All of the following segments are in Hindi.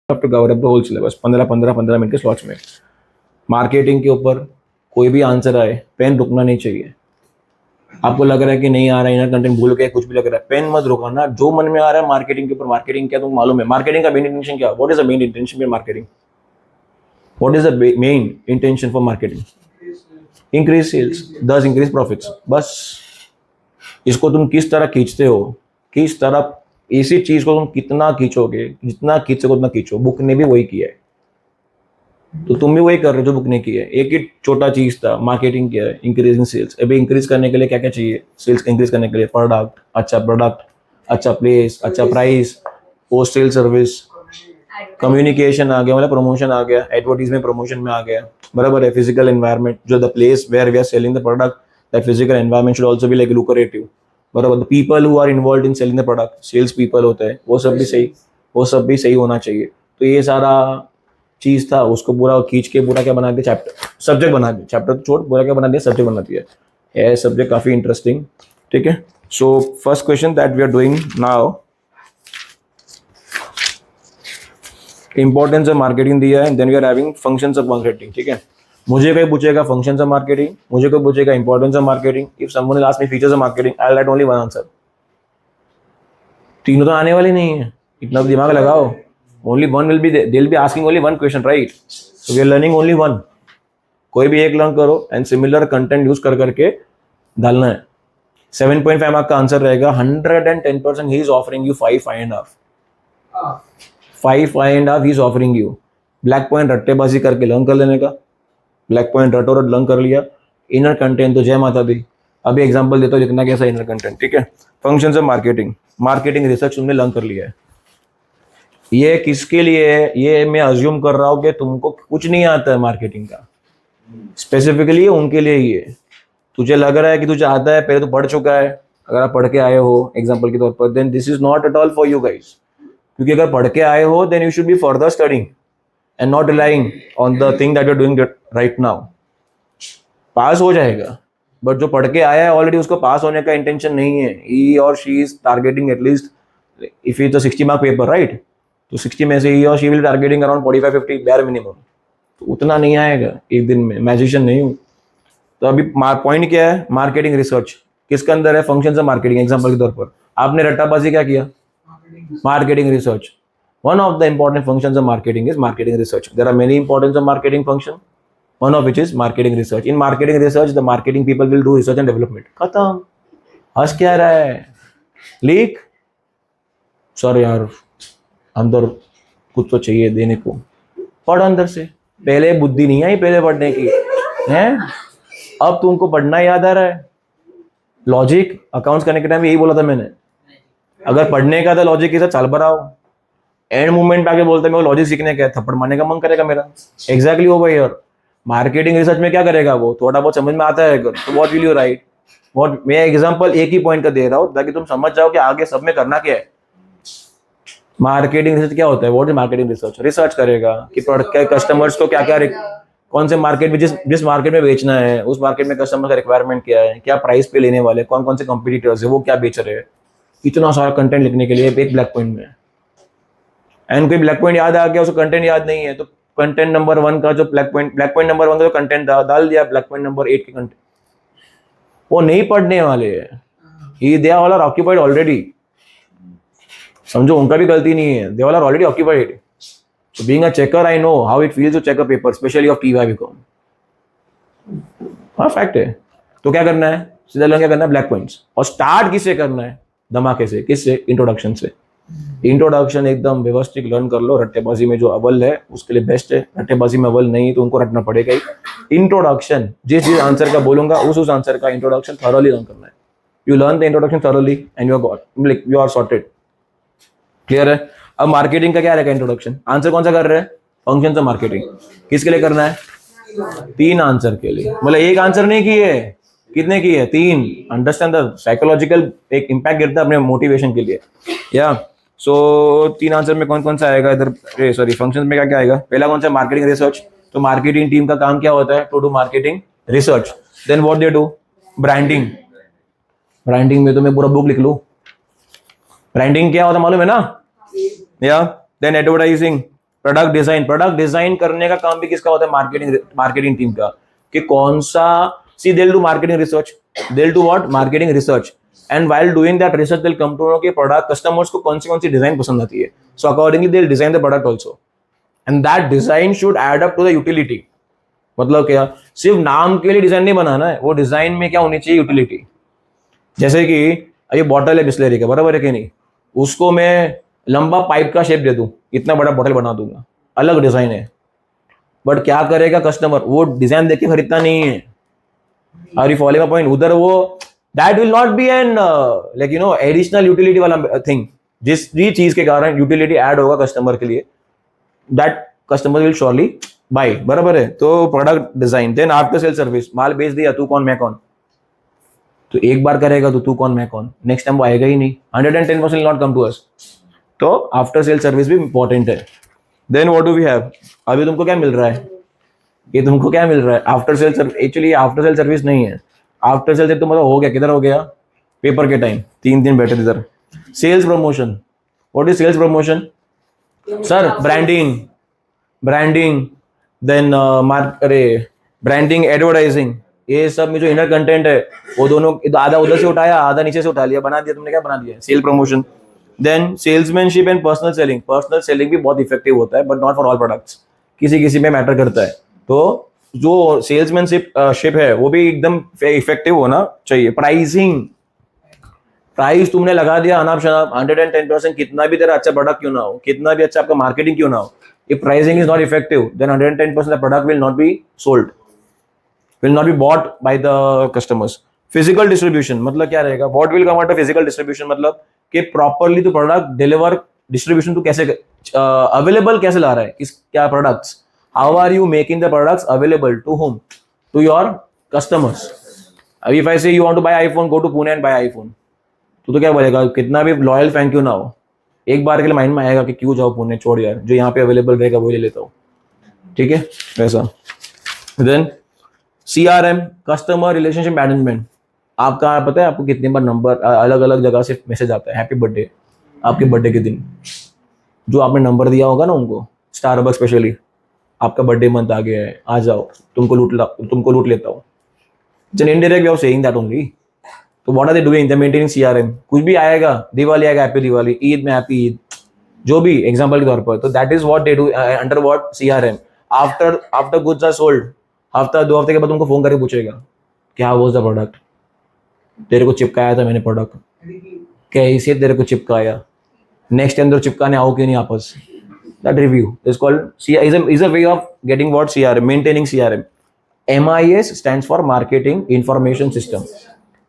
To cover up the whole syllabus 15 minute के स्लॉट्स में। मार्केटिंग के ऊपर कोई भी आंसर आए, पेन रुकना नहीं चाहिए। आपको लग रहा है कि नहीं आ रहा है, इनर कंटेंट भूल गए, कुछ भी लग रहा है, पेन मत रुकाना। जो मन में आ रहा है मार्केटिंग के ऊपर, मार्केटिंग क्या तुम मालूम है? मार्केटिंग का मेन इंटेंशन क्या? What is the main intention for marketing? What is the main intention for marketing? Increase sales, thus increase profits. बस इसको तुम किस तरह खींचते हो, किस तरह इसी चीज को तुम कितना खींचोगे, जितना खींच सको उतना खींचो। बुक ने भी वही किया है, तो तुम भी वही कर रहे हो जो बुक ने किया है। एक ही छोटा चीज था, मार्केटिंग किया है, इंक्रीजिंग सेल्स। अभी इंक्रीज करने के लिए क्या क्या चाहिए? सेल्स इंक्रीज करने के लिए प्रोडक्ट, अच्छा प्लेस, अच्छा price, post sale service, communication आ गया, मतलब प्रमोशन आ गया, एडवर्टीजमेंट प्रमोशन में आ गया, बराबर है। फिजिकल एनवायरनमेंट, जो the place where we are selling the product, that physical environment should also be like lucrative, बराबर। The people who are involve in selling the product, sales people होते हैं, वो सब भी सही होना चाहिए। तो ये सारा चीज था, उसको पूरा खींच के पूरा क्या बना दिया, चैप्टर सब्जेक्ट बना दिया। चैप्टर तो छोड़, पूरा क्या बना दिया, सब्जेक्ट बना दिया। ये सब्जेक्ट काफी इंटरेस्टिंग, ठीक है। So first question that we are doing now, importance of marketing दिया है, then we are having functions of marketing, ठीक है। मुझे कोई पूछेगा फंक्शंस ऑफ मार्केटिंग, मुझे कोई पूछेगा importance of marketing. If someone will ask me features of marketing, I will write only one answer. तीनों तो आने वाले नहीं है, इतना दिमाग लगाओ। Only one will be, they will be asking only one question, right? So we are learning only one. कोई भी एक लर्न करो एंड सिमिलर कंटेंट यूज कर करके डालना है। 7.5 मार्क का आंसर रहेगा। 110% he is offering you 5.5 he is offering you. Black point रट्टेबाजी करके लर्न कर लेने का, ब्लैक पॉइंट रटो रट लर्न कर लिया। इनर कंटेंट तो जय माता दी, अभी एग्जांपल देता हूँ लिखना कैसा इनर कंटेंट, ठीक है। Functions of marketing, marketing research तुमने लर्न कर लिया है। ये किसके लिए है? ये मैं अज्यूम कर रहा हूँ कि तुमको कुछ नहीं आता है मार्केटिंग का, स्पेसिफिकली उनके लिए ही है। तुझे लग रहा है कि तुझे आता है, पहले तो पढ़ चुका है, अगर आप पढ़ के आए हो एग्जाम्पल के तौर पर, then this is not at all for you guys. क्योंकि अगर पढ़ के आए हो then you should be further studying and not relying on the thing that you are doing right now. Pass हो जाएगा, बट जो पढ़ के आया है ऑलरेडी, उसको पास होने का इंटेंशन नहीं है। ही और she is targeting at least, if is a 60 mark paper, right, तो 60 में से ही और she will targeting around 45-50 bare minimum. तो उतना नहीं आएगा एक दिन में, मैजिशियन नहीं हूँ। तो अभी पॉइंट क्या है? मार्केटिंग रिसर्च किसके अंदर है? Functions of marketing. एग्जांपल के तौर पर आपने रट्टाबाजी क्या किया? Marketing research. One of the important functions of marketing is marketing research. There are many importance of marketing function, one of which is marketing research. In marketing research, the marketing people will do research and development. खत्म। हंस क्या रहा है? लीक? सॉरी यार, अंदर कुछ तो चाहिए देने को, पढ़ अंदर से। पहले बुद्धि नहीं आई पहले पढ़ने की है, अब तुमको पढ़ना याद आ रहा है। लॉजिक अकाउंट्स करने के टाइम यही बोला था मैंने, अगर पढ़ने का था लॉजिक के साथ चाल भराओ, एंड मूवमेंट आके बोलते मैं लॉजिक सीखने का, थप्पड़ मारने का मन करेगा मेरा। Exactly over here. Marketing research में क्या करेगा वो? थोड़ा बहुत समझ में आता है अगर, तो what will you right? What, मैं एग्जांपल एक ही पॉइंट का दे रहा हूं ताकि तुम समझ जाओ कि आगे सब में करना क्या है। मार्केटिंग रिसर्च क्या होता है? What is marketing research? Research करेगा कि प्रोडक्ट के कस्टमर्स को क्या क्या, कौन से मार्केट में, जिस मार्केट में बेचना है उस मार्केट में कस्टमर का रिक्वायरमेंट क्या है, क्या प्राइस पे लेने वाले, कौन कौन से कंपटीटर्स है, वो क्या बेच रहे हैं। इतना सारा कंटेंट लिखने के लिए एक ब्लैक पॉइंट में। एंड कोई ब्लैक पॉइंट याद आ गया, उसको कंटेंट याद नहीं है, तो कंटेंट नंबर 1 का जो ब्लैक पॉइंट नंबर 1 का जो कंटेंट डाल दिया ब्लैक पॉइंट नंबर 8 के कंटेंट, वो नहीं पढ़ने वाले हैं। ही they all are occupied already. समझो, उनका भी गलती नहीं है, they all are already occupied. So being a checker, I know how it feels to check a paper, specially of TY BCom. हाँ, फैक्ट है। तो क्या करना है? सीधा लर्न क्या करना है? Black points. और स्टार्ट किससे करना है? धमाके से। किससे? इंट्रोडक्शन से। इंट्रोडक्शन एकदम व्यवस्थित लर्न कर लो। रट्टेबाजी में जो अव्वल है उसके लिए बेस्ट है, रट्टेबाजी में अव्वल नहीं तो उनको रटना पड़ेगा ही। इंट्रोडक्शन, जिस आंसर का बोलूंगा उस आंसर का इंट्रोडक्शन थॉरोली लर्न करना है। You learn the introduction thoroughly and you are sorted. Clear है? अब मार्केटिंग का क्या रहेगा? इंट्रोडक्शन। आंसर कौन सा कर रहे हैं? Functions of marketing. किसके लिए करना है? 3 आंसर के लिए। मतलब एक आंसर नहीं किए, कितने किए? 3। अंडरस्टैंड द साइकोलॉजिकल एक इंपैक्ट गिरता है अपने मोटिवेशन के लिए। या सो 3 आंसर में कौन कौन सा आएगा इधर? सॉरी, फंक्शन में क्या क्या आएगा? पहला कौन सा? Marketing research. तो मार्केटिंग टीम का काम क्या होता है? To do marketing research. Then what they do? Branding. Branding में तो मैं पूरा बुक लिख लूं। ब्रांडिंग क्या होता मालूम है ना? या देन एडवर्टाइजिंग, प्रोडक्ट डिजाइन करने का काम भी किसका होता है? मार्केटिंग टीम का। कि कौन सा, see they will do marketing research, they will do what? Marketing research, and while doing that research they will come to know कि प्रोडक्ट कस्टमर्स को कौन सी डिजाइन पसंद आती है, so accordingly they will design the product also, and that design should add up to the utility. मतलब क्या? सिर्फ नाम के लिए डिजाइन नहीं बनाना है, वो डिजाइन में क्या होनी चाहिए? यूटिलिटी। जैसे कि ये बॉटल है बिस्लेरी का, बराबर है कि नहीं, उसको मैं लंबा पाइप का शेप दे दूं, इतना बड़ा बॉटल बना दूंगा, अलग डिजाइन है, बट क्या करेगा कस्टमर? वो डिजाइन देख के खरीदता नहीं है। Are you following my point? उधर वो that will not be an like you know additional utility वाला थिंग। जिस भी चीज के कारण यूटिलिटी ऐड होगा कस्टमर के लिए, that customer will surely buy, बराबर है। तो product design, then after sale service, माल बेच दिया, तू कौन मैं कौन, तो एक बार करेगा तो तू कौन मैं कौन, नेक्स्ट टाइम वो आएगा ही नहीं, 110% नॉट कम टू अस। तो आफ्टर सेल सर्विस भी इंपॉर्टेंट है। Then what do we have? अभी तुमको क्या मिल रहा है? ये तुमको क्या मिल रहा है? After sale service. Actually after sale service नहीं है, आफ्टर सेल सर्विस तो मतलब हो गया, किधर हो गया? पेपर के टाइम 3 दिन बैठे थे इधर। Sales promotion, what is sales promotion? Sir branding then अरे ब्रांडिंग, एडवर्टाइजिंग, ये सब में जो इनर कंटेंट है वो दोनों, आधा उधर से उठाया, आधा नीचे से उठा लिया, बना दिया तुमने, क्या बना दिया? Sale promotion. Then salesmanship and personal selling भी बहुत इफेक्टिव होता है, but not for all products, किसी किसी में मैटर करता है। तो जो सेल्समैनशिप है वो भी एकदम इफेक्टिव होना चाहिए। प्राइस तुमने लगा दिया अनाप शनाप 110%, कितना भी तेरा अच्छा प्रोडक्ट क्यों ना हो, कितना भी अच्छा आपका मार्केटिंग क्यों ना हो, if pricing is not effective, then 110% the product will not be sold, will not be bought by the customers. Physical distribution मतलब क्या रहेगा? What will come out of physical distribution? मतलब कि properly तो product deliver, distribution तो कैसे available कैसे ला रहा है, किस क्या products, how are you making the products available to whom? To your customers. If I say you want to buy iPhone, go to Pune and buy iPhone, तो क्या बोलेगा? कितना भी लॉयल फैन क्यों ना हो, एक बार के लिए माइंड में आएगा कि क्यों जाओ पुणे, छोड़ यार, जो यहाँ पे अवेलेबल रहेगा वो ले लेता हूँ, ठीक है वैसा। Then CRM, customer relationship management. आपका पता है आपको कितने बार नंबर अलग अलग जगह से मैसेज आता है, हैप्पी बर्थडे, आपके बर्थडे के दिन जो आपने नंबर दिया होगा ना उनको, स्टारबक्स स्पेशली, आपका बर्थडे मंथ आ गया है, आ जाओ, तुमको लूट लेता हूँ। It's an indirect way of saying that only. तो what are they doing? They maintaining CRM। कुछ भी आएगा, दिवाली आएगा, हैप्पी दिवाली, ईद में हैप्पी ईद, जो भी एग्जांपल के तौर पर, तो that is what they do under what? CRM। After goods are sold, हफ्ता 2 हफ्ते के बाद तुमको फोन करके पूछेगा क्या वाज द प्रोडक्ट, तेरे को चिपकाया था मैंने प्रोडक्ट, कैसे तेरे को चिपकाया, नेक्स्ट टाइम तो चिपकाने आओ कि नहीं आपस। That review is called is a way of getting what? CRM, maintaining CRM। MIS stands for marketing information system.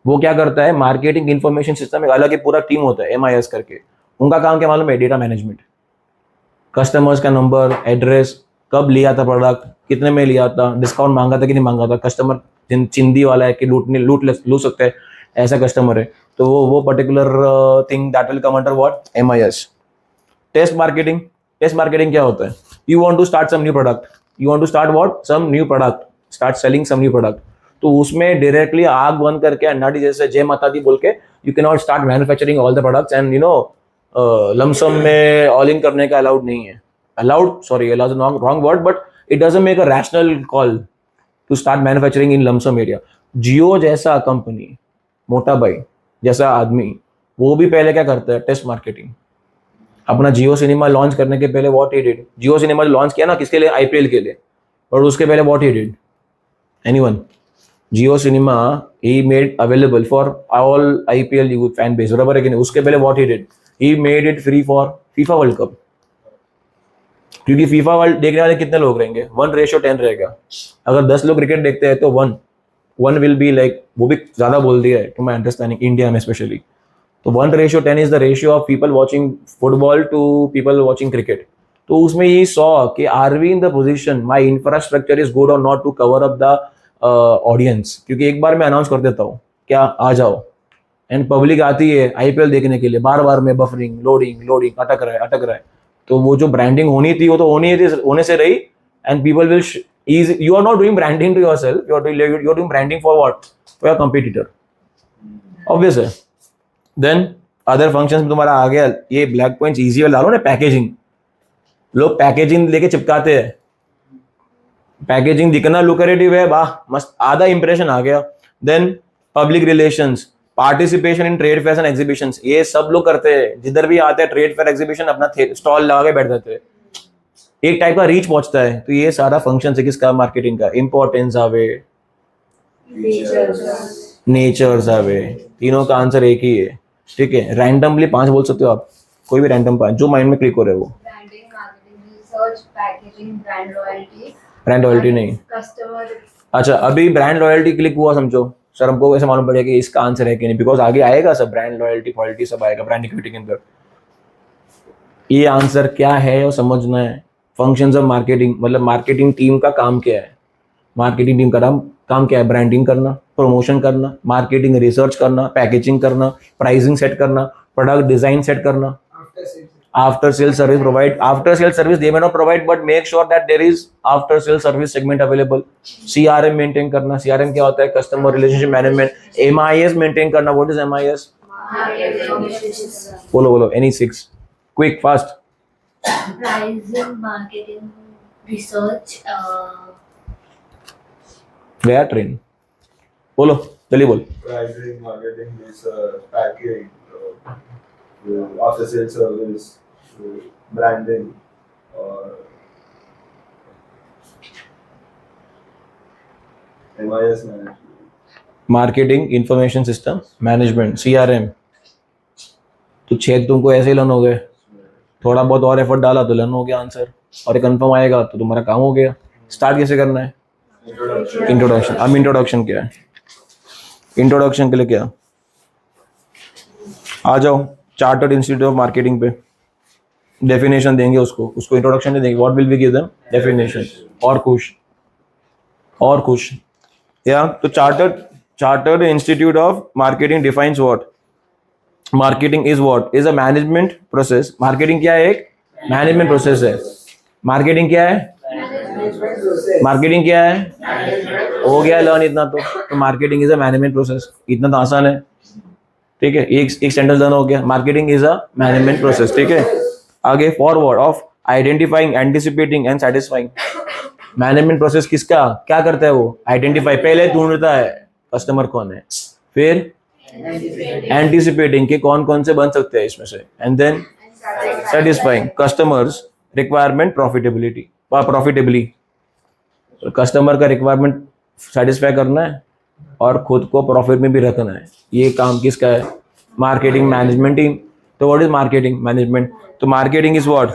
वो क्या करता है? मार्केटिंग इंफॉर्मेशन सिस्टम, एक अलग ही पूरा टीम होता है MIS करके। उनका काम क्या मालूम है? डेटा मैनेजमेंट, कस्टमर्स का नंबर, एड्रेस, कब लिया था प्रोडक्ट, कितने में लिया था, डिस्काउंट मांगा था कि नहीं मांगा था, कस्टमर चिंदी वाला है कि लूट सकते हैं, ऐसा कस्टमर है, तो वो particular thing that will come under what? MIS। Test marketing क्या होता है? You want to start some new product, you want to start what? Some new product, start selling some new product. तो उसमें डायरेक्टली आग बंद करके अन्नाडी जैसे जय माता दी बोल के you can not start manufacturing all the products and you know lumpsum में ऑल इन करने का अलाउड नहीं है। Allowed wrong word, but it doesn't make a rational call to start manufacturing in lumpsum area. Jio जैसा कंपनी, मोटा भाई जैसा आदमी, वो भी पहले क्या करता है? Test marketing. अपना जियो सिनेमा लॉन्च करने के पहले what he did? Jio cinema launch किया ना किसके लिए? IPL के लिए। और उसके पहले what he did? Anyone? Jio cinema he made available for all IPL youth fan base, बराबर है कि नहीं? उसके पहले what he did? He made it free for FIFA world cup, क्योंकि फीफा वर्ल्ड देखने वाले कितने लोग रहेंगे? 1:10 रहेगा। अगर 10 लोग क्रिकेट देखते हैं तो वन विल बी लाइक, वो भी ज्यादा बोल दिया है टू माई अंडरस्टैंडिंग, इंडिया में स्पेशली। तो 1:10 is the ratio of people watching football to people watching cricket. तो उसमें ये सॉ कि are we in the position, my infrastructure is good और not to cover up the audience. क्योंकि एक बार मैं अनाउंस कर देता हूँ क्या आ जाओ, एंड पब्लिक आती है IPL देखने के लिए, बार बार में बफरिंग लोडिंग अटक रहा है। तो वो जो ब्रांडिंग होनी थी वो तो होने से रही, and people will you are not doing branding to yourself, you are doing branding for what? For your competitor, obvious है। देन अदर फंक्शंस में तुम्हारा आ गया ये ब्लैक पॉइंट्स इजी वाला डालो ना, पैकेजिंग। लोग पैकेजिंग लेके चिपकाते हैं, पैकेजिंग दिखना लुक्रेटिव है, वाह मस्त, आधा इंप्रेशन आ गया। Then public relations, participation in trade fair and exhibitions, ये सब लोग करते हैं, जिधर भी आते हैं ट्रेड फेयर एग्जीबिशन अपना स्टॉल लगा के बैठ जाते हैं, एक टाइप का रीच पहुंचता है। तो ये सारा फंक्शन है किसका, मार्केटिंग का। इंपॉर्टेंस आवे, नेचर्स आवे, तीनों का आंसर एक ही है, ठीक है। रैंडमली 5 बोल सकते हो आप, कोई भी रैंडम 5 जो माइंड में क्लिक हो रहे हो। Branding, marketing, research, packaging, brand loyalty. Brand loyalty नहीं, कस्टमर। अच्छा अभी ब्रांड लॉयल्टी क्लिक हुआ समझो, सर हमको कैसे मालूम पड़ेगा कि इसका आंसर है कि नहीं, बिकॉज आगे आएगा सब, ब्रांड लॉयल्टी क्वालिटी सब आएगा ब्रांड इक्विटी के अंदर। ये आंसर क्या है और समझना है। फंक्शंस ऑफ मार्केटिंग, मतलब मार्केटिंग टीम का काम क्या है, मार्केटिंग टीम का काम क्या है, ब्रांडिंग करना, प्रमोशन करना, मार्केटिंग रिसर्च करना, पैकेजिंग करना, प्राइसिंग सेट करना, प्रोडक्ट डिजाइन सेट करना, after sales service provide, after sales service they may not provide but make sure that there is after sales service segment available, CRM maintain करना, CRM क्या होता है, customer relationship management, MIS maintain करना, what is MIS, बोलो any 6 quick fast, pricing, marketing, research, गया ट्रेन, बोलो जल्दी बोल। pricing, marketing, research, packaging, after sales service, branding, or MIS management. Marketing information system management, CRM। तो 6 तुमको ऐसे ही लर्न हो गए, थोड़ा बहुत और एफर्ट डाला तो लर्न हो गया आंसर, और ये कंफर्म आएगा तो तुम्हारा काम हो गया। स्टार्ट कैसे करना है, इंट्रोडक्शन। अब इंट्रोडक्शन क्या है, इंट्रोडक्शन के लिए क्या, आ जाओ चार्टर्ड इंस्टीट्यूट ऑफ मार्केटिंग पे, डेफिनेशन देंगे उसको इंट्रोडक्शन नहीं देंगे, what will we give them, definition और कुछ या। तो chartered institute of marketing defines what, marketing is what, is a management process. Marketing क्या है, एक मैनेजमेंट प्रोसेस है। मार्केटिंग क्या है, मार्केटिंग क्या है, हो गया लर्न इतना तो marketing is a management process, इतना तो आसान है, ठीक है। एक सेंटेंस लर्न हो गया, marketing is a management process, ठीक है। आगे forward of identifying, anticipating and satisfying. Management process किसका क्या करता है, वो आइडेंटिफाई, पहले ढूंढता है कस्टमर कौन है, फिर एंटिसिपेटिंग के कौन कौन से बन सकते हैं इसमें से, and then satisfying customers requirement profitably. Customer का रिक्वायरमेंट सेटिस्फाई करना है और खुद को प्रॉफिट में भी रखना है, ये काम किसका है, मार्केटिंग मैनेजमेंट टीम। तो व्हाट इज मार्केटिंग मैनेजमेंट, तो मार्केटिंग इज व्हाट,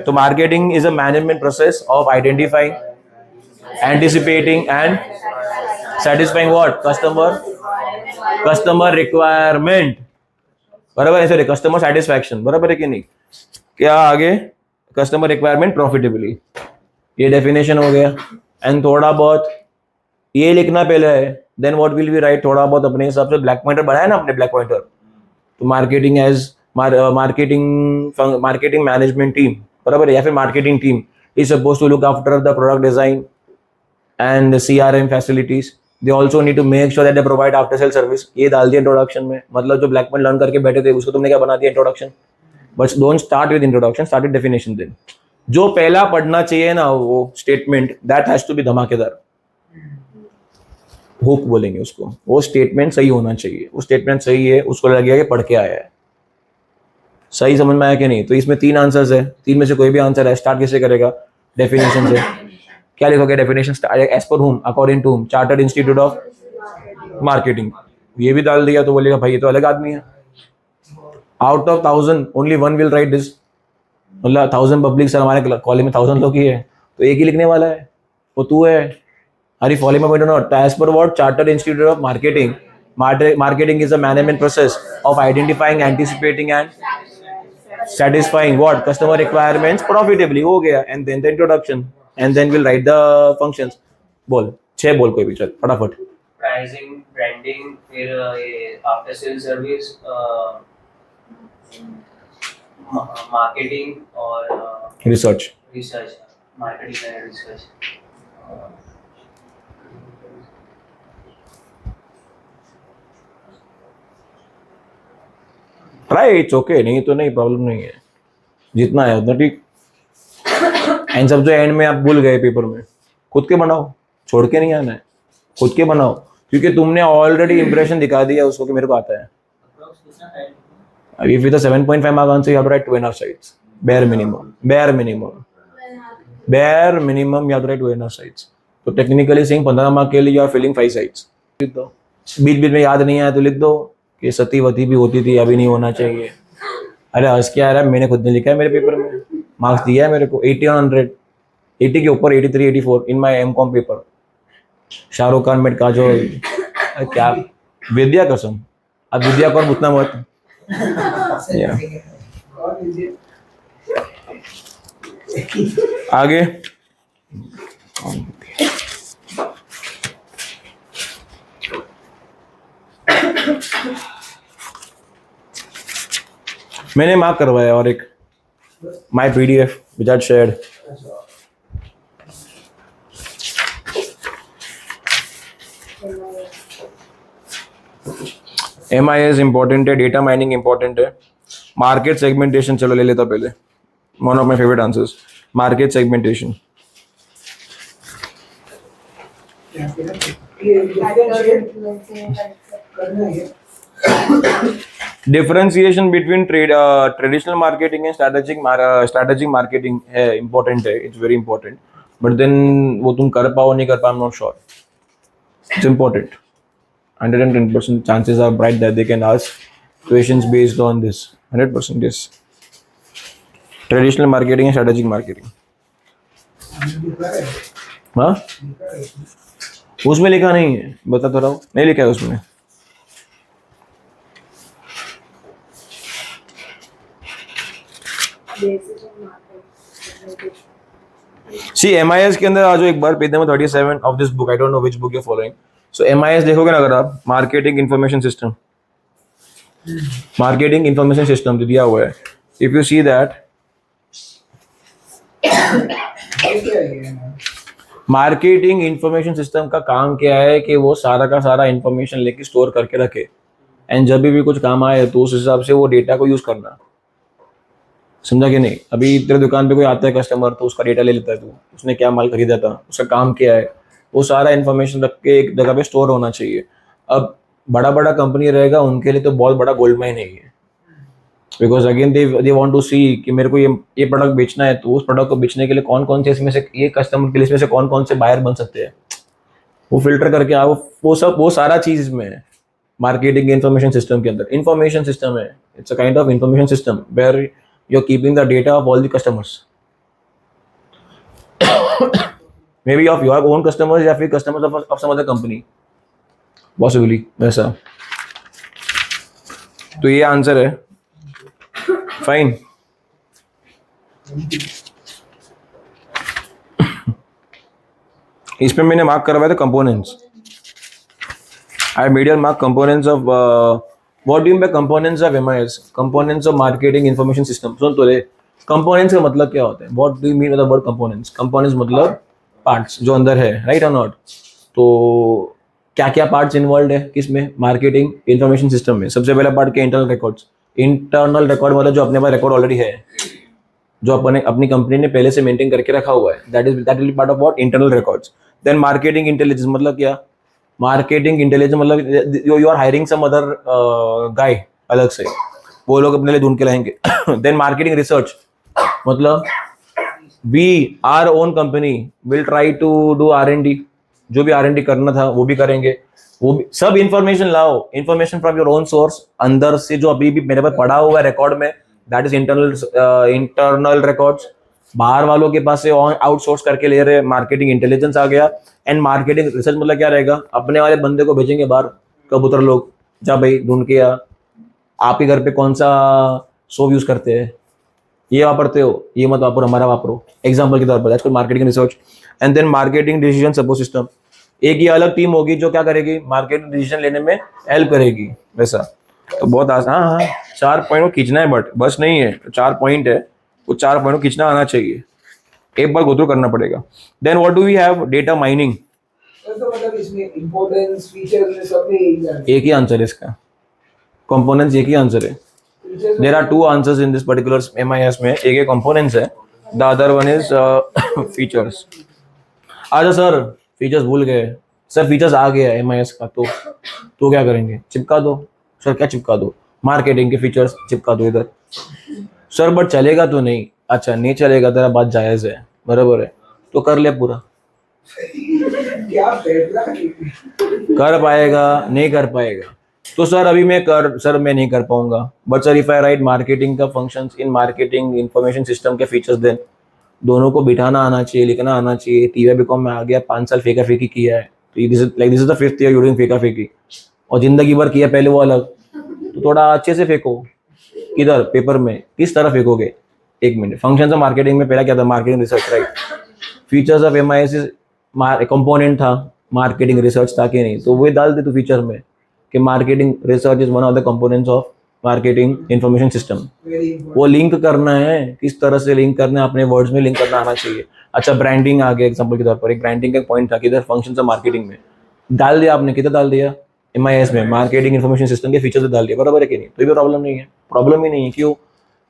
तो marketing is a management process of identifying, anticipating and satisfying what, customer requirement, बराबर है, सॉरी कस्टमर सेटिस्फैक्शन, बराबर है कि नहीं। क्या आगे, कस्टमर रिक्वायरमेंट प्रॉफिटेबली, ये डेफिनेशन हो गया। एंड थोड़ा बहुत ये लिखना पहले है, then what will be right, थोड़ा बहुत अपने हिसाब से ब्लैक पॉइंटर बनाया ना अपने, ब्लैक पॉइंटर। तो marketing as marketing management team, बराबर है, या फिर marketing team is suppose to look after the product design and CRM facilities, they also need to make sure that they provide after sale service. ये डाल दिया इंट्रोडक्शन में, मतलब जो ब्लैक पॉइंट लर्न करके बैठे थे उसको तुमने क्या बना दिया, introduction. But don't start with introduction, start with definition. Then जो पहला पढ़ना चाहिए ना वो statement, that has to be धमाकेदार, हुक बोलेंगे उसको, वो स्टेटमेंट सही होना चाहिए, वो स्टेटमेंट सही है, उसको लगेगा कि पढ़ के आया है। सही समझ में आया कि नहीं। तो इसमें 3 आंसर्स है, 3 में से कोई भी आंसर है। स्टार्ट कैसे करेगा, डेफिनेशन से। क्या लिखोगे definition, as per whom, according to whom, chartered institute of marketing, ये भी डाल दिया तो बोलेगा भाई ये तो अलग आदमी है। Out of 1000 only 1 will write this, मतलब 1000 पब्लिक सर हमारे कॉलेज में 1000 लोग ही है तो एक ही लिखने वाला है, वो तू है। Are you following my point or not? As per what? Chartered Institute of Marketing. Marketing is a management process of identifying, anticipating, and satisfying what customer requirements profitably. हो गया, and then the introduction, and then we'll write the functions. बोल 6 बोल कोई भी चल फटाफट। प्राइसिंग, ब्रांडिंग, फिर ये आफ्टर सेल सर्विस, मार्केटिंग और research. Marketing and research. Try, it's okay, नहीं तो नहीं, प्रॉब्लम नहीं है, जितना है उतना ठीक। एंड सब जो एंड में आप भूल गए पेपर में, खुद के बनाओ, छोड़ के नहीं आना है, खुद के बनाओ, क्योंकि तुमने ऑलरेडी इंप्रेशन दिखा दिया उसको कि मेरे को आता है. If with a 7.5 mark answer, you have to write 2.5 sides. Bare minimum. Bare minimum. Bare minimum, you have to write 2.5 sides. तो टेक्निकली सिंह 15 मार्क के लिए यू आर फिलिंग 5 साइड्स. लिख दो. बीच बीच में याद नहीं आया तो लिख दो कि सती वती भी होती थी, अभी नहीं होना चाहिए. अरे हंस क्या आ रहा है, मैंने खुद ने लिखा है मेरे पेपर में, मार्क्स दिया है मेरे को 80 on 100, 80 के ऊपर 83 84 in my M.Com paper. Shahrukh Khan met Kajol, क्या विद्या कसम, अब विद्या कौन उतना मत. Yeah. आगे मैंने मार्क करवाया और एक my PDF which are shared. MIS important है, डेटा माइनिंग इंपॉर्टेंट है, मार्केट सेगमेंटेशन चलो ले लेता पहले. One of my favourite answers, market segmentation. Differentiation between traditional marketing and strategic marketing है, इंपॉर्टेंट है, it's very important. But then वो तुम कर पाओ नहीं कर पाओ, I am not sure. It's important. 110% chances are bright that they can ask questions based on this. 100% yes. Traditional marketing and strategic marketing. हाँ? उसमें लिखा नहीं है, बता तो रहा हूँ, नहीं लिखा है उसमें. See, MIS के अंदर आ जाओ एक बार, page number 37 of this book. I don't know which book you're following. So MIS देखोगे ना अगर आप, marketing information system, marketing information system दिया हुआ है. If you see that, marketing information system का काम क्या है कि वो सारा का सारा इंफॉर्मेशन लेके स्टोर करके रखे, एंड जब भी कुछ काम आए तो उस हिसाब से वो डेटा को यूज करना. समझा कि नहीं? अभी तेरे दुकान पे कोई आता है कस्टमर, तो उसका डेटा ले लेता है, तू उसने क्या माल खरीदा था, उसका काम क्या है, वो सारा इन्फॉर्मेशन रख के एक जगह पे स्टोर होना चाहिए. अब बड़ा बड़ा कंपनी रहेगा, उनके लिए तो बहुत बड़ा गोल्ड माइन है ये, because again they want to see कि मेरे को ये प्रोडक्ट बेचना है, तो उस प्रोडक्ट को बेचने के लिए कौन कौन से इसमें से, ये कस्टमर के लिस्ट में से कौन कौन से बायर बन सकते हैं, वो फिल्टर करके आओ. वो सारा चीज इसमें है मार्केटिंग इंफॉर्मेशन सिस्टम के अंदर. इंफॉर्मेशन सिस्टम है, it's a kind of information system where you are keeping the data of all the customers, maybe of your own customers या फिर customers of some other company, possibly वैसा. तो ये आंसर है. फाइन. इसमें मैंने मार्क करवाया था components. I made your mark components of what do you mean by components of MIS, components of marketing information system. सुन तो ले, कंपोनेंट्स का मतलब क्या होता है, what do you mean by the word components. Components मतलब पार्ट्स जो अंदर है, राइट और नॉट. तो क्या क्या पार्ट्स इन्वॉल्व है किसमें, मार्केटिंग इंफॉर्मेशन सिस्टम में. सबसे पहला पार्ट क्या, इंटरनल रिकॉर्ड्स. इंटरनल रिकॉर्ड मतलब जो अपने पास रिकॉर्ड ऑलरेडी है, जो अपनी कंपनी ने पहले से मेंटेन करके रखा हुआ है, that will be part of what, internal records. Then marketing intelligence मतलब क्या, मार्केटिंग इंटेलिजेंस मतलब you are hiring some other guy अलग से, वो लोग अपने लिए ढूंढ के लाएंगे. देन मार्केटिंग रिसर्च मतलब we our own company will try to do R&D, जो भी R&D करना था वो भी करेंगे. वो भी सब इंफॉर्मेशन लाओ, information from your own source, अंदर से जो अभी भी मेरे पास पड़ा हुआ है रिकॉर्ड में, दैट इज इंटरनल रिकॉर्ड्स. बाहर वालों के पास से आउटसोर्स करके ले रहे, मार्केटिंग इंटेलिजेंस आ गया. एंड मार्केटिंग रिसर्च मतलब क्या रहेगा, अपने वाले बंदे को भेजेंगे बाहर, कबूतर लोग, जा भाई ढूंढ के आ, आपके घर पे कौन सा सोप यूज करते हैं, ये वापरते हो, ये मत वापरो, हमारा वापरो, एग्जांपल के तौर पर. That's called marketing research. And then marketing decision support system. एक ये अलग टीम होगी जो क्या करेगी, मार्केटिंग डिसीजन लेने में हेल्प करेगी. वैसा तो बहुत आसान. हाँ 4 पॉइंट को खींचना है, बट बस नहीं है, 4 पॉइंट है, वो 4 पॉइंट को खींचना आना चाहिए, एक बार गो थ्रू करना पड़ेगा. Then what do we have, data mining. तो मतलब इसमें इंपॉर्टेंस फीचर्स सब में एक ही आंसर है इसका, कंपोनेंट्स एक ही आंसर है. There are 2 answers in this particular MIS में. एक कंपोनेंट्स है the other one is features. अच्छा सर, फीचर्स भूल गए सर, फीचर्स आ गया MIS का, तो क्या करेंगे? चिपका दो सर. क्या चिपका दो? मार्केटिंग के फीचर्स चिपका दो इधर. सर बट चलेगा तो नहीं. अच्छा नहीं चलेगा, तेरा बात जायज है, बराबर है, तो कर ले पूरा. क्या बैठना है? कर पाएगा नहीं कर पाएगा? तो सर अभी मैं नहीं कर पाऊंगा. But sir if I write marketing का functions in marketing information system के फीचर्स, देन दोनों को बिठाना आना चाहिए, लिखना आना चाहिए. TY BCom में आ गया, 5 साल फेंका फेंकी किया है, तो this is the 5th year you doing फेंका फेंकी, और जिंदगी भर किया पहले वो अलग. तो थोड़ा अच्छे से फेंको. किधर? पेपर में. किस तरह फेंकोगे? एक मिनट. फंक्शंस ऑफ मार्केटिंग में पहला क्या था? Marketing research, right. Features of MIS component था, मार्केटिंग रिसर्च था कि नहीं, तो वो डाल दे तू फीचर में कि marketing research is one of the components of marketing information system. Very important. वो लिंक करना है, किस तरह से लिंक करना है, अपने वर्ड्स में लिंक करना आना चाहिए. अच्छा ब्रांडिंग आ गया एग्जांपल के तौर पर. एक ब्रांडिंग का पॉइंट था कि इधर फंक्शंस ऑफ मार्केटिंग में डाल दिया आपने. किधर डाल दिया? MIS में मार्केटिंग इंफॉर्मेशन सिस्टम के फीचर्स डाल दिया, बराबर है कि नहीं? तो ये प्रॉब्लम नहीं है. प्रॉब्लम ही नहीं है. क्यों?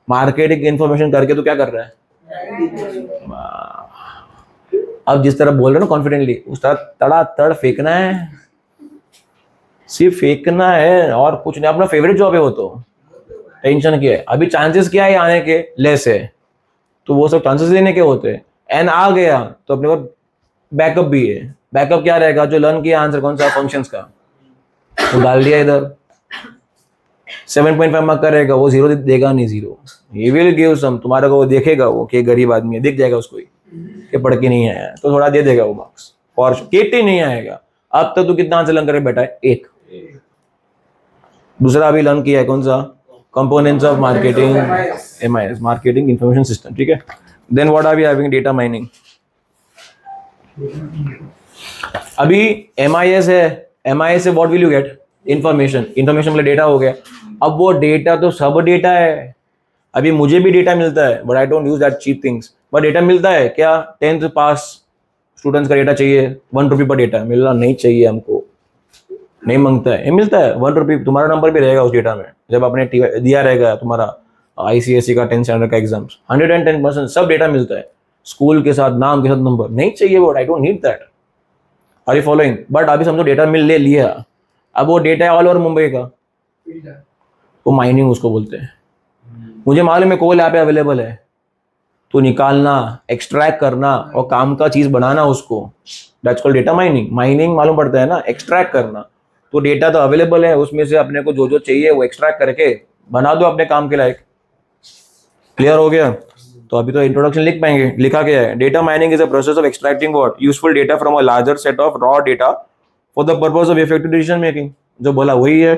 मार्केटिंग इंफॉर्मेशन करके तो क्या कर रहा है? अब जिस तरह बोल रहे हो ना कॉन्फिडेंटली, उस तरह तड़ा तड़ फेंकना है, सिर्फ फेंकना है और कुछ नहीं. अपना फेवरेट जॉब है वो, तो टेंशन क्या है? अभी चांसेस क्या है आने के? लेस है, तो वो सब चांसेस लेने के होते हैं. एंड आ गया तो अपने पास बैकअप भी है. बैकअप क्या रहेगा? जो लर्न किया आंसर कौन सा? फंक्शंस का, तो डाल दिया इधर. 7.5 मार्क करेगा वो, 0 देगा नहीं. 0 ही विल गिव सम. तुम्हारे को वो देखेगा, वो कि गरीब आदमी है, दिख जाएगा उसको ही कि पढ़ के नहीं आया, तो थोड़ा दे देगा वो मार्क्स. और केटी नहीं आएगा. अब तक तू कितना आंसर लर्न करके बैठा है? 1. दूसरा अभी लर्न किया है कौन सा? Components of marketing, MIS marketing information system, ठीक है. Then what are we having? Data mining. अभी MIS है. MIS से what will you get? Information. Information मतलब डेटा हो गया. अब वो डेटा तो सब डेटा है. अभी मुझे भी डेटा मिलता है, but I don't use that cheap things. But data मिलता है क्या? 10th पास स्टूडेंट्स का डेटा चाहिए, 1 रुपये पर डेटा. मिलना नहीं चाहिए हमको, नहीं मांगता है. ये मिलता है 1 रुपये. तुम्हारा नंबर भी रहेगा उस डेटा में, जब आपने दिया रहेगा तुम्हारा ICSE का 10th स्टैंडर्ड का एग्जाम्स. 110% सब डेटा मिलता है, स्कूल के साथ, नाम के साथ, नंबर. नहीं चाहिए वो. I don't need that. Are you following? But अभी समझो डेटा मिल ले लिया. अब वो डेटा है ऑल ओवर मुंबई का, वो माइनिंग उसको बोलते हैं. मुझे मालूम है कोल यहाँ पे अवेलेबल है, तो निकालना, एक्सट्रैक्ट करना और काम का चीज बनाना उसको, that's called data mining. Mining मालूम पड़ता है ना, एक्सट्रैक्ट करना. तो डेटा तो अवेलेबल है, उसमें से अपने को जो जो चाहिए वो एक्सट्रैक्ट करके बना दो अपने काम के लायक. क्लियर हो गया? तो अभी तो इंट्रोडक्शन लिख पाएंगे. लिखा गया है data mining is a process of extracting what? Useful data from a larger set of raw data for the purpose of effective decision making. जो बोला वही है.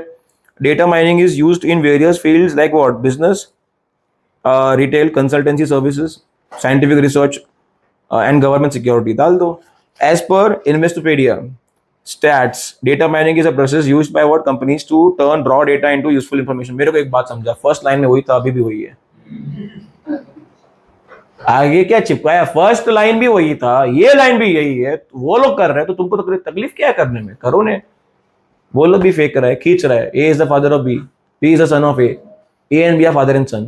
Data mining is used in various fields like what? Business, retail, consultancy services, scientific research and government security. डाल दो. As per Investopedia stats, data mining is a process used by what companies to turn raw data into useful information. मेरे को एक बात समझा, फर्स्ट लाइन में वही था, अभी भी वही है. आगे क्या चिपकाया? फर्स्ट लाइन भी वही था, ये लाइन भी यही है. वो लोग कर रहे हैं तो तुमको तो तकलीफ क्या है करने में? करो ने. वो लोग भी फेंक रहा है, खींच रहा है. A is the father of B, B is the son of A, A and B are father and son.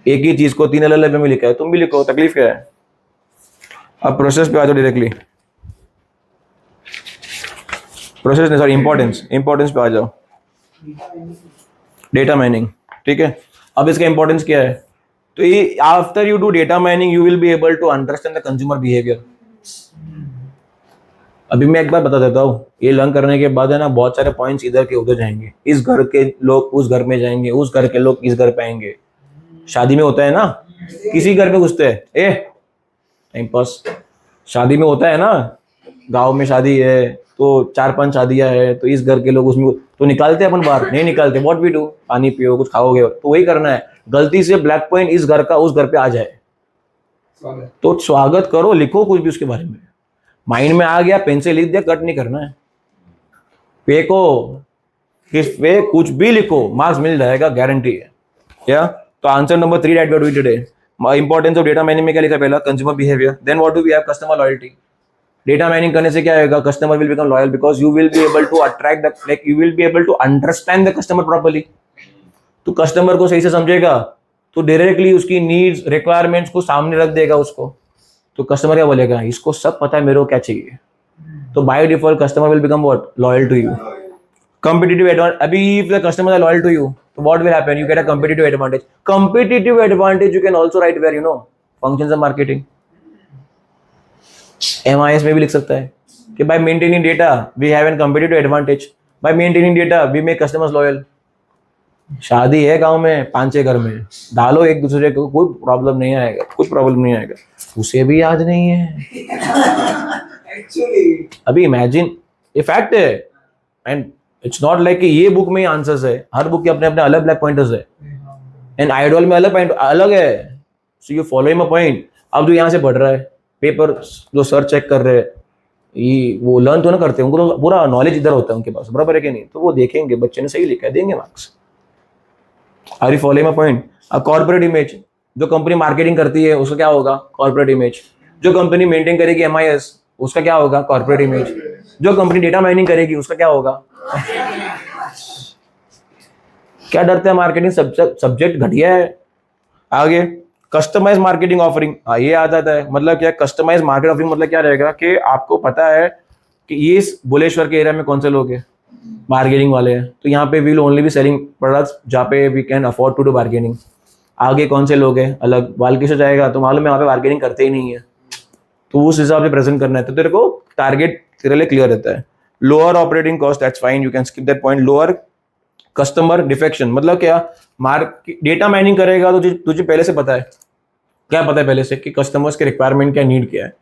एक ही चीज को 3 अलग में लिखा है, तुम भी लिखो, तकलीफ क्या है? अब प्रोसेस पे आ जाओ डायरेक्टली. प्रोसेस नहीं, सॉरी, इंपॉर्टेंस पे आ जाओ. डेटा माइनिंग, ठीक है. अब इसका इंपॉर्टेंस क्या है? तो ये after you do data mining you will be able to understand the consumer behaviour. अभी मैं एक बार बता देता हूँ, ये लर्न करने के बाद है ना, बहुत सारे पॉइंट्स इधर के उधर जाएंगे. इस घर के लोग उस घर में जाएंगे, उस घर के लोग इस घर पे आएंगे. शादी में होता है ना, किसी घर में घुसते हैं, ए टाइम पास. शादी में होता है ना, गांव में शादी है तो 4-5 शादियां है, तो इस घर के लोग उसमें तो निकालते हैं अपन बाहर. नहीं निकालते. What we do? पानी पियो, कुछ खाओगे, तो वही करना है. गलती से ब्लैक पॉइंट इस घर का उस घर पे आ जाए तो स्वागत करो, लिखो कुछ भी उसके बारे में. माइंड में आ गया, पेन से लिख दिया, कट नहीं करना है. फेंको, किस पे कुछ भी लिखो, मार्क्स मिल जाएगा, गारंटी है. क्या? तो answer number 3 that we are doing today. Importance of data mining में क्या लिखा? पहला consumer behaviour. Then what do we have? Customer loyalty. Data mining करने से क्या होगा? Customer will become loyal because you will be able to attract the, like you will be able to understand the customer properly. तो कस्टमर को सही से समझेगा तो डायरेक्टली उसकी नीड्स रिक्वायरमेंट्स को सामने रख देगा उसको, तो कस्टमर क्या बोलेगा, इसको सब पता है मेरे को क्या चाहिए, तो by default customer will become what, loyal to you. Competitive advantage. अभी if the customers are loyal to you, so what will happen? You get a competitive advantage. Competitive advantage you can also write where, you know, functions of marketing. MIS में भी लिख सकता है कि by maintaining data we have a competitive advantage. By maintaining data we make customers loyal. शादी है गांव में 5-6 घर में, डालो एक दूसरे को, कोई प्रॉब्लम नहीं आएगा, कुछ प्रॉब्लम नहीं आएगा. उसे भी याद नहीं है. Actually, अभी इमेजिन, ये फैक्ट है. एंड इट्स नॉट लाइक कि ये बुक में ही आंसर्स है, हर बुक के अपने अपने अलग ब्लैक पॉइंटर्स है, एंड आइडियल में अलग पॉइंट अलग है. So you follow him a point. अब जो यहाँ से पढ़ रहा है, पेपर जो सर चेक कर रहे हैं, ये वो लर्न तो ना करते हैं, उनको तो पूरा नॉलेज इधर होता है उनके पास, बराबर है कि नहीं, तो वो देखेंगे बच्चे ने सही लिखा है, देंगे marks. Are you follow him a point. A corporate image, जो कंपनी मार्केटिंग करती है उसका क्या होगा, कॉर्पोरेट इमेज. जो कंपनी मेंटेन करेगी MIS, उसका क्या होगा, कॉर्पोरेट इमेज. जो कंपनी डेटा माइनिंग करेगी उसका क्या होगा. क्या डरते हैं, मार्केटिंग सब्जेक्ट घटिया है. आगे कस्टमाइज मार्केटिंग ऑफरिंग, ये आ जाता है. मतलब क्या कस्टमाइज मार्केट ऑफरिंग, मतलब क्या रहेगा कि आपको पता है कि ये बुलेश्वर के एरिया में कौन से लोग हैं, बार्गेनिंग वाले हैं, तो यहाँ पे we will only be selling products जहाँ पे we can afford to do bargaining. आगे कौन से लोग हैं, अलग बालकिशोर जाएगा तो मालूम है वहाँ पे बार्गेनिंग करते ही नहीं है, तो उस हिसाब से प्रेजेंट करना है, तो तेरे को टारगेट तेरे लिए क्लियर रहता है. Lower operating cost, that's fine, you can skip that point. Lower customer defection, मतलब क्या, डेटा माइनिंग करेगा तो तुझे पहले से पता है, क्या पता है पहले से कि कस्टमर्स के रिक्वायरमेंट क्या, नीड क्या है,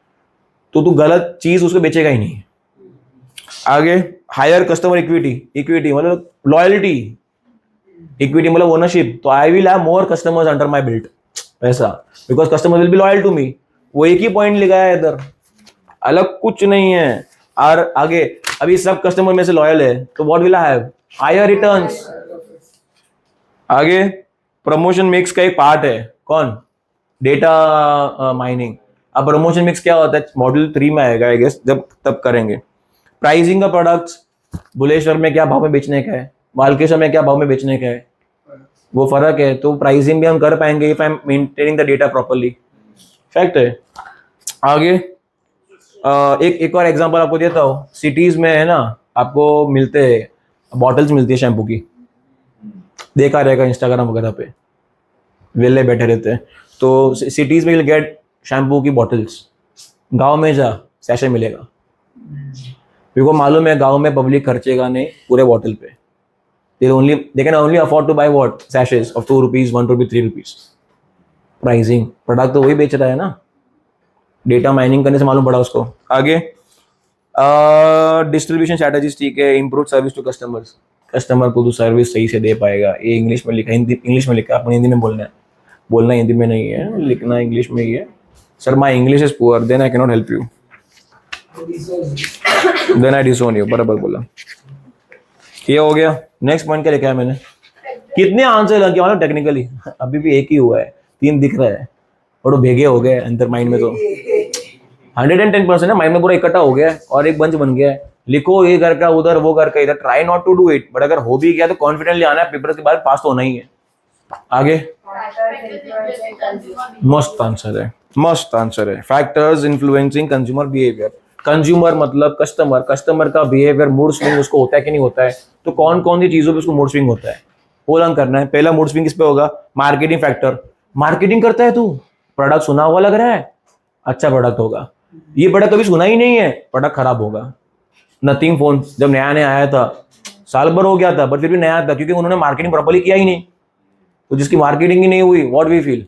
तो तू गलत चीज उसको बेचेगा ही नहीं. आगे हायर कस्टमर इक्विटी. इक्विटी मतलब लॉयल्टी, इक्विटी मतलब ओनरशिप. तो I will have more customers under my belt, ऐसा, because customer will be loyal to me. वो एक ही पॉइंट लिखा है इधर, अलग कुछ नहीं है. और आगे अभी सब कस्टमर में से लॉयल है, तो what will I have, higher returns. आगे प्रमोशन मिक्स का एक पार्ट है, कौन, डेटा माइनिंग. अब प्रमोशन मिक्स क्या होता है, मॉड्यूल 3 में आएगा आई गेस, जब तब करेंगे. प्राइसिंग का प्रोडक्ट्स, बुलेश्वर में क्या भाव में बेचने का है, बालकेश्वर में क्या भाव में बेचने का है, वो फर्क है. तो प्राइसिंग भी हम कर पाएंगे if I M maintaining the data properly. Fact है. आगे एक और एग्जांपल आपको देता हूँ. सिटीज में है ना, आपको मिलते हैं बॉटल्स, मिलती है शैम्पू की, देखा रहेगा इंस्टाग्राम वगैरह पे, वेले बैठे रहते हैं. तो सिटीज में विल गेट शैम्पू की बॉटल्स. गांव में जा सैशे मिलेगा, क्योंकि मालूम है गांव में पब्लिक खर्चेगा नहीं पूरे बॉटल पे. they can only afford to buy what, sachets of 2 rupees, 1 rupee, 3 rupees. Pricing, product तो वही बेच रहा है ना, डेटा माइनिंग करने से मालूम पड़ा उसको. आगे डिस्ट्रीब्यूशन स्ट्रैटेजीज, ठीक है. Improve service to customers, customer को तो सर्विस सही से दे पाएगा. ये इंग्लिश में लिखा, हिंदी इंग्लिश में लिखा, अपन हिंदी में बोलना हिंदी में नहीं है, लिखना इंग्लिश में ही है. Sir my English is poor, then I can not help you, then I disown you. बराबर बोला. ये हो गया. नेक्स्ट पॉइंट क्या लिखा है मैंने, कितने आंसर लग गया मतलब टेक्निकली, अभी भी एक ही हुआ है, 3 दिख रहा है, और वो भेगे हो गए अंदर माइंड में. तो 110% है, माइंड में पूरा इकट्ठा हो गया है और एक बंच बन गया है. लिखो ये घर का उधर, वो घर का इधर, try not to do it, but अगर हो भी गया तो कॉन्फिडेंटली आना है, पेपर के बाद पास तो होना ही है. आगे मस्त आंसर है, मस्त आंसर है. Factors influencing consumer behaviour. Consumer मतलब कस्टमर, कस्टमर का बिहेवियर, मूड स्विंग उसको होता है कि नहीं होता है, तो कौन कौन सी चीजों पे उसको मूड स्विंग होता है, वो लर्न करना है. पहला मूड स्विंग किस पे होगा, मार्केटिंग फैक्टर. मार्केटिंग करता है तू, प्रोडक्ट सुना हुआ लग रहा है, अच्छा प्रोडक्ट होगा. ये प्रोडक्ट कभी सुना ही नहीं है, प्रोडक्ट खराब होगा. नथिंग फोन जब नया नया आया था, साल भर हो गया था, बट फिर भी नया था, क्योंकि उन्होंने मार्केटिंग प्रॉपर्ली किया ही नहीं. तो जिसकी मार्केटिंग ही नहीं हुई, व्हाट वी फील,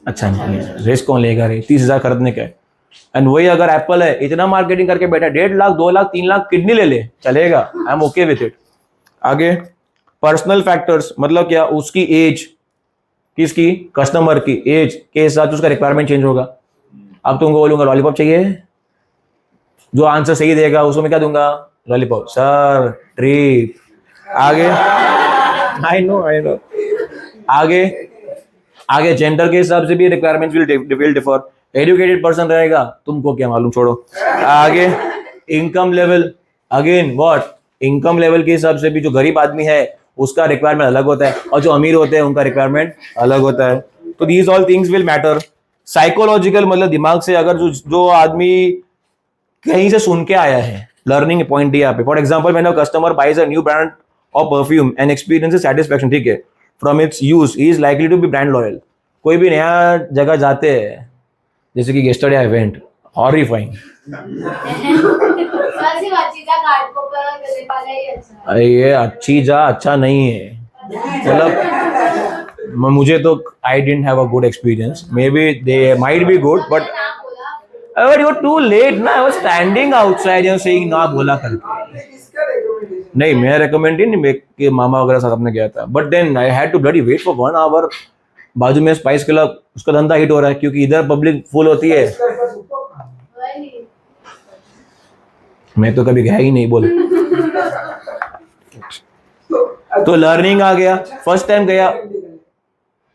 अच्छा नहीं, रिस्क कौन लेगा रे, 30,000 खरीदने का है. एंड वही अगर एप्पल है, इतना मार्केटिंग करके बैठा, 1.5 लाख, 2 लाख, 3 लाख किडनी ले ले, चलेगा, I am okay with it. आगे पर्सनल फैक्टर्स, मतलब क्या, उसकी एज, किसकी, कस्टमर की एज के साथ उसका रिक्वायरमेंट चेंज होगा. अब तुमको बोलूंगा लॉलीपॉप चाहिए, जो आंसर सही देगा उसको मैं क्या दूंगा, लॉलीपॉप. Sir trip. आगे आई नो आगे जेंडर के हिसाब से भी requirements will differ. Educated person रहेगा, तुमको क्या मालूम, छोड़ो. आगे income level, again what, income level के हिसाब से भी जो गरीब आदमी है उसका रिक्वायरमेंट अलग होता है, और जो अमीर होते हैं उनका रिक्वायरमेंट अलग होता है. तो these all things will matter. Psychological मतलब दिमाग से अगर जो आदमी कहीं से सुन के आया है, लर्निंग पॉइंट दिया पे. फॉर एग्जाम्पल मैंने customer buys a new brand of perfume and experience satisfaction, ठीक है, from its use he is likely to be brand loyal. कोई भी नया जगह जाते हैं, जैसे कि येस्टरडे आई वेंट, हॉरिफाइंग. वैसी बातचीत है, कार्ड को पर गले वाला ही अच्छा है। ये अच्छी जा अच्छा नहीं है, मतलब मुझे तो I didn't have a good experience. May be they might be good but ना बोला यू टू लेट ना. I was standing outside and saying ना बोला करके. किसका recommendation? नहीं मैं रेकमेंड ही नहीं, मेरे मामा वगैरह साथ अपने गया था. But then I had to bloody wait for 1 hour. बाजू में स्पाइस क्लब, उसका धंधा हिट हो रहा है क्योंकि इधर पब्लिक फुल होती है. इसका superb। वही मैं तो कभी गया ही नहीं. बोल. तो लर्निंग आ गया, फर्स्ट टाइम गया.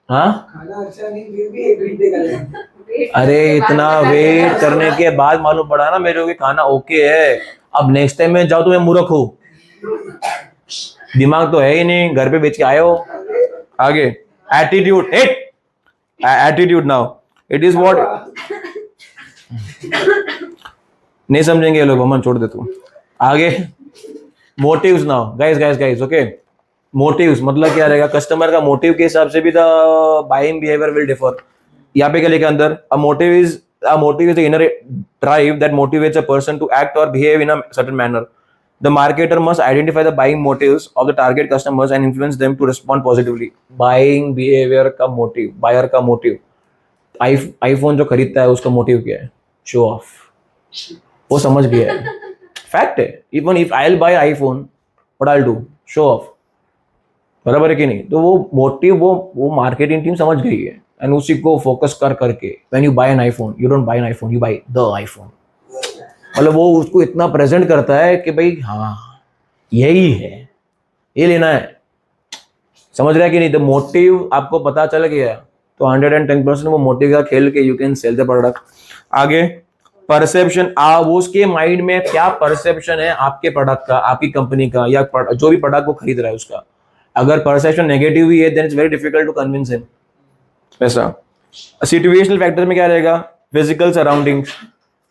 हाँ खाना अच्छा नहीं फिर भी 1 घंटे का लगा। अरे इतना वेट करने के बाद मालूम पड़ा ना मेरे को कि खाना ओके है. अब नेक्स्ट टाइम में जाओ तो मैं मूर्ख हूँ, दिमाग तो है ही नहीं, घर पे बेच के आए हो. आगे attitude. Attitude now it is what नहीं समझेंगे ये लोग, अमन छोड़ दे तू. आगे motives now guys okay. Motives मतलब क्या रहेगा, कस्टमर का मोटिव के हिसाब से भी the buying behaviour will differ. यहाँ पे क्या लिखा अंदर, a motive is the inner drive that motivates a person to act और behave in a certain manner. The marketer must identify the buying motives of the target customers and influence them to respond positively. Buying behavior का motive, buyer का motive. iPhone जो खरीदता है उसका motive क्या है? Show off. वो समझ गया है. Fact है. Even if I'll buy iPhone, what I'll do? Show off. बराबर है कि नहीं? तो वो motive वो marketing team समझ गई है. And उसी को focus करके when you buy an iPhone, you don't buy an iPhone, you buy the iPhone. मतलब वो उसको इतना प्रेजेंट करता है कि भाई हाँ यही है, ये लेना है. समझ रहा है कि नहीं? द मोटिव आपको पता चल गया तो 110% वो मोटिव का खेल के you can sell the product. आगे परसेप्शन. वो उसके माइंड में क्या परसेप्शन है आपके प्रोडक्ट का, आपकी कंपनी का, या जो भी प्रोडक्ट वो खरीद रहा है उसका. अगर परसेप्शन नेगेटिव ही है then it's very difficult to convince him. ऐसा सिचुएशनल फैक्टर में क्या रहेगा, फिजिकल सराउंडिंग्स.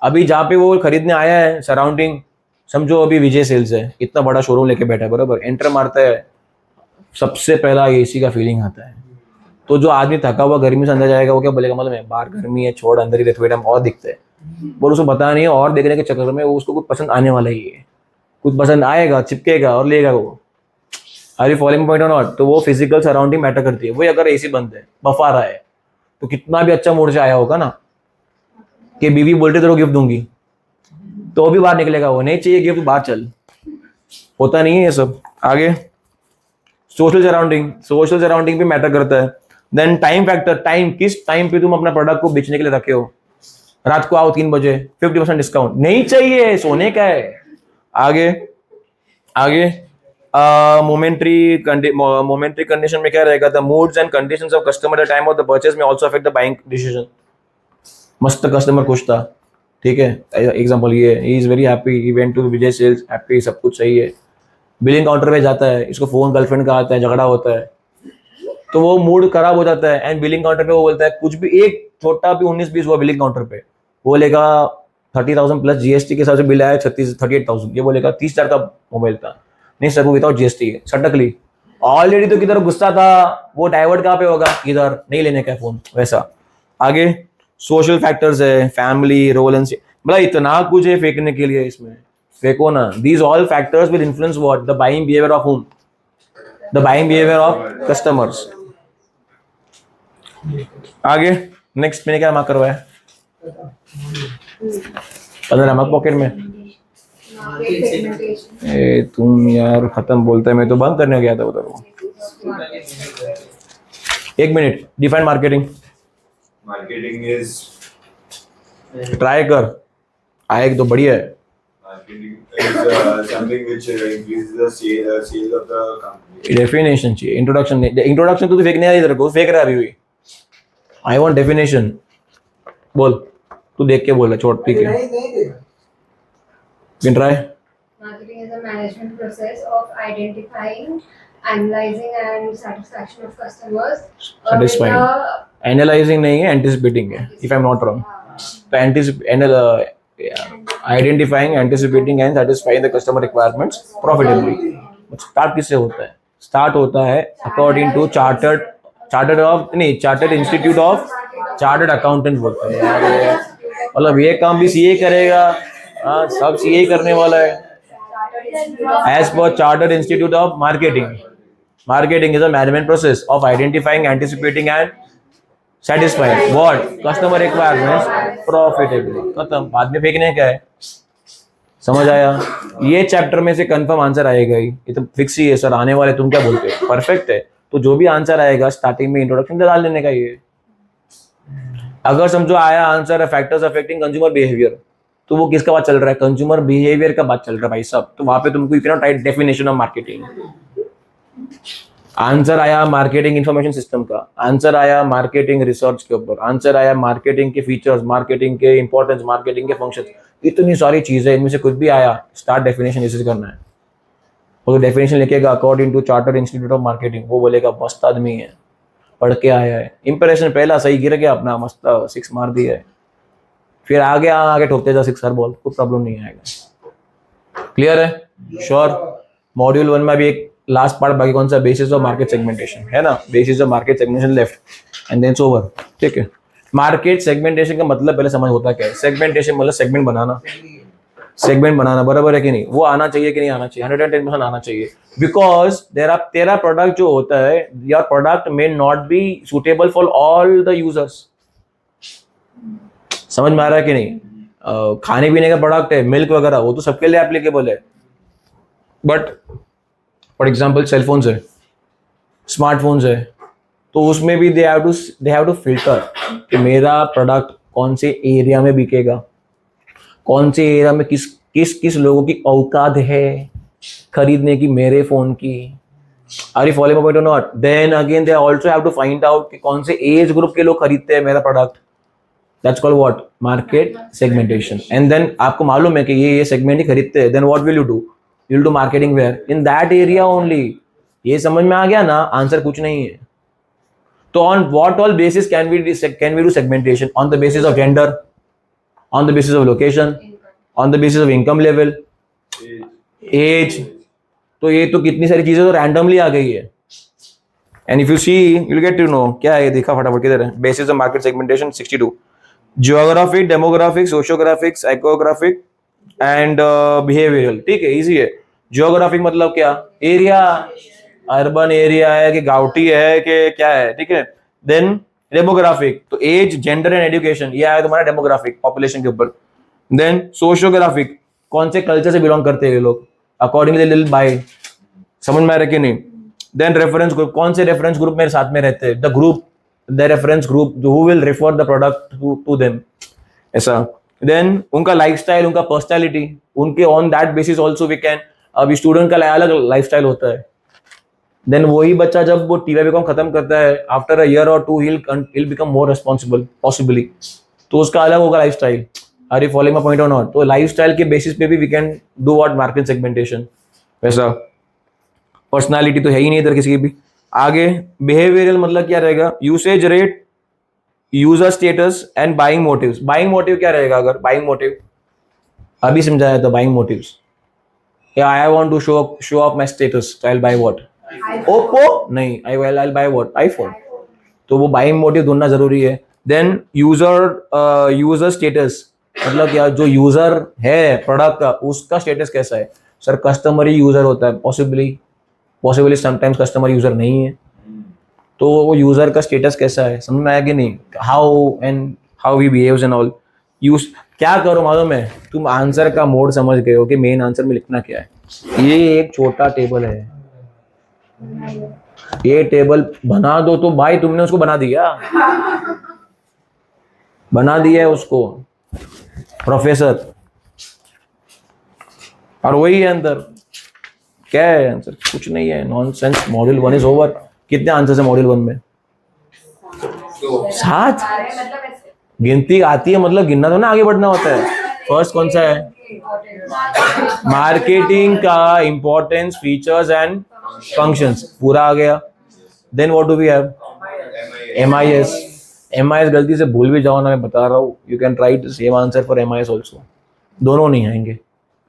अभी जहाँ पे वो खरीदने आया है सराउंडिंग, समझो अभी विजय सेल्स है, इतना बड़ा शोरूम लेके बैठा है, बराबर. एंटर मारता है, सबसे पहला एसी का फीलिंग आता है. तो जो आदमी थका हुआ गर्मी से अंदर जाएगा वो क्या बोलेगा, मतलब मैं बाहर गर्मी है छोड़ अंदर ही थोड़ा और दिखते हैं. बोल उसको पता नहीं है, और देखने के चक्कर में वो उसको कुछ पसंद आने वाला ही है, कुछ पसंद आएगा, चिपकेगा और लेगा वो. आर यू फॉलोइंग पॉइंट और नॉट? तो वो फिजिकल सराउंडिंग मैटर करती है. वही अगर एसी बंद है, बफा रहा है, तो कितना भी अच्छा मूड से आया होगा ना कि बीवी बोलते तेरे को गिफ्ट दूंगी, तो भी बाहर निकलेगा. वो नहीं चाहिए गिफ्ट, बाहर चल. होता नहीं है ये सब. आगे सोशल सराउंडिंग भी मैटर करता है. Then time factor. टाइम, किस टाइम पे तुम अपना प्रोडक्ट को बेचने के लिए रखे हो. रात को आओ 3 बजे 50% डिस्काउंट नहीं चाहिए, सोने का है. आगे मोमेंट्री कंडीशन में क्या रहेगा, the moods and conditions of customer at time of the purchase में also affect the buying decision. मस्त कस्टमर खुश था, ठीक है, एग्जांपल ये, he is very happy, he went to Vijay Sales, happy, सब कुछ सही है. बिलिंग काउंटर पे जाता है, इसको फोन गर्लफ्रेंड का आता है, झगड़ा होता है, तो वो मूड खराब हो जाता है. एंड बिलिंग काउंटर पे वो बोलता है कुछ भी, एक छोटा भी 19-20 हुआ बिलिंग काउंटर पे, वो बोलेगा 30,000 प्लस जीएसटी के हिसाब से बिल आया 38,000. ये बोलेगा 30,000 का मोबाइल था, नहीं सर वो विदाउट जीएसटी है. सटक ली. ऑलरेडी तो किधर गुस्सा था, वो डाइवर्ट कहाँ पे होगा, इधर नहीं लेने का फोन. वैसा. आगे सोशल फैक्टर्स है, फैमिली रोल एंड, मतलब इतना कुछ है फेंकने के लिए, इसमें फेंको ना. These all factors will influence what, the buying behaviour of whom, the buying behaviour of customers. आगे नेक्स्ट मैंने क्या मार्क करवाया, 15 मार्क पॉकेट में. Market segmentation. ए तुम यार खत्म बोलता है, मैं तो बंद करने गया था उधर वो. 1 minute. Define marketing. Marketing is try कर, आएगा तो बढ़िया है. something which increases the sale of the company. Definition चाहिए, इंट्रोडक्शन नहीं. इंट्रोडक्शन तो फेंकने आई तेरे को, फेंक रहा है अभी. I want definition. बोल, तू देख के बोल, छोड़, ठीक है. नहीं देखा। Can try. Marketing is a management process of identifying analyzing and satisfaction of customers. Satisfying. Analysing नहीं है, एंटिसिपेटिंग है, if I am not wrong. तो identifying, anticipating and satisfying the customer requirements profitably. Start किससे होता है? स्टार्ट होता है according to chartered institute of chartered accountant बोलते हैं यार. मतलब ये काम भी सीए करेगा, सब सीए करने वाला है. As per Chartered institute of Marketing, marketing is a management process of identifying, anticipating and satisfying what customer requirements profitably. खत्म. बाद में फेंकने क्या है? समझ आया? ये चैप्टर में से कंफर्म आंसर आएगा ही. ये तो फिक्स ही है सर. आने वाले तुम क्या बोलते हो? परफेक्ट है. तो जो भी आंसर आएगा स्टार्टिंग में इंट्रोडक्शन से डाल देने का. ये अगर समझो आया answer factors affecting consumer behaviour, तो वो किसका बात चल रहा है? कंज्यूमर बिहेवियर का बात चल रहा है भाई साहब. तो वहां पे तुमको you can not right definition of marketing. Answer आया मार्केटिंग इंफॉर्मेशन सिस्टम का, आंसर आया मार्केटिंग रिसर्च के ऊपर, आंसर आया मार्केटिंग के फीचर्स, मार्केटिंग के इंपॉर्टेंस, मार्केटिंग के फंक्शन. इतनी सारी चीजें, इनमें से कुछ भी आया, स्टार्ट डेफिनेशन इसे करना है. वो तो डेफिनेशन लिखेगा according to chartered institute of Marketing. वो बोलेगा मस्त आदमी है, पढ़ के आया है. इंप्रेशन पहला सही गिर गया अपना, मस्त 6 मार दिया है. फिर आगे ठोकते जा 6 हर बॉल, कोई प्रॉब्लम नहीं आएगा. क्लियर है? श्योर. मॉड्यूल 1 में भी एक लास्ट पार्ट बाकी कौन सा? बेसिस ऑफ मार्केट सेगमेंटेशन है ना. Basis of market segmentation left and then it's over. ठीक है. मार्केट सेगमेंटेशन का मतलब पहले समझ होता क्या है. सेगमेंटेशन मतलब सेगमेंट बनाना. सेगमेंट बनाना बराबर है कि नहीं? वो आना चाहिए कि नहीं आना चाहिए? 110% आना चाहिए. बिकॉज तेरा प्रोडक्ट जो होता है, your product may not be suitable for all the users. समझ में आ रहा है कि नहीं? खाने पीने का प्रोडक्ट है, मिल्क वगैरह, वो तो सबके लिए एप्लीकेबल है. बट फॉर एग्जाम्पल सेलफोन्स है, स्मार्टफोन्स है, तो उसमें भी दे हैव टू फिल्टर कि मेरा प्रोडक्ट कौन से एरिया में बिकेगा, कौन से एरिया में किस लोगों की औकात है खरीदने की मेरे फोन की. Are you following my point और not? Then again they also have to find out कि कौन से एज ग्रुप के लोग खरीदते हैं मेरा product. That's called what? Market segmentation. And then आपको मालूम है कि ये सेगमेंट ही खरीदते हैं, then what will you do? You'll do marketing where? In that area only. ये समझ में आ गया ना? आंसर कुछ नहीं है. तो on what all basis can we do segmentation? On the basis of gender, on the basis of location, on the basis of income level, age. तो ये तो कितनी सारी चीजें तो रैंडमली आ गई है. And if you see, you'll get to know क्या है. देखा फटाफट किधर है? Basis of market segmentation 62. Geographic, demographic, sociographic, psychographic and behavioural. ठीक है, इजी है. जियोग्राफिक मतलब क्या? एरिया, अर्बन एरिया है कि गाउटी है कि क्या है. ठीक है. देन डेमोग्राफिक, तो एज, जेंडर एंड एजुकेशन, ये आया तुम्हारा डेमोग्राफिक, पॉपुलेशन के ऊपर. देन सोशियोग्राफिक, कौन से कल्चर से बिलोंग करते हैं ये लोग, अकॉर्डिंगली लिटिल बाय. समझ में आ रहा है कि नहीं? देन रेफरेंस ग्रुप, कौन से रेफरेंस ग्रुप मेरे साथ में रहते हैं, the group, the reference group who will refer the product to them, ऐसा. देन उनका लाइफस्टाइल, उनका पर्सनैलिटी, उनके on that basis also we can. अब स्टूडेंट का अलग लाइफस्टाइल होता है. देन वही बच्चा जब वो TY.com खत्म करता है, आफ्टर अ ईयर और 2 he'll become more responsible possibly, तो उसका अलग होगा lifestyle. Are you following my point और नॉट? तो लाइफस्टाइल के बेसिस पे भी we can do what? Market segmentation. वैसा पर्सनालिटी तो है ही नहीं इधर किसी की भी. आगे बिहेवियरल मतलब क्या रहेगा? Usage rate, user status and buying motives. Buying motive क्या रहेगा? अगर बाइंग मोटिव अभी समझाया था. Buying motives, I want to show off my status, I will buy what? Oppo नहीं, I will buy what? IPhone. तो वो बाइंग मोटिव ढूंढना जरूरी है. देन यूजर स्टेटस मतलब क्या? जो यूजर है प्रोडक्ट का, उसका स्टेटस कैसा है? सर कस्टमर ही यूजर होता है. पॉसिबली समटाइम्स कस्टमर यूजर नहीं है. तो वो यूजर का स्टेटस कैसा है? समझ में आया कि नहीं? How he behaves and all. Use क्या करो मालूम है? तुम आंसर का मोड समझ गए हो कि मेन आंसर में लिखना क्या है. ये एक छोटा टेबल है, ये टेबल बना दो. तो भाई तुमने उसको बना दिया है उसको प्रोफेसर, और वही है अंदर. क्या है आंसर? कुछ नहीं है, नॉनसेंस. Module 1 is over. कितने आंसर है मॉड्यूल 1 में? 7. गिनती आती है मतलब गिनना तो ना, आगे बढ़ना होता है. फर्स्ट कौन सा है? मार्केटिंग का इंपॉर्टेंस, फीचर्स एंड फंक्शंस पूरा आ गया. Then what do we have? MIS. MIS गलती से भूल भी जाओ ना, मैं बता रहा हूँ, you can write same answer for MIS also. दोनों नहीं आएंगे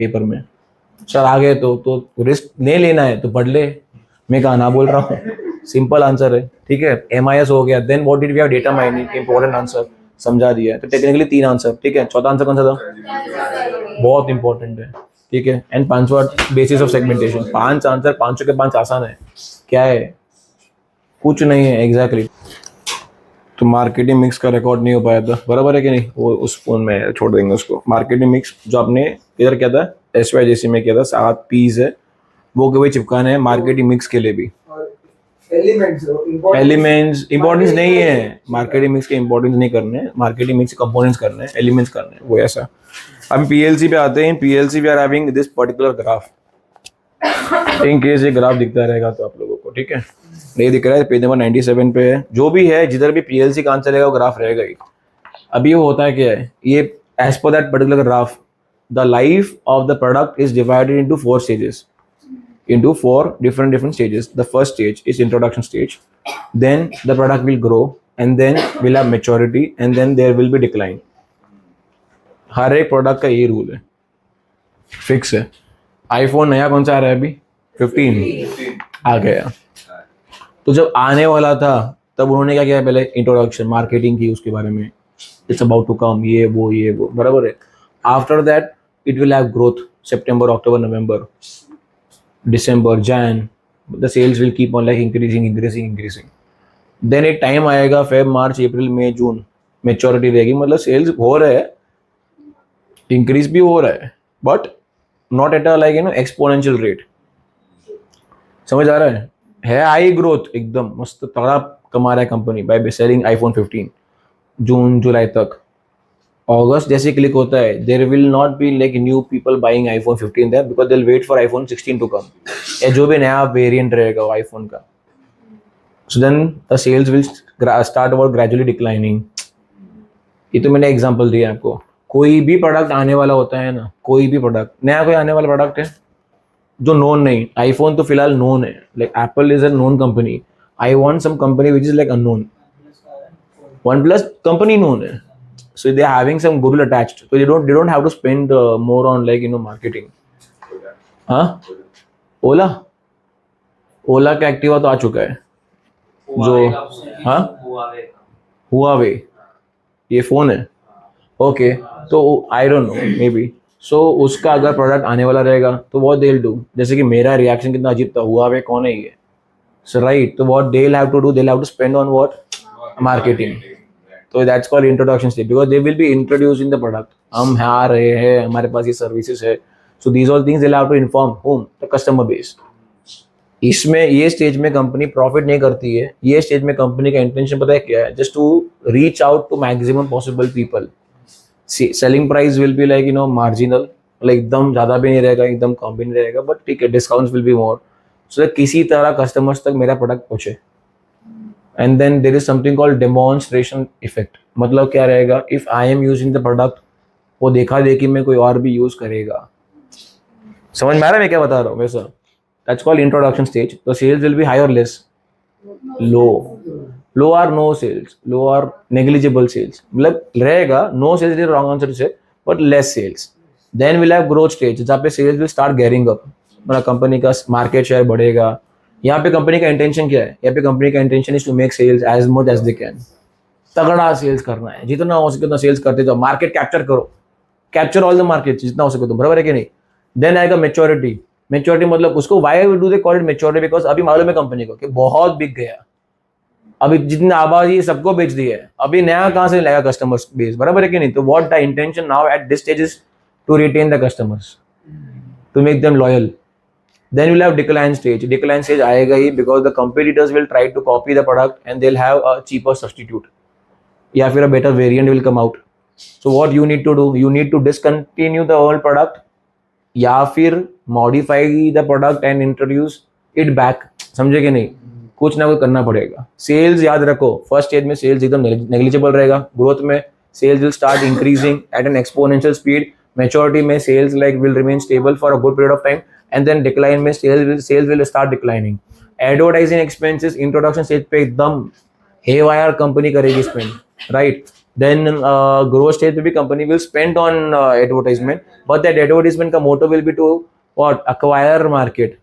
पेपर में. सर आ गए तो रिस्क नहीं लेना है तो पढ़ ले, मैं कहा ना बोल रहा हूँ. सिंपल आंसर है, ठीक है. MIS हो गया. Then what did we have? Data mining. Important answer, समझा दिया है. तो टेक्निकली 3 आंसर, ठीक है. चौथा आंसर कौन सा था? बहुत इंपॉर्टेंट है, ठीक है. एंड 5वां बेसिस ऑफ सेगमेंटेशन. 5 आंसर, 5 के 5 आसान है. क्या है? कुछ नहीं है. एग्जैक्टली. तो मार्केटिंग मिक्स का रिकॉर्ड नहीं हो पाया था, बराबर है कि नहीं? वो उस फोन में छोड़ देंगे उसको. मार्केटिंग मिक्स जो आपने इधर किया था SYJC में किया था, 7 P's है, वो वही चिपकाने हैं मार्केटिंग मिक्स के लिए भी. एलिमेंट्स इंपॉर्टेंस नहीं है. मार्केटिंग मिक्स के इंपॉर्टेंस नहीं करने हैं, मार्केटिंग मिक्स के कंपोनेंट्स करने हैं, एलिमेंट्स करने हैं, वो ऐसा. हम PLC पे आते हैं. PLC we are having this particular graph. In case ये ग्राफ दिखता रहेगा तो आप लोगों को, ठीक है. ये दिख रहा है पेज नंबर 97 पे है. जो भी है, जिधर भी PLC का आंसर रहेगा वो ग्राफ रहेगा ही. अभी वो होता है क्या है, ये as per that particular graph the life of the product is divided into 4 stages, into 4 different stages. The first stage is introduction stage, then the product will grow, and then will have maturity, and then there will be decline. हर एक प्रोडक्ट का ये रूल है, फिक्स है. आईफोन नया कौन सा आ रहा है अभी? 15 आ गया. तो जब आने वाला था तब उन्होंने क्या किया? पहले इंट्रोडक्शन, मार्केटिंग की उसके बारे में, इट्स अबाउट टू कम, ये वो, बराबर है. After that it will have growth. September, October, November, December, Jan, the sales will keep on like increasing. Then एक टाइम आएगा Feb, March, April, May, June, maturity रहेगी. मतलब सेल्स हो रहे हैं, इंक्रीज भी हो रहा है, but not at a like exponential rate. समझ आ रहा है हाई ग्रोथ, एकदम मस्त तगड़ा कमा रहा है कंपनी बाय सेलिंग आईफोन 15 जून जुलाई तक. अगस्त जैसे क्लिक होता है, there will not be like new people buying iPhone 15 there, because they will wait for iPhone 16 to come, या जो भी नया वेरिएंट रहेगा आईफोन का. So then the sales will start about gradually declining. ये तो मैंने एग्जांपल दिया आपको. कोई भी प्रोडक्ट आने वाला होता है ना, कोई भी प्रोडक्ट नया कोई आने वाला प्रोडक्ट है जो नोन नहीं. आईफोन तो फिलहाल नोन है, like Apple is a known company. I want some company which is like unknown. OnePlus company known है, so they are having some goodwill attached, so they don't have to spend more on like marketing. हाँ, ओला का एक्टिवा तो आ चुका है. जो हाँ, हुआवे ये फोन है. ओके, तो I don't know, maybe. So उसका अगर प्रोडक्ट आने वाला रहेगा तो what they'll do, जैसे कि मेरा रिएक्शन कितना अजीब था, हुआवे कौन है ये. So right, तो what they'll have to do, they'll have to spend on what? Marketing. So that's called introduction stage, because they will be introducing the product. हम आ रहे हैं, हमारे पास ये सर्विसेज है. So these all things they'll have to inform whom? The customer base. इसमें ये स्टेज में कंपनी प्रॉफिट नहीं करती है. ये स्टेज में कंपनी का इंटेंशन पता है क्या है? Just to reach out to maximum possible people. Selling price will be like marginal, like एकदम ज़्यादा भी नहीं रहेगा, एकदम कम भी नहीं रहेगा, बट ठीक है, discounts will be more, so that किसी तरह कस्टमर्स तक मेरा प्रोडक्ट पहुँचे. And then there is something called demonstration effect. मतलब क्या रहेगा? If I am using the product, वो देखा देखी में कोई और भी यूज करेगा. समझ में आ रहा है मैं क्या बता रहा हूँ? वैसा that's called introduction stage. तो sales will be high or less? Low or no sales? Low or negligible sales? मतलब रहेगा, no sales is wrong answer to say, but less sales. Then we'll have growth stage, जहाँ पे sales will start gearing up. मतलब कंपनी का मार्केट शेयर बढ़ेगा. यहाँ पे कंपनी का इंटेंशन क्या है? यहाँ पे कंपनी का intention is to make sales as much as they can. तगड़ा सेल्स करना है, जितना हो सके उतना सेल्स करते जाओ, मार्केट कैप्चर करो, कैप्चर ऑल द मार्केट जितना हो सके तो, बराबर है कि नहीं. देन आएगा मेच्योरिटी. मेच्योरिटी मतलब उसको why do they call it maturity, because अभी मालूम है कंपनी को कि बहुत बिक गया, अभी जितना आबादी सबको बेच दी है, अभी नया कहाँ से लाएगा कस्टमर्स बेस, बराबर है कि नहीं. तो what the intention now at this stage is to retain the customers, to make them loyal. Then you'll have decline stage. Decline stage आएगा ही because the competitors will try to copy the product and they'll have a cheaper substitute. या फिर a better variant will come out. So what you need to do? You need to discontinue the old product या फिर modify the product and introduce it back. समझे कि नहीं? कुछ ना कुछ करना पड़ेगा. Sales याद रखो, first stage में sales एकदम negligible रहेगा. Growth में sales will start increasing at an exponential speed. Maturity में sales like will remain stable for a good period of time. and then decline में sales will start declining. Advertising expenses introduction stage पे एकदम haywire company करेगी spend, right? Then growth stage पे भी company will spend on advertisement, but that advertisement का motto will be to what? Acquire market.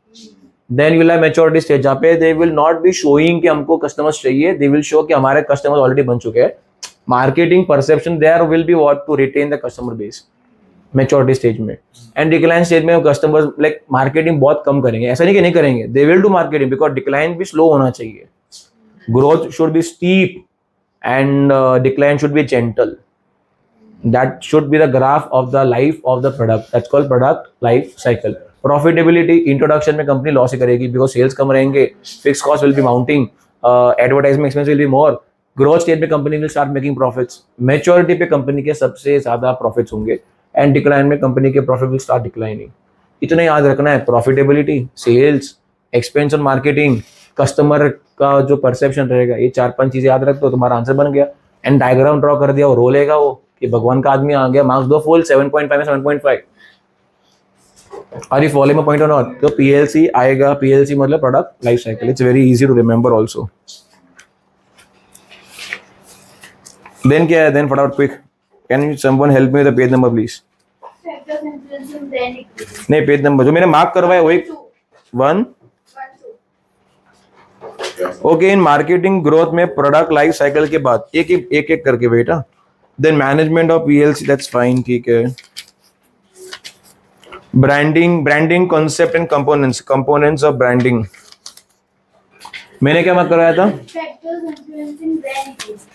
Then you will have maturity stage जहाँ पे they will not be showing कि हमको customers चाहिए, they will show कि हमारे customers already बन चुके हैं. Marketing perception there will be what? To retain the customer base. Maturity stage में. And decline stage में customers like marketing बहुत कम करेंगे, ऐसा नहीं कि नहीं करेंगे, they will do marketing because decline भी slow होना चाहिए. Growth should be steep and decline should be gentle. That should be the graph of the life of the product. That's called product life cycle. Profitability introduction में company loss ही करेगी because sales कम रहेंगे, fixed cost will be mounting, advertising expense will be more. Growth stage में company will start making profits. Maturity पे company के सबसे ज़्यादा profits होंगे and decline में company के profit will start declining. इतना याद रखना है, profitability, sales, expense on marketing, customer का जो perception रहेगा, ये 4-5 चीज़ें याद रख तो तुम्हारा आंसर बन गया. And diagram draw कर दिया और रोलेगा वो कि भगवान का आदमी आ गया, मार्क्स दो फुल 7.5 में 7.5. Are you following my point or not? तो PLC आएगा, PLC मतलब product life cycle. It's very easy to remember also. Then क्या है? Then फटाफट quick. Can you someone help me with the page number please? Factors influencing brand equity. नहीं पेज नंबर जो मैंने मार्क करवाया वही 1. ओके इन मार्केटिंग ग्रोथ में प्रोडक्ट लाइफ साइकिल के बाद एक करके बेटा. Then management of PLC that's fine, ठीक है. Branding concept and components of branding मैंने क्या मार्क करवाया था? Factors influencing brand equity.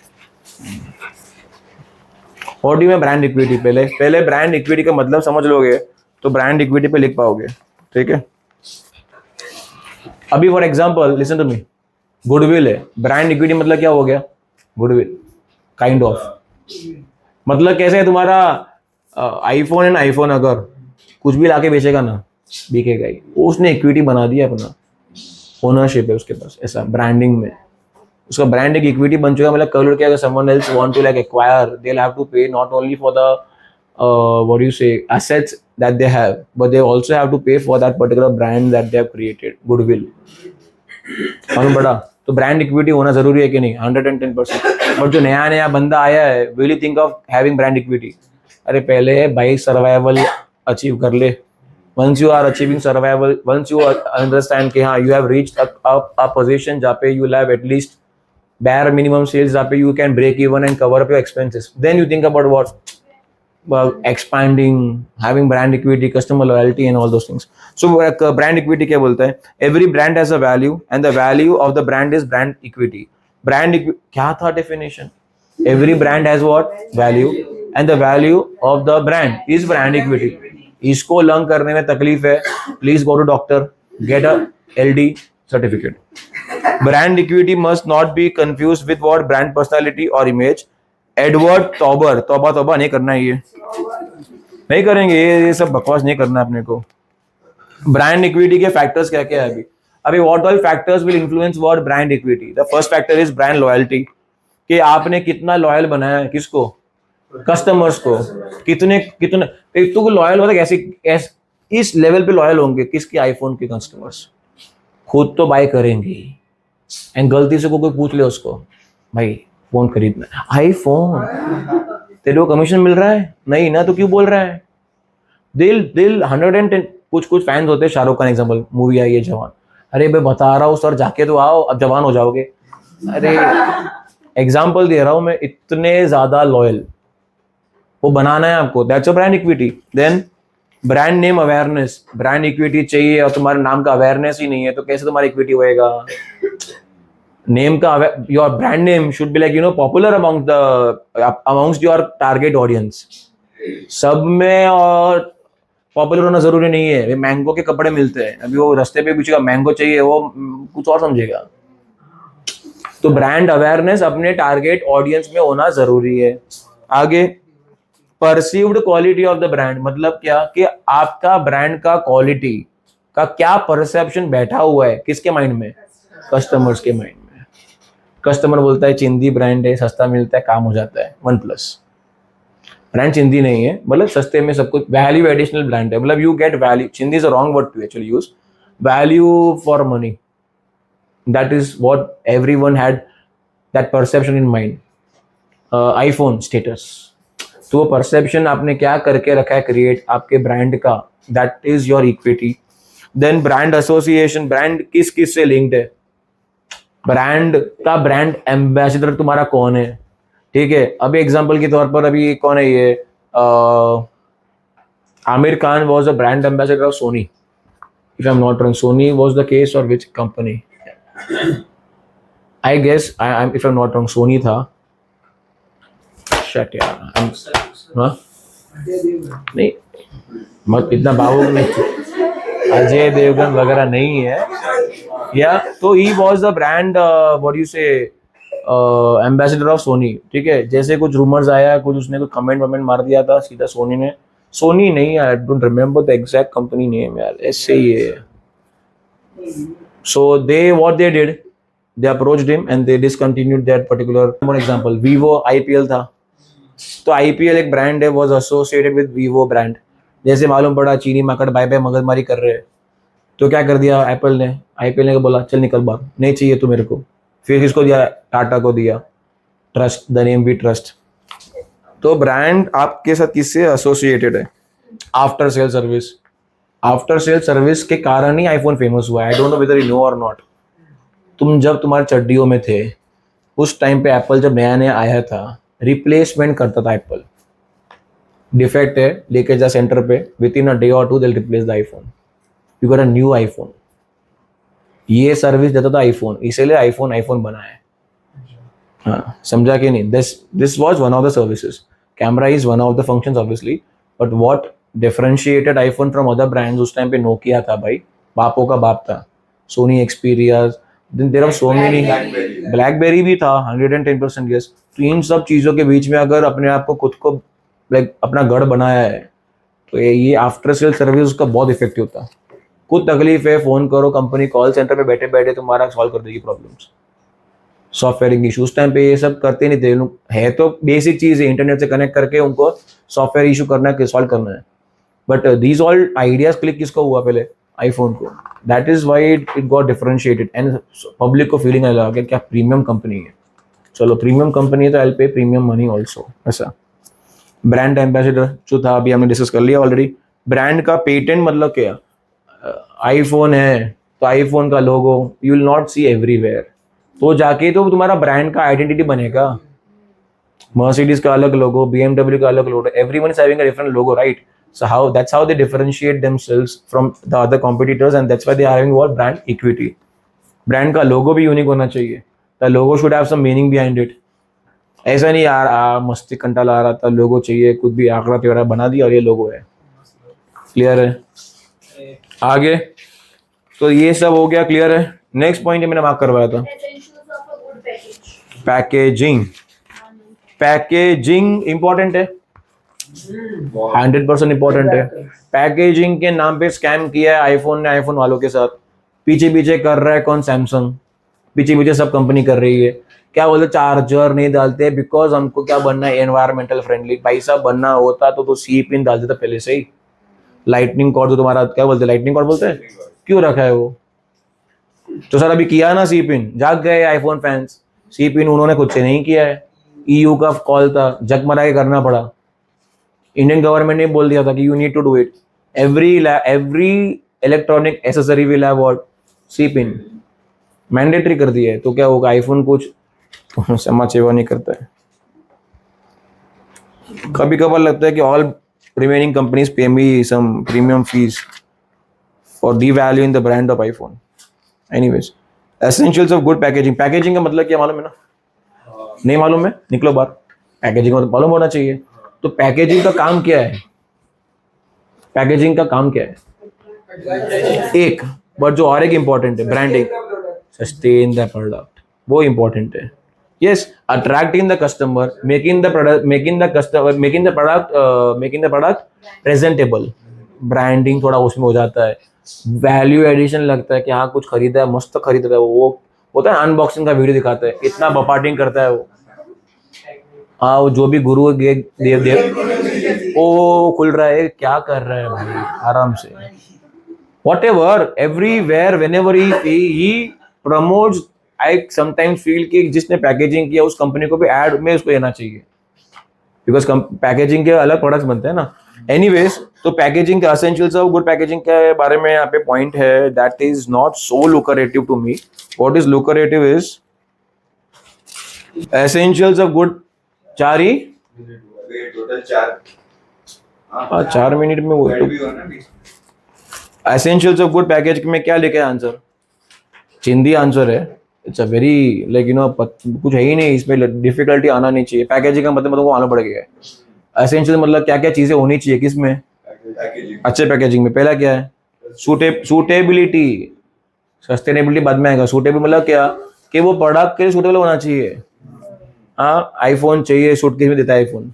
और डी में ब्रांड इक्विटी पहले ब्रांड इक्विटी का मतलब समझ लोगे तो ब्रांड इक्विटी पे लिख पाओगे, ठीक है. अभी for example listen to me, goodwill है, ब्रांड इक्विटी मतलब क्या हो गया? गुडविल काइंड ऑफ मतलब कैसे है तुम्हारा आईफोन है ना, आईफोन अगर कुछ भी लाके बेचेगा ना बिकेगा ही, उसने इक्विटी बना दिया, अपना ओनरशिप है उसके पास. ऐसा ब्रांडिंग में उसका ब्रांड एक इक्विटी बन चुका. मतलब कल क्या, अगर someone else want to like acquire, they will have to pay not only for the what you say assets that they have, but they also have to pay for that particular brand that they have created, goodwill. मालूम पड़ा? तो ब्रांड इक्विटी होना जरूरी है कि नहीं? 110%. बट जो नया बंदा आया है, will you think of having brand equity? अरे पहले भाई सर्वाइवल अचीव कर ले. Once you are achieving survival, once you understand कि हाँ you have reached a position जहाँ पे you will have at least bare minimum sales जहाँ पे you can break even and cover up your expenses, then you think about what? Expanding, having brand equity, customer loyalty and all those things. So brand equity क्या बोलता है? Every brand has a value and the value of the brand is brand equity. क्या था definition? Every brand has what? Value and the value of the brand is brand equity. इसको लर्न करने में तकलीफ है, please go to doctor, get a LD certificate. Brand equity must not be confused with what? Brand personality or image. Edward tabor, तौबा नहीं करना है, ये नहीं करेंगे, ये सब बकवास नहीं करना अपने को. ब्रांड इक्विटी के फैक्टर्स क्या क्या है अभी what all factors will influence what? Brand equity. The first factor is brand loyalty, कि आपने कितना लॉयल बनाया है, किसको? कस्टमर्स को. कितने तो लॉयल होता है कैसे? इस लेवल पे लॉयल होंगे किसके? आईफोन के कस्टमर्स. खुद तो बाय करेंगे एंड गलती से कोई पूछ ले उसको, भाई फोन खरीदना, आईफोन, तेरे को कमीशन मिल रहा है? नहीं ना, तो क्यों बोल रहा है? दिल 110. कुछ फैंस होते हैं, शाहरुख खान एग्जांपल, मूवी आई है जवान, अरे मैं बता रहा हूँ सर जाके तो आओ, अब जवान हो जाओगे. अरे एग्जांपल दे रहा हूँ मैं, इतने ज्यादा लॉयल, वो बनाना है आपको. That's a brand equity. Then brand name awareness, brand equity चाहिए और तुम्हारे नाम का अवेयरनेस ही नहीं है तो कैसे तुम्हारा इक्विटी होएगा? नेम का your brand name should be like popular amongst your target audience. सब में और पॉपुलर होना जरूरी नहीं है. मैंगो के कपड़े मिलते हैं, अभी वो रास्ते पे पूछेगा मैंगो चाहिए, वो कुछ और समझेगा. तो ब्रांड अवेयरनेस अपने टारगेट ऑडियंस में होना जरूरी है. आगे perceived quality of the brand, मतलब क्या कि आपका ब्रांड का क्वालिटी का क्या परसेप्शन बैठा हुआ है, किसके माइंड में? कस्टमर्स के माइंड में. कस्टमर बोलता है चिंदी ब्रांड है, सस्ता मिलता है, काम हो जाता है, OnePlus, ब्रांड चिंदी नहीं है, मतलब सस्ते में सब कुछ, वैल्यू एडिशनल ब्रांड है, मतलब यू गेट वैल्यू, चिंदी is a wrong word to actually use, value for money, that is what everyone had that perception in mind. IPhone status, तो वो परसेप्शन आपने क्या करके रखा है क्रिएट आपके ब्रांड का, that is your equity. Then brand association, brand किस किस से लिंक्ड है, ब्रांड का ब्रांड एम्बेसडर तुम्हारा कौन है, ठीक है. अभी एग्जांपल के तौर पर अभी कौन है ये, Aamir Khan was a brand ambassador of Sony, if I am not wrong. Sony was the case और which company, I guess, I if I am not wrong Sony था. शट यार, हाँ नहीं, मत इतना भावुक नहीं, अजय देवगन वगैरह नहीं है या, तो he was the brand what you से एम्बेसडर ऑफ सोनी, ठीक है. जैसे कुछ रूमर्स आया, कुछ उसने कुछ कमेंट वमेंट मार दिया था, सीधा सोनी ने, सोनी नहीं, I don't remember the exact company name यार, ऐसे ही है. So they what they did, they approached him and they discontinued that particular. One example, Vivo IPL था, तो IPL एक ब्रांड है, was associated with Vivo brand. जैसे मालूम पड़ा चीनी मार्केट बाय बाय मगजमारी कर रहे हैं, तो क्या कर दिया एप्पल ने, IPL ने बोला चल निकल बाहर, नहीं चाहिए तू मेरे को. फिर किसको दिया, टाटा को दिया, trust, the name we trust. तो ब्रांड आपके साथ किससे एसोसिएटेड है, after sale service. After sale service के कारण ही आईफोन फेमस हुआ है. I don't know whether you know और नॉट. तुम जब तुम्हारे चड्डियों में थे उस टाइम पे एप्पल जब नया नया आया था, रिप्लेसमेंट करता था एप्पल. डिफेक्ट है, लेके जा सेंटर पे, विद इन अ डे और to they replace the iPhone, you got a new iPhone. ये सर्विस देता था आईफोन, इसीलिए आईफोन बना है. हाँ, समझा कि नहीं. This was one of the services. Camera is one of the functions obviously, but what differentiated iPhone from other brands, उस टाइम पे नोकिया था भाई, बापों का बाप था. Sony Xperia, then there are so many, blackberry भी था, 110% यस. तो इन सब चीज़ों के बीच में अगर अपने आप को खुद को लाइक अपना गढ़ बनाया है, तो ये आफ्टर सेल सर्विस उसका बहुत इफेक्टिव होता. कुछ तकलीफ है, फ़ोन करो, कंपनी कॉल सेंटर पे बैठे बैठे तुम्हारा सॉल्व कर देगी प्रॉब्लम्स. सॉफ्टवेयर इशू उस टाइम पे ये सब करते नहीं थे लोग, है तो बेसिक चीज़ है, इंटरनेट से कनेक्ट करके उनको सॉफ्टवेयर इशू करना है, सॉल्व करना है. But these all ideas click किसको हुआ पहले, आईफोन को. That is why it got differentiated and public को फीलिंग लगा कि क्या प्रीमियम कंपनी है, चलो प्रीमियम कंपनी है तो आई पे प्रीमियम मनी ऑल्सो. ऐसा ब्रांड एम्बेसडर जो था अभी हमने डिस्कस कर लिया ऑलरेडी. ब्रांड का पेटेंट मतलब क्या, आईफोन है तो आईफोन का logo you will not see everywhere, तो जाके तो तुम्हारा ब्रांड का आइडेंटिटी बनेगा. मर्सिडीज का अलग लोगो, BMW का अलग logo, everyone is having a different logo, right. So that's how they differentiate themselves from the other competitors, and that's why they are having what, brand equity. Brand का logo भी यूनिक होना चाहिए. The logo should have some meaning behind it. ऐसा नहीं यार मस्ती कंटाला आ रहा था, लोगो चाहिए, कुछ भी आंकड़ा तेरा बना दिया और ये लोगो है. क्लियर है. आगे तो ये सब हो गया, क्लियर है. नेक्स्ट पॉइंट मैंने मार्क करवाया था, Essentials of a good package. Packaging. Packaging important है, 100% इंपॉर्टेंट है. पैकेजिंग के नाम पे स्कैम किया है आईफोन ने आईफोन वालों के साथ. पीछे पीछे कर रहा है कौन, सैमसंग. पीछे पीछे सब कंपनी कर रही है. क्या बोलते, चार्जर नहीं डालते बिकॉज हमको क्या बनना है, एनवायरमेंटल फ्रेंडली. पैसा बनना होता तो सी पिन डाल देता पहले से ही. लाइटनिंग कॉर्ड तो तुम्हारा क्या बोलते, लाइटनिंग कॉर्ड बोलते हैं, क्यों रखा है वो. तो सर अभी किया ना सी पिन, जाग गए आईफोन फैंस. सी पिन उन्होंने खुद से नहीं किया है, EU का कॉल था, जगमरा के करना पड़ा. इंडियन गवर्नमेंट ने बोल दिया था कि you need to do it. Every electronic accessory will have what, C pin, mandatory कर दिया है. तो क्या होगा, आईफोन कुछ समाज सेवा नहीं करता है. कभी कभार लगता है कि all remaining companies pay me some premium fees for devaluing the brand of iPhone. Anyways, essentials of good packaging. Packaging का मतलब क्या मालूम है ना, नहीं मालूम है, निकलो बाहर. पैकेजिंग का मतलब मालूम होना चाहिए. तो पैकेजिंग का काम क्या है, पैकेजिंग का काम क्या है, एक बट जो और एक इंपॉर्टेंट है, ब्रांडिंग, सस्टेन द प्रोडक्ट, वो इंपॉर्टेंट है. Yes, attracting the customer, making the product presentable. Branding थोड़ा उसमें हो जाता है. वैल्यू एडिशन लगता है कि हाँ कुछ खरीदा है, मस्त खरीद रहा है. वो होता है अनबॉक्सिंग का वीडियो दिखाता है, इतना बपाटिंग करता है वो. हाँ वो जो भी गुरु देव देव ओ खुल रहा है, क्या कर रहा है भाई, आराम से. Whatever, everywhere, whenever he promotes, I sometimes feel कि जिसने पैकेजिंग किया उस कंपनी को भी ऐड में उसको लेना चाहिए, बिकॉज पैकेजिंग के अलग प्रोडक्ट्स बनते हैं ना. एनीवेज, तो पैकेजिंग का एसेंशियल्स ऑफ गुड पैकेजिंग के बारे में यहाँ पे पॉइंट है, that is not so lucrative to me. What is lucrative is essentials of good. 4 ही टोटल 4. हाँ 4 मिनट में वो ऐड भी हो ना बीच में. एसेंशियल्स ऑफ गुड पैकेज में क्या लिखा है आंसर? चिंदी आंसर है. इट्स अ वेरी लाइक कुछ है ही नहीं इसमें, डिफिकल्टी आना नहीं चाहिए. पैकेजिंग का मतलब तुमको आना पड़ेगा. एसेंशियल मतलब क्या क्या चीजें होनी चाहिए किसमें? पैकेजिंग. अच्छे पैकेजिंग में. पहला क्या है? सूटेबिलिटी. सस्टेनेबिलिटी बाद में आएगा. सूटेबल मतलब क्या कि वो प्रोडक्ट के लिए सूटेबल होना चाहिए. हाँ आईफोन चाहिए, सूटकेस में देता है आईफोन,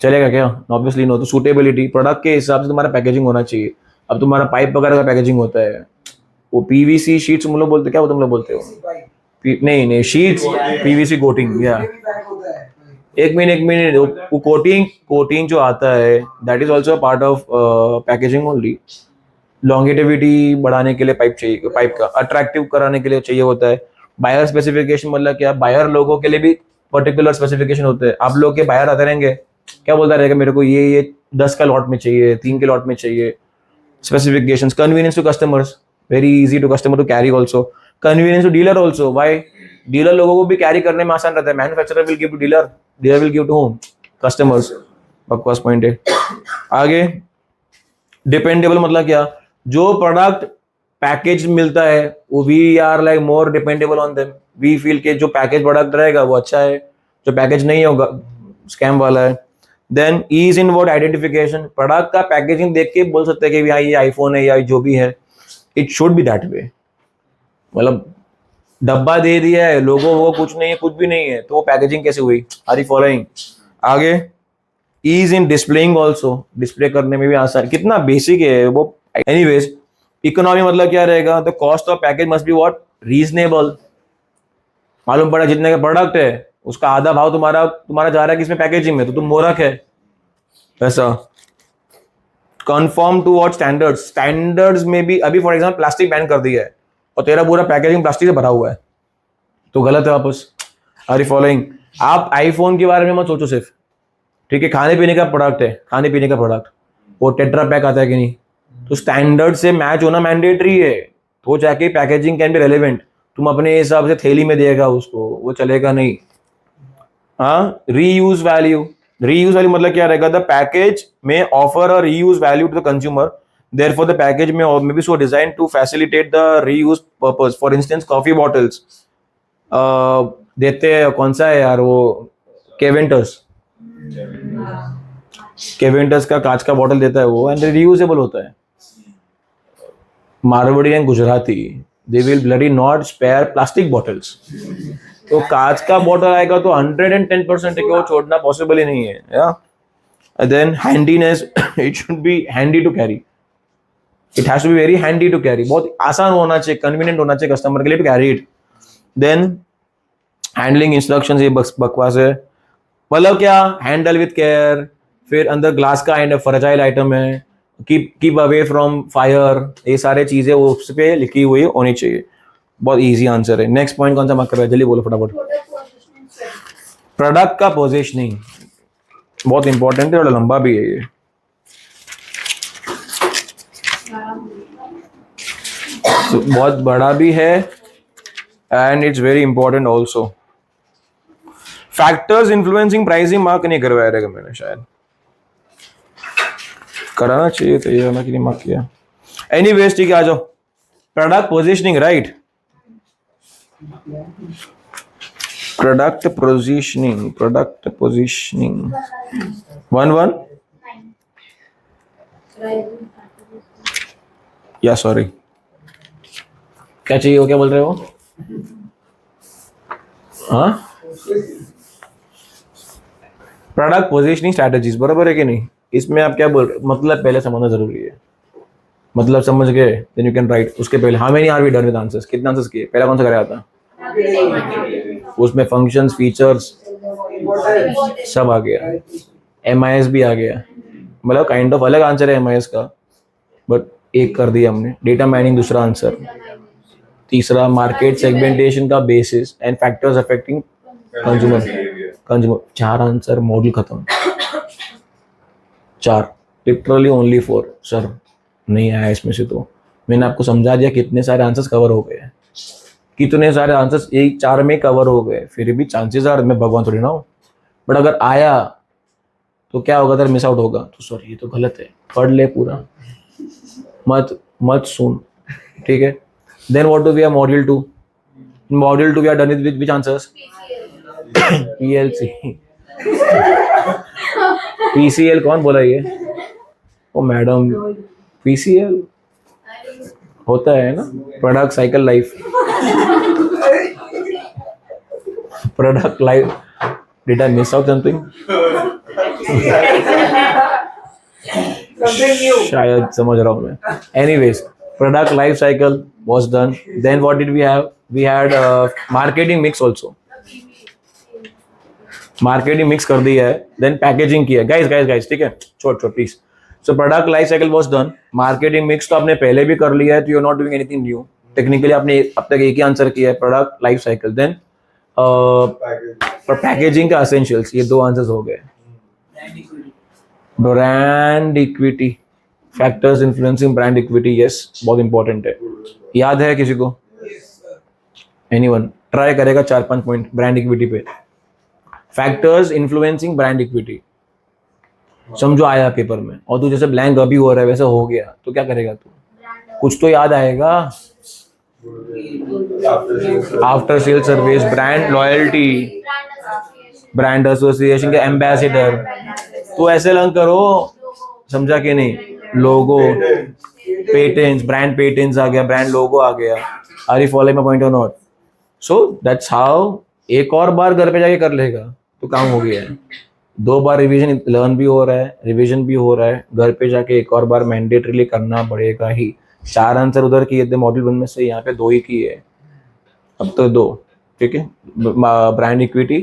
चलेगा क्या? Obviously no. तो सूटेबिलिटी, प्रोडक्ट के हिसाब से तुम्हारा पैकेजिंग होना चाहिए. अब तुम्हारा पाइप वगैरह का पैकेजिंग होता है, वो पीवीसी शीट्स तुम लोग बोलते, क्या वो तुम लोग बोलते हो? नहीं शीट्स, पीवीसी कोटिंग. या एक मिनट वो कोटिंग जो आता है that is also part of packaging only. Longevity बढ़ाने के लिए पाइप चाहिए, पाइप का अट्रैक्टिव कराने के लिए चाहिए होता है. बायर स्पेसिफिकेशन मतलब क्या? बायर लोगों के लिए भी पर्टिकुलर स्पेसिफिकेशन होते हैं. आप लोग के बायर आते रहेंगे, क्या बोलता रहेगा मेरे को ये 10 का लॉट में चाहिए, 3 के लॉट में चाहिए. Specifications. Convenience to customers, very easy to customer to carry also. Convenience to dealer also. Why? Dealer लोगों को भी कैरी करने में आसान रहता है. Manufacturer will give to dealer, dealer will give to home? Customers. बकवास पॉइंट है. आगे डिपेंडेबल मतलब क्या? जो प्रोडक्ट पैकेज मिलता है वो we are like more dependable on them. We feel के जो पैकेज प्रोडक्ट रहेगा वो अच्छा है, जो पैकेज नहीं होगा स्कैम वाला है. देन ईज इन वर्ड आइडेंटिफिकेशन. प्रोडक्ट का पैकेजिंग देख के बोल सकते हैं कि भाई ये आईफोन है या जो भी है. It should B that way. मतलब डब्बा दे दिया है, लोगो वो कुछ नहीं है, कुछ भी नहीं है, तो वो पैकेजिंग कैसे हुई? Are you following? आगे ease in displaying also. Display करने में भी आसान, कितना बेसिक है वो. एनीवेज, इकोनॉमी मतलब क्या रहेगा? The cost of package must be what? Reasonable. मालूम पड़ा जितने का प्रोडक्ट है उसका आधा भाव तुम्हारा जा रहा है किसमें? पैकेजिंग में, तो तुम मूर्ख है. ऐसा. Confirm to what standards. Standards में भी अभी फॉर एग्जांपल प्लास्टिक बैन कर दिया है और तेरा पूरा पैकेजिंग प्लास्टिक से भरा हुआ है, तो गलत है वापस. Are you following? आप आईफोन के बारे में मत सोचो सिर्फ, ठीक है? खाने पीने का प्रोडक्ट है, खाने पीने का प्रोडक्ट, वो टेट्रा पैक आता है कि नहीं, तो स्टैंडर्ड से मैच होना मैंडेटरी है, तो जाके पैकेजिंग कैन बी रेलेवेंट. तुम अपने हिसाब से थैली में देगा उसको, वो चलेगा नहीं. हाँ, रीयूज वैल्यू. रीयूज वैल्यू मतलब क्या रहेगा? द पैकेज में offer a reuse value to the consumer, therefore the package may be so designed to facilitate the reuse purpose. For instance, coffee bottles देते हैं, कौन सा है यार वो, केवेंटर्स. केवेंटर्स का कांच का बॉटल देता है वो, एंड रीयूजेबल होता है. Marwari and Gujarati, they will bloody not spare plastic bottles. तो कांच का बॉटल आएगा तो 110% है कि वो छोड़ना पॉसिबल ही नहीं है. या then handiness, it should be handy to carry. It has to be very handy to carry. बहुत आसान होना चाहिए, कन्वीनियंट होना चाहिए कस्टमर के लिए to carry it. Then handling instructions, ये बकवास है. मतलब क्या? Handle with care. फिर अंदर ग्लास का एंड फ्रेजाइल आइटम है, कीप अवे फ्रॉम फायर, ये सारे चीजें उस पे लिखी हुई होनी चाहिए. बहुत इजी आंसर है. नेक्स्ट पॉइंट कौन सा मार्क कर रहा है? जल्दी बोलो फटाफट. Product positioning strategy. प्रोडक्ट का पोजीशनिंग बहुत इंपॉर्टेंट है, और लंबा भी है ये. तो बहुत बड़ा भी है and it's very important also. Factors influencing pricing mark नहीं करवाया रहेगा मैंने, शायद कराना चाहिए तो, ये कि नहीं मार्क किया. एनीवेज ठीक है, आ जाओ. Product positioning, right? Product positioning, product positioning 1-1 या सॉरी, क्या चाहिए हो, क्या बोल रहे हो? हाँ, प्रोडक्ट पोजीशनिंग स्ट्रैटेजीज, बराबर है कि नहीं? इसमें आप क्या बोल रहे हो? मतलब पहले समझना जरूरी है. मतलब समझ गए, देन यू कैन राइट. उसके पहले how many are we done with answers? कितने आंसर्स किए? पहला कौन सा कराया था? उसमें फंक्शंस, फीचर्स, Importance. सब आ गया, MIS भी आ गया, मतलब काइंड ऑफ अलग आंसर है MIS का, बट एक कर दिया हमने. डेटा माइनिंग दूसरा आंसर. तीसरा मार्केट सेगमेंटेशन का basis and factors affecting consumer. Consumer. 4 answer, model खत्म. 4, लिटरली ओनली 4. सर नहीं आया इसमें से, तो मैंने आपको समझा दिया कितने सारे आंसर्स कवर हो गए, कितने सारे आंसर्स एक 4 में कवर हो गए. फिर भी चांसेस आर, मैं भगवान थोड़ी ना हूँ, बट अगर आया तो क्या होगा, अगर मिस आउट होगा तो सॉरी ये तो गलत है, पढ़ ले पूरा, मत सुन, ठीक है. Then what do we have module 2. Module 2 we are done with which answers? PLC. PCL कौन बोला ये? ओ मैडम, PCL होता है ना, product cycle life. Product life. Did I miss out something? Something new. शायद समझ रहा हूँ मैं. Anyways, product life cycle was done. Then what did we have? We had marketing mix also. Marketing mix कर दिया है. देन पैकेजिंग किया. गाइस ठीक है, छोड़ please. So product life cycle was done. Marketing mix तो आपने पहले भी कर लिया है, तो you are not doing anything new. Technically आपने अब तक एक ही आंसर किया है, product life cycle. Then packaging का एसेंशियल्स, ये 2 आंसर्स हो गए. Brand equity, factors influencing brand equity, yes बहुत इंपॉर्टेंट है. याद है किसी को? एनीवन ट्राई करेगा 4-5 पॉइंट ब्रांड इक्विटी पे. फैक्टर्स इन्फ्लुएंसिंग ब्रांड इक्विटी समझो आया पेपर में, और तू जैसे ब्लैंक अभी हो रहा है वैसे हो गया, तो क्या करेगा तू? कुछ तो याद आएगा. After sale service, brand loyalty, brand association के एम्बेसडर. तो ऐसे लर्न करो, समझा कि नहीं? लोगो, पेटेंट्स, ब्रांड पेटेंट्स आ गया, ब्रांड लोगो आ गया. Are you following my point और नॉट? So that's how. एक और बार घर पे जाके कर लेगा तो काम हो गया है. 2 बार रिवीजन, लर्न भी हो रहा है, रिवीजन भी हो रहा है, घर पे जाके एक और बार मैंडेटरीली करना पड़ेगा ही. 4 आंसर उधर किए थे मॉड्यूल 1 में से, यहाँ पे 2 ही किए, अब तो 2. ठीक है. ब्रांड इक्विटी,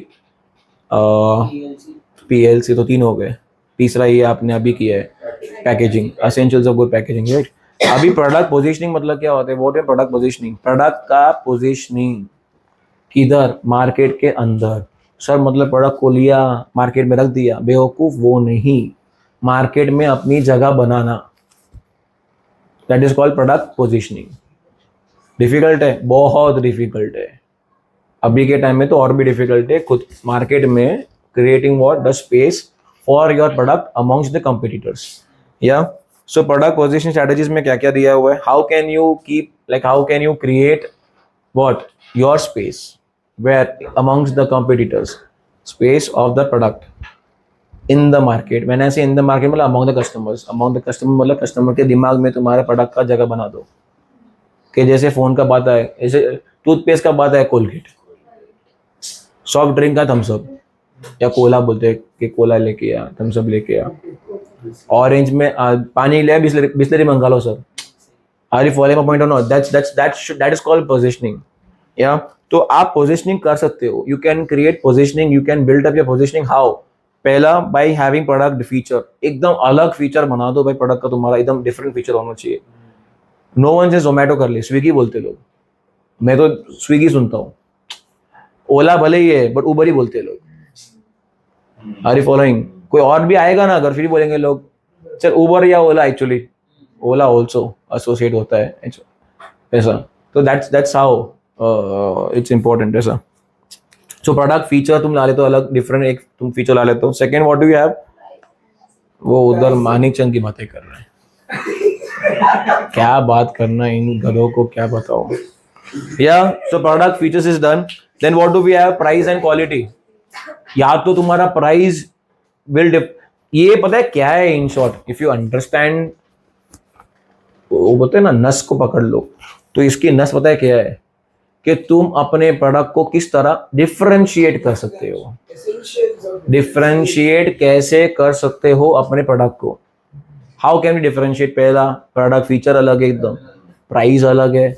PLC तो 3 हो गए. तीसरा ये आपने अभी किया है, packaging, essentials of good packaging, right. अभी प्रोडक्ट पोजीशनिंग मतलब क्या होता है? What is product positioning? Product का पोजीशनिंग किधर? मार्केट के अंदर. सर मतलब प्रोडक्ट को लिया, मार्केट में रख दिया, बेवकूफ, वो नहीं. मार्केट में अपनी जगह बनाना, that is called product positioning. Difficult है, बहुत डिफिकल्ट है. अभी के टाइम में तो और भी डिफिकल्ट है. खुद मार्केट में creating what the space for your product amongst the competitors. या सो प्रोडक्ट पोजीशनिंग स्ट्रेटजीज में क्या क्या दिया हुआ है? How can you keep, like how can you create what your space where amongst the competitors, space of the product in the market. When I say in the market मतलब among the customers, among the customer मतलब कस्टमर के दिमाग में तुम्हारे प्रोडक्ट का जगह बना दो. कि जैसे फोन का बात है, जैसे टूथपेस्ट का बात है कोलगेट, सॉफ्ट ड्रिंक का थम्स अप, या कोला बोलते हैं कि कोला लेके आ, थम्स अप लेके आ. ऑरेंज में पानी ले, बिस्लरी मंगा लो sir. Are you following my point और not? That is called positioning. या तो आप पोजीशनिंग कर सकते हो. You can create positioning, you can build up your positioning. How? पहला, बाय हैविंग प्रोडक्ट फीचर. एकदम अलग फीचर बना दो भाई प्रोडक्ट का, तुम्हारा एकदम डिफरेंट फीचर होना चाहिए. नो वन से जोमेटो कर ले, स्विगी बोलते लोग, मैं तो स्विगी सुनता हूँ. ओला भले ही है बट उबर ही बोलते लोग. Are you following? कोई और भी आएगा ना अगर, फिर बोलेंगे लोग चल उबर या ओला. एक्चुअली ओला ऑल्सो एसोसिएट होता है ऐसा. तो दैट्स हाउ इट्स इम्पोर्टेंट ऐसा. सो प्रोडक्ट फीचर तुम ला लेते हो अलग, डिफरेंट एक तुम फीचर ला लेते हो. Second what do you have? वो उधर मानिक चंद की बातें कर रहे हैं. क्या बात करना, इन गधों को क्या बताओ. या so product features is done. Then what do we have? Price and quality. या तो तुम्हारा प्राइस विल ये पता है क्या है in short, if you understand, वो बोलते हैं ना नस को पकड़ लो, तो इसकी नस पता है क्या है? कि तुम अपने प्रोडक्ट को किस तरह डिफरेंशिएट कर सकते हो. डिफरेंशिएट कैसे कर सकते हो अपने प्रोडक्ट को? How can we differentiate? पहला, प्रोडक्ट फीचर अलग है एकदम, प्राइस अलग है,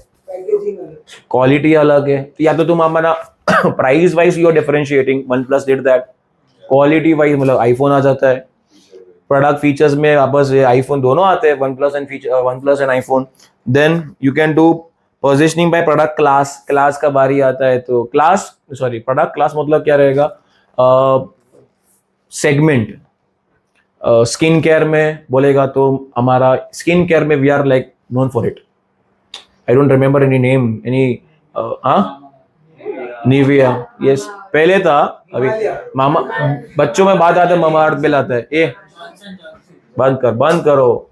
क्वालिटी अलग है. तो या तो तुम हमारा price wise you are differentiating, OnePlus did that. Quality wise मतलब आईफोन आ जाता है, प्रोडक्ट फीचर्स में वापस आईफोन दोनों आते हैं, OnePlus and feature, OnePlus and iPhone. Then you can do positioning by product class. Class का बारी आता है तो क्लास, सॉरी प्रोडक्ट क्लास मतलब क्या रहेगा, सेगमेंट. स्किन केयर में बोलेगा तो हमारा स्किन केयर में we are like known for it. I don't remember any name, any Nivea, yes पहले था, अभी मामा बच्चों में बात आता है, मामा अर्थ बिल आता है. ए बंद करो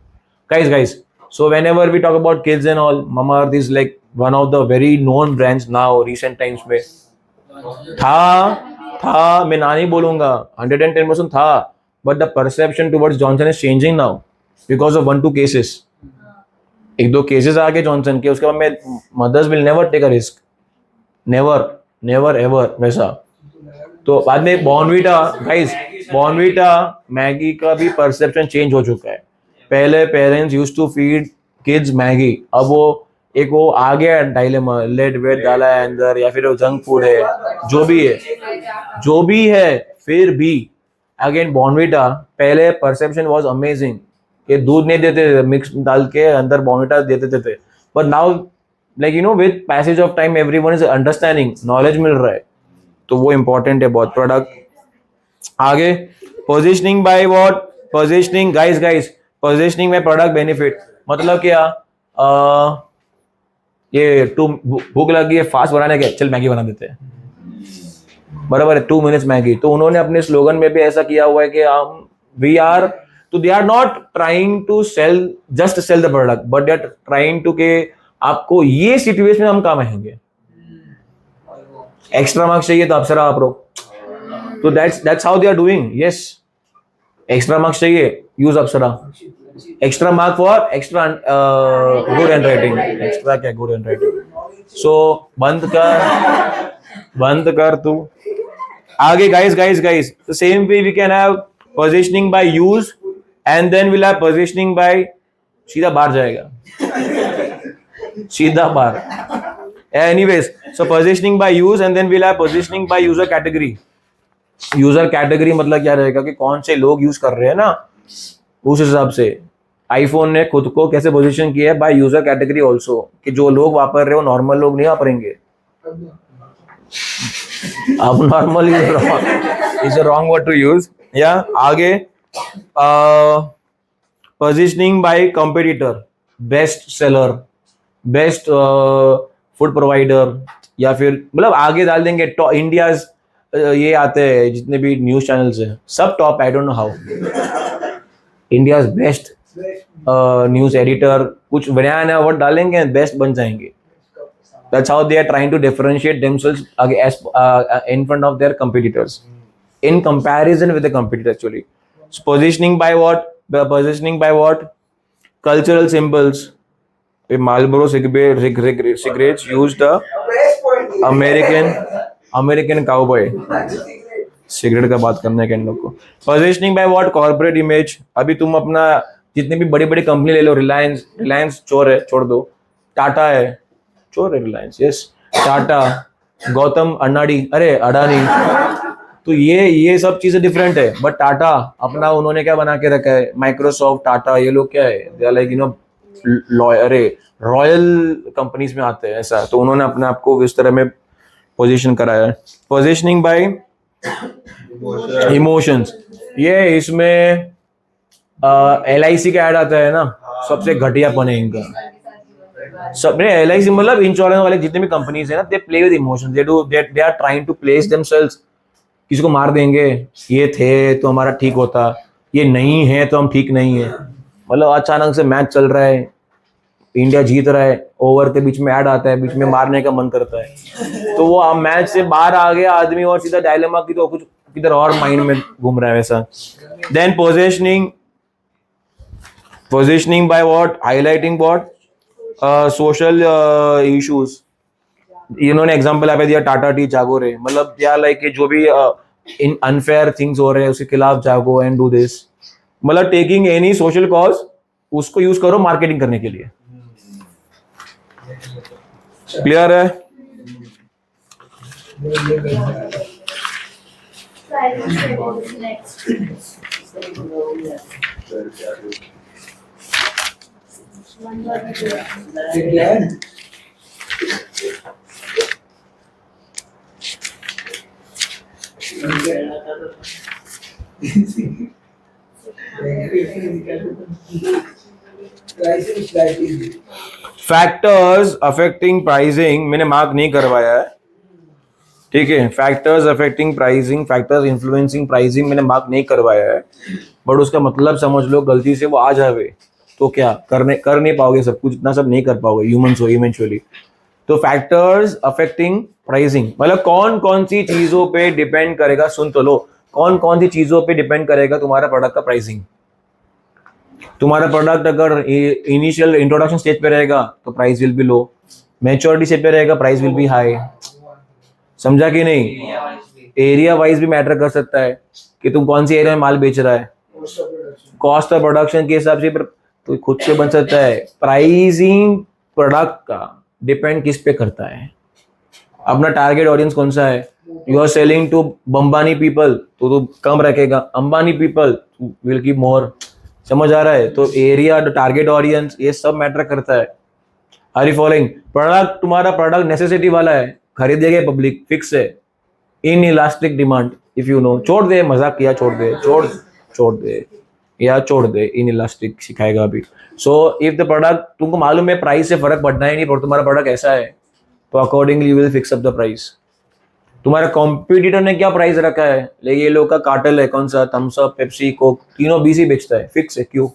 guys. So whenever we talk about kids and all, Mamaearth is like one of the very known brands now recent times में. था मैं ना नहीं बोलूंगा, 110% था, but the perception towards Johnson is changing now because of 1-2 cases. एक दो केसेस आ गए जॉनसन के, उसके बाद मैं mothers will never take a risk, never ever वैसा. तो बाद में बॉर्नवीटा, गाइस बॉर्नवीटा मैगी का भी परसेप्शन चेंज हो चुका है. पहले parents used to feed kids Maggi, अब वो आ गया डायलेमा, लेड वेट डाला है अंदर या फिर वो जंक फूड है, जो भी है फिर भी अगेन बॉर्नवीटा. पहले परसेप्शन वाज अमेजिंग कि दूध नहीं देते थे, मिक्स डाल के अंदर बॉर्नवीटा दे देते थे, but now like you know with passage of time everyone is understanding, knowledge मिल रहा है, तो वो इंपॉर्टेंट है बहुत. प्रोडक्ट आगे, positioning by what, positioning guys positioning में प्रोडक्ट बेनिफिट मतलब क्या, ये भूख लगी है फास्ट बनाने के, चल मैगी बना देते हैं, बराबर है, 2 मिनट्स मैगी. तो उन्होंने अपने स्लोगन में भी ऐसा किया हुआ है कि हम वी आर, तो they are not trying to sell, just sell the product, but they are trying to के आपको ये सिचुएशन में हम काम आएंगे. एक्स्ट्रा मार्क्स चाहिए तो अप्सरा आप रो, तो that's how they are doing. Yes, extra marks चाहिए, use Apsara. Extra mark for extra good handwriting, extra क्या गुड हैंड राइटिंग. सो बंद कर तू. आगे guys, the same way we can have positioning by use and then will have positioning by, सीधा बाहर जाएगा, सीधा बाहर. Anyways, so positioning by use and then we'll have positioning by user category. User category मतलब क्या रहेगा कि कौन से लोग यूज कर रहे हैं ना, उस हिसाब से आईफोन ने खुद को कैसे पोजीशन किया है बाय यूजर कैटेगरी ऑल्सो, कि जो लोग वापर रहे हो नॉर्मल लोग नहीं वापरेंगे. अब normal is wrong word to use. या आगे, positioning by competitor, best seller, best food provider, या फिर मतलब आगे डाल देंगे इंडिया ये आते हैं जितने भी न्यूज चैनल्स हैं सब top, I don't know how, India best news editor, कुछ नया नया वर्ड डालेंगे बेस्ट बन जाएंगे. That's how they are trying to differentiate themselves in front of their competitors, in comparison with the competitor actually. Positioning by what, cultural symbols. Marlboro cigarettes used the American cowboy. Cigarette का बात करने के इन लोग को. Positioning by what, corporate image. अभी तुम अपना जितनी भी बड़ी बड़ी कंपनी ले लो, रिलायंस चोर है, छोड़ दो. टाटा है, चोर है रिलायंस, यस टाटा. गौतम अडानी, तो ये सब चीजें डिफरेंट है, बट टाटा अपना उन्होंने क्या बना के रखा है, माइक्रोसॉफ्ट, टाटा, ये लोग क्या है, they are like you know royal companies में आते हैं ऐसा, तो उन्होंने अपने आप को इस तरह में पोजीशन कराया है. पोजीशनिंग बाय इमोशंस, ये इसमें LIC का ऐड आता है ना, सबसे घटिया पन है इनका. सब LIC मतलब इंश्योरेंस वाले जितने भी कंपनीज है ना, they play with emotions, they are trying to place themselves. किसी को मार देंगे, ये थे तो हमारा ठीक होता, ये नहीं है तो हम ठीक नहीं है. मतलब अचानक से मैच चल रहा है, इंडिया जीत रहा है, ओवर के बीच में ऐड आता है, बीच में मारने का मन करता है, तो वो मैच से बाहर आ गया आदमी और सीधा डायलेमा की तो कुछ किधर और माइंड में घूम रहा है वैसा. Then positioning by what, highlighting what, social issues. इन्होंने एग्जांपल यहाँ पे दिया, टाटा टी जागो रे, मतलब क्या लाइक जो भी इन अनफेयर थिंग्स हो रहे हैं उसके खिलाफ जागो एंड डू दिस, मतलब टेकिंग एनी सोशल कॉज, उसको यूज करो मार्केटिंग करने के लिए. क्लियर है? pricing strategies next. One word with you. Again. Pricing strategy. Factors affecting pricing मैंने मार्क नहीं करवाया है, ठीक है। Factors affecting pricing, factors influencing pricing मैंने मार्क नहीं करवाया है, बट उसका मतलब समझ लो गलती से वो आ जावे तो क्या कर नहीं पाओगे, सब कुछ इतना सब नहीं कर पाओगे, ह्यूमंस हो इवेंचुअली। तो फैक्टर्स अफेक्टिंग प्राइसिंग मतलब कौन कौन सी चीजों पे डिपेंड करेगा, सुन तो लो, कौन कौन सी चीजों पे डिपेंड करेगा तुम्हारा प्रोडक्ट का प्राइसिंग। तुम्हारा प्रोडक्ट अगर इनिशियल इंट्रोडक्शन स्टेज पे रहेगा तो price will B low, maturity stage पे रहेगा प्राइस विल बी हाई। समझा कि नहीं? एरिया वाइज भी मैटर कर सकता है कि तुम कौन सी एरिया में माल बेच रहा है, कॉस्ट ऑफ प्रोडक्शन के हिसाब से तो खुद से बन सकता है। प्राइसिंग प्रोडक्ट का डिपेंड किस पे करता है, अपना टारगेट ऑडियंस कौन सा है। You are selling to Ambani people तो कम रखेगा, Ambani people will keep more. समझ आ रहा है? तो एरिया, टारगेट ऑडियंस, ये सब मैटर करता है। Are you following? प्रोडक्ट, तुम्हारा प्रोडक्ट नेसेसिटी वाला है, खरीदेगा पब्लिक, फिक्स है, inelastic demand, if you know. छोड़ दे, मजाक किया, छोड़ दे इन इलास्टिक सिखाएगा अभी। सो इफ द प्रोडक्ट, तुमको मालूम है प्राइस से फर्क पड़ना ही नहीं, पर तुम्हारा प्रोडक्ट ऐसा है तो accordingly you will fix up the price. तुम्हारा कॉम्पिटिटर ने क्या प्राइस रखा है, लेकिन ये लोग का कार्टेल है, कौन सा, थम्स अप, पेप्सी, कोक, तीनों 20 ही बेचता है, फिक्स है। क्यों?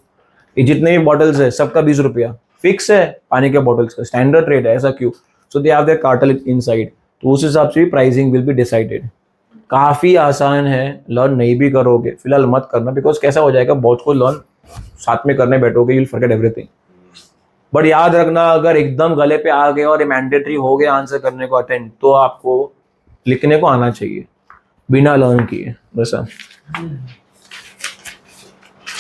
ये जितने भी बॉटल्स है सबका 20 रुपया फिक्स है, पानी के बॉटल्स का स्टैंडर्ड रेट है, ऐसा क्यों? So they have their cartel inside, तो उस हिसाब से भी प्राइसिंग विल बी डिसाइडेड। काफी आसान है, लर्न नहीं भी करोगे फिलहाल मत करना, बिकॉज कैसा हो जाएगा, बहुत को लर्न साथ में करने बैठोगे, you will forget everything. But याद रखना, अगर एकदम गले पे आ गए और ये मैंडेटरी हो गया आंसर करने को अटेंड, तो आपको लिखने को आना चाहिए बिना लर्न किए। वैसा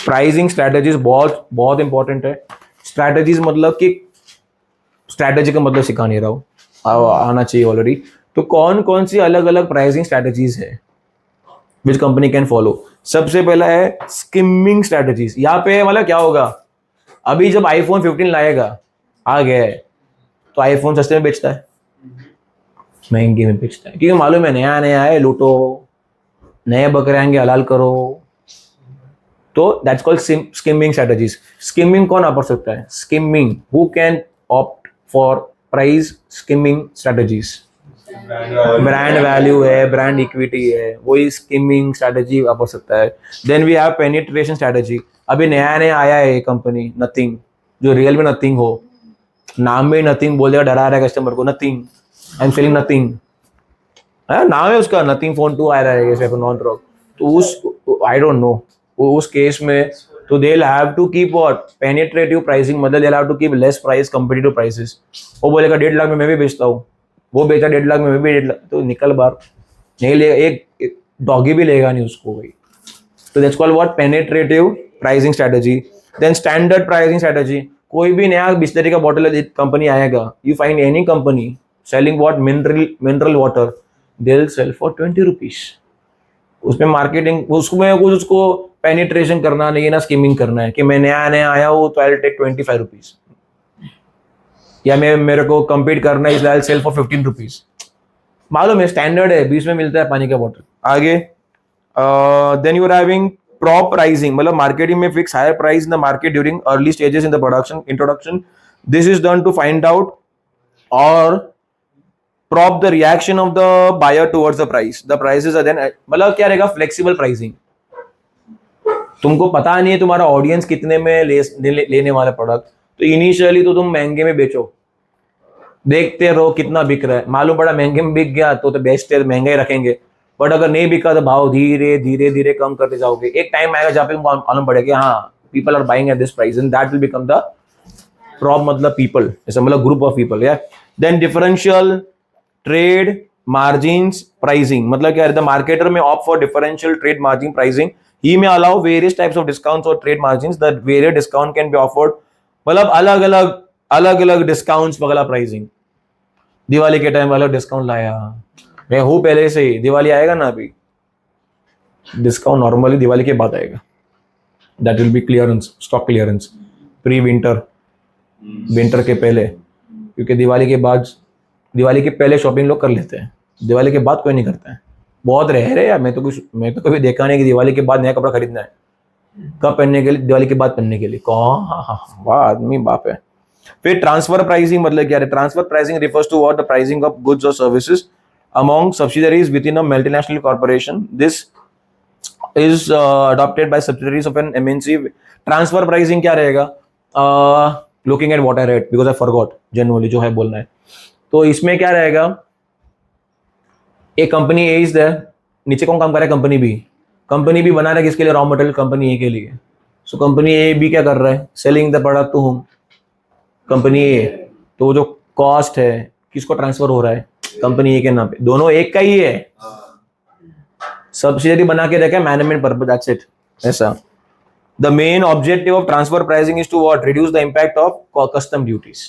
प्राइसिंग स्ट्रैटेजीज बहुत बहुत इंपॉर्टेंट है। स्ट्रैटेजीज मतलब कि स्ट्रैटेजी का मतलब सिखा नहीं रहा हूँ, आना चाहिए ऑलरेडी। तो कौन कौन सी अलग अलग प्राइसिंग स्ट्रैटेजीज है विच कंपनी कैन फॉलो। सबसे पहला है स्किमिंग स्ट्रैटेजीज। यहाँ पे मतलब क्या होगा, अभी जब आईफोन 15 लाएगा, आ गया है, तो आईफोन सस्ते में बेचता है, महंगे में बेचता है, क्योंकि मालूम है नया नया है, लूटो, नए बकरे आएंगे हलाल करो। तो that's called skimming strategies. Skimming कौन ऑफर सकता है? Skimming, who can opt for price skimming strategies? Brand value है, ब्रांड इक्विटी है, वही स्किमिंग स्ट्रैटेजी ऑफर सकता है। Then we have penetration strategy. अभी नया नया आया है कंपनी नथिंग, जो रियल में नथिंग हो, नाम में नथिंग बोल देगा, डरा रहा है कस्टमर को, nothing, I am selling nothing, नाम है उसका नथिंग फोन 2 आ रहा है, इफ नॉट रॉन्ग। तो उस, आई डोंट नो, उस केस में तो they will have to keep what, penetrative pricing, मतलब they will have to keep less price, competitive prices. वो बोलेगा 1.5 लाख में मैं भी बेचता हूँ, वो बेचा 1.5 लाख में मैं भी 1.5 लाख, तो निकल बाहर, नहीं लेगा, एक डॉगी भी लेगा नहीं उसको भाई। तो that's called what, penetrative pricing strategy. Then standard pricing strategy. कोई भी नया बिस्लरी का बॉटल कंपनी आएगा, you find any company selling what, mineral water, they will sell for 20 rupees. उसमें मार्केटिंग, उसमें कुछ उसको पेनिट्रेशन करना नहीं है ना, स्कीमिंग करना है कि मैं नया आया हूँ तो आई विल टेक 25 रुपीज, या मेरे को कम्पीट करना है इसलिए I will sell for 15 rupees. मालूम है स्टैंडर्ड है, 20 में मिलता है पानी का बॉटल। आगे then you are having prop pricing, मतलब मार्केटिंग में fix higher price in the market during early stages in the production introduction. This is done to find out और prop the reaction of the buyer towards the price. The prices are then, मतलब क्या रहेगा, फ्लेक्सिबल प्राइसिंग। तुमको पता नहीं है तुम्हारा ऑडियंस कितने में लेने वाला प्रोडक्ट, तो इनिशियली तो तुम महंगे में बेचो, देखते रहो कितना बिक रहा है, मालूम पड़ा महंगे में बिक गया तो बेस्ट है, महंगा ही रखेंगे। बट अगर नहीं बिका तो भाव धीरे धीरे धीरे कम करते जाओगे। एक टाइम आएगा जहाँ पे तुमको मालूम पड़ेगा हाँ people are buying at this price, and that will become the prop, मतलब पीपल, ऐसा मतलब ग्रुप ऑफ पीपल। या then differential trade margins pricing, मतलब क्या है, the marketer may opt for differential trade margin pricing, he may allow various types of discounts और trade margins, the various discount can be offered, मतलब अलग अलग डिस्काउंट्स वगैरह प्राइसिंग। दिवाली के टाइम अलग डिस्काउंट लाया, मैं हूँ पहले से ही, दिवाली आएगा ना अभी, डिस्काउंट नॉर्मली दिवाली के बाद आएगा, that will B clearance, stock clearance, pre winter, winter के पहले, क्योंकि दिवाली के पहले शॉपिंग लोग कर लेते हैं, दिवाली के बाद कोई नहीं करता है, बहुत रेयर है यार। मैं तो कभी देखा नहीं कि दिवाली के बाद नया कपड़ा खरीदना है, कब पहनने के लिए, दिवाली के बाद पहनने के लिए, कौन, हाँ, वाह आदमी बाप है। फिर ट्रांसफर प्राइसिंग मतलब क्या है? Transfer pricing refers to what the pricing of goods और services among subsidiaries within a multinational corporation, this is adopted by subsidiaries of an MNC. Transfer pricing क्या रहेगा? Looking at what I read because I forgot genuinely जो है बोलना है। तो इसमें क्या रहेगा? एक कंपनी A is there, नीचे कौन काम कर रहा है? कंपनी B बना रहा है किसके लिए? रॉ मटेरियल कंपनी A के लिए। सो कंपनी A B क्या कर रहा है? Selling the product to home, company A। तो वो जो कॉस्ट है किसको ट्रांसफर हो रहा है? कंपनी A के नाम पे, दोनों एक का ही है, सब्सिडरी बना के रखा है मैनेजमेंट पर्पस, दैट्स इट, ऐसा। The main objective of transfer pricing is to what? Reduce the impact of custom duties.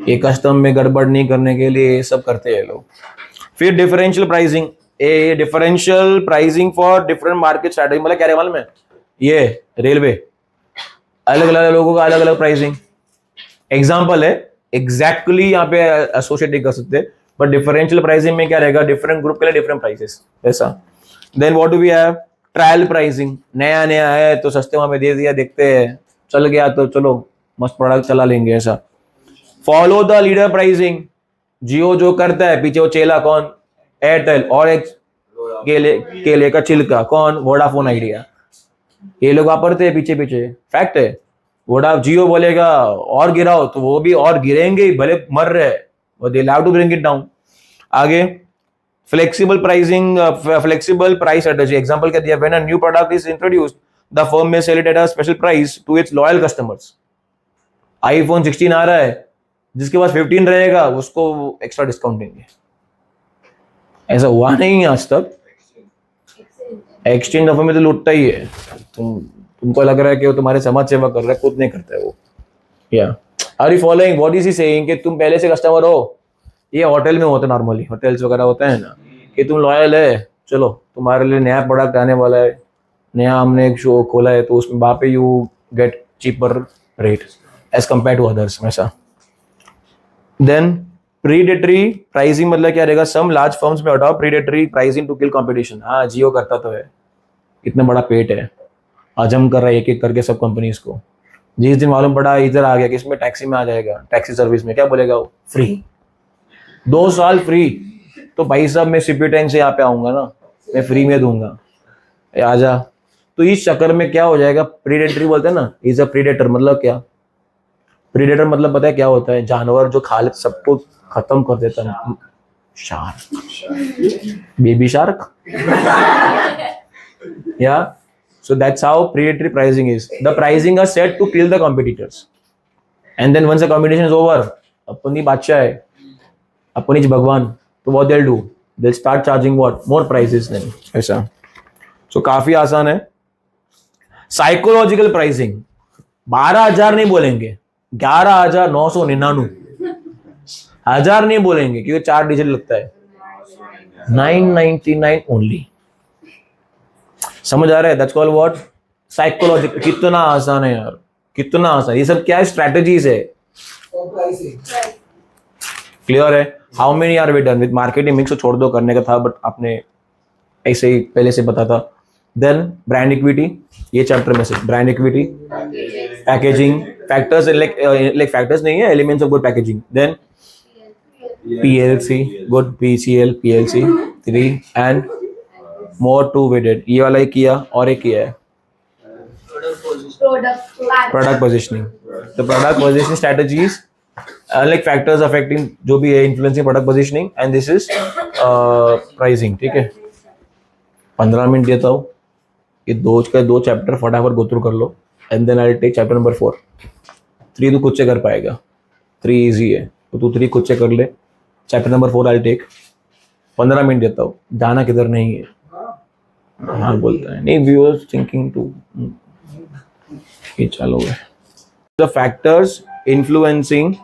ये कस्टम में गड़बड़ नहीं करने के लिए सब करते हैं लोग। फिर differential pricing, A differential pricing for different market strategy, मतलब क्या मालूम है? ये रेलवे, अलग अलग लोगों का अलग अलग प्राइसिंग। एग्जाम्पल है, एग्जैक्टली यहाँ पे एसोसिएट नहीं कर सकते, बट डिफरेंशियल प्राइसिंग में क्या रहेगा? डिफरेंट ग्रुप के लिए डिफरेंट प्राइसेस, ऐसा। Then what do we have? Trial pricing, नया नया है तो सस्ते वहां पे दे दिया, देखते हैं चल गया तो चलो मस्त प्रोडक्ट चला लेंगे, ऐसा। फॉलो द लीडर प्राइसिंग, जियो जो करता है पीछे वो चेला कौन? एयरटेल, और एक केले का छिलका कौन? Vodafone idea. ये लोग वापरते हैं पीछे पीछे, फैक्ट है। जियो बोलेगा और गिराओ तो वो भी और गिरेंगे ही, भले मर रहे, they will have to bring it down। आगे flexible pricing, flexible price strategy, example क्या दिया? When a new product is introduced, the firm may sell it at a special price to its loyal customers। iPhone 16 आ रहा है, जिसके पास 15 रहेगा उसको एक्स्ट्रा डिस्काउंट देंगे। ऐसा हुआ नहीं आज तक, एक्सचेंज ऑफर में तो लूटता ही है। तुमको लग रहा है कि वो तुम्हारे समाज सेवा कर रहा है, खुद नहीं करता है वो। या are you following what is he saying? कि तुम पहले से कस्टमर हो, ये होटल में होता है नॉर्मली, होटल्स वगैरह होते हैं ना, कि तुम लॉयल है, चलो तुम्हारे लिए नया प्रोडक्ट आने वाला है, नया हमने एक शो खोला है, तो उसमें वहाँ पे you get cheaper rate as compare to others, ऐसा। देन प्रीडेटरी प्राइसिंग मतलब क्या रहेगा? Some large firms may adopt predatory pricing to kill competition. हाँ, जियो करता तो है, इतना बड़ा पेट है, हजम कर रहा है एक एक करके सब कंपनीज को। जिस दिन मालूम पड़ा इधर आ गया, किसमें? टैक्सी में आ जाएगा, टैक्सी सर्विस में, क्या बोलेगा वो? फ्री, 2 साल फ्री। तो भाई साहब मैं सिप्यूटेन से यहाँ पे आऊंगा ना, मैं फ्री में दूंगा, आजा। तो इस चक्कर में क्या हो जाएगा? प्रीडेटरी बोलते हैं ना, इज अ प्रीडेटर। मतलब क्या? प्रीडेटर मतलब पता है क्या होता है? जानवर जो खा ले सबको खत्म कर देता है। शार्क, बेबी शार्क, या so that's how predatory pricing is. The pricing are set to kill the competitors, and then once the competition is over, अपनी बादशाह है, अपनी भगवान, तो what they'll do? They'll start charging what? More prices then, ऐसा। So काफी आसान है। Psychological pricing, 12,000 नहीं बोलेंगे, 11,999, 1000 नहीं बोलेंगे क्योंकि 4 डिजिट लगता है, 999 ओनली। समझ आ रहा है? That's called what? साइकोलॉजिकल। कितना आसान है यार, कितना आसान। ये सब क्या है? स्ट्रेटजीज है। क्लियर है? How many are we done with marketing mix? छोड़ दो, करने का था बट आपने ऐसे ही पहले से पता था। देन ब्रांड इक्विटी, ये चैप्टर में से brand equity, packaging, factors like factors नहीं है, elements of good packaging. Then PLC, good PCL, PLC 3 and more to with it. ये वाला ही किया और एक किया है product positioning. The product positioning strategies like factors affecting जो भी है influencing product positioning, and this is pricing. ठीक है, 15 मिनट देता हूँ, ये दो चैप्टर फटाफट गो थ्रू कर लो, and then I will take chapter number 4। 3 तू खुद से कर पाएगा, 3 इजी है, तो तू 3 खुद से कर ले। Chapter number 4 I will take, 15 minute देता हूँ, जाना किधर नहीं है। हाँ बोलता है नहीं, व्यूअर्स थिंकिंग टू, ये चालू है। The factors influencing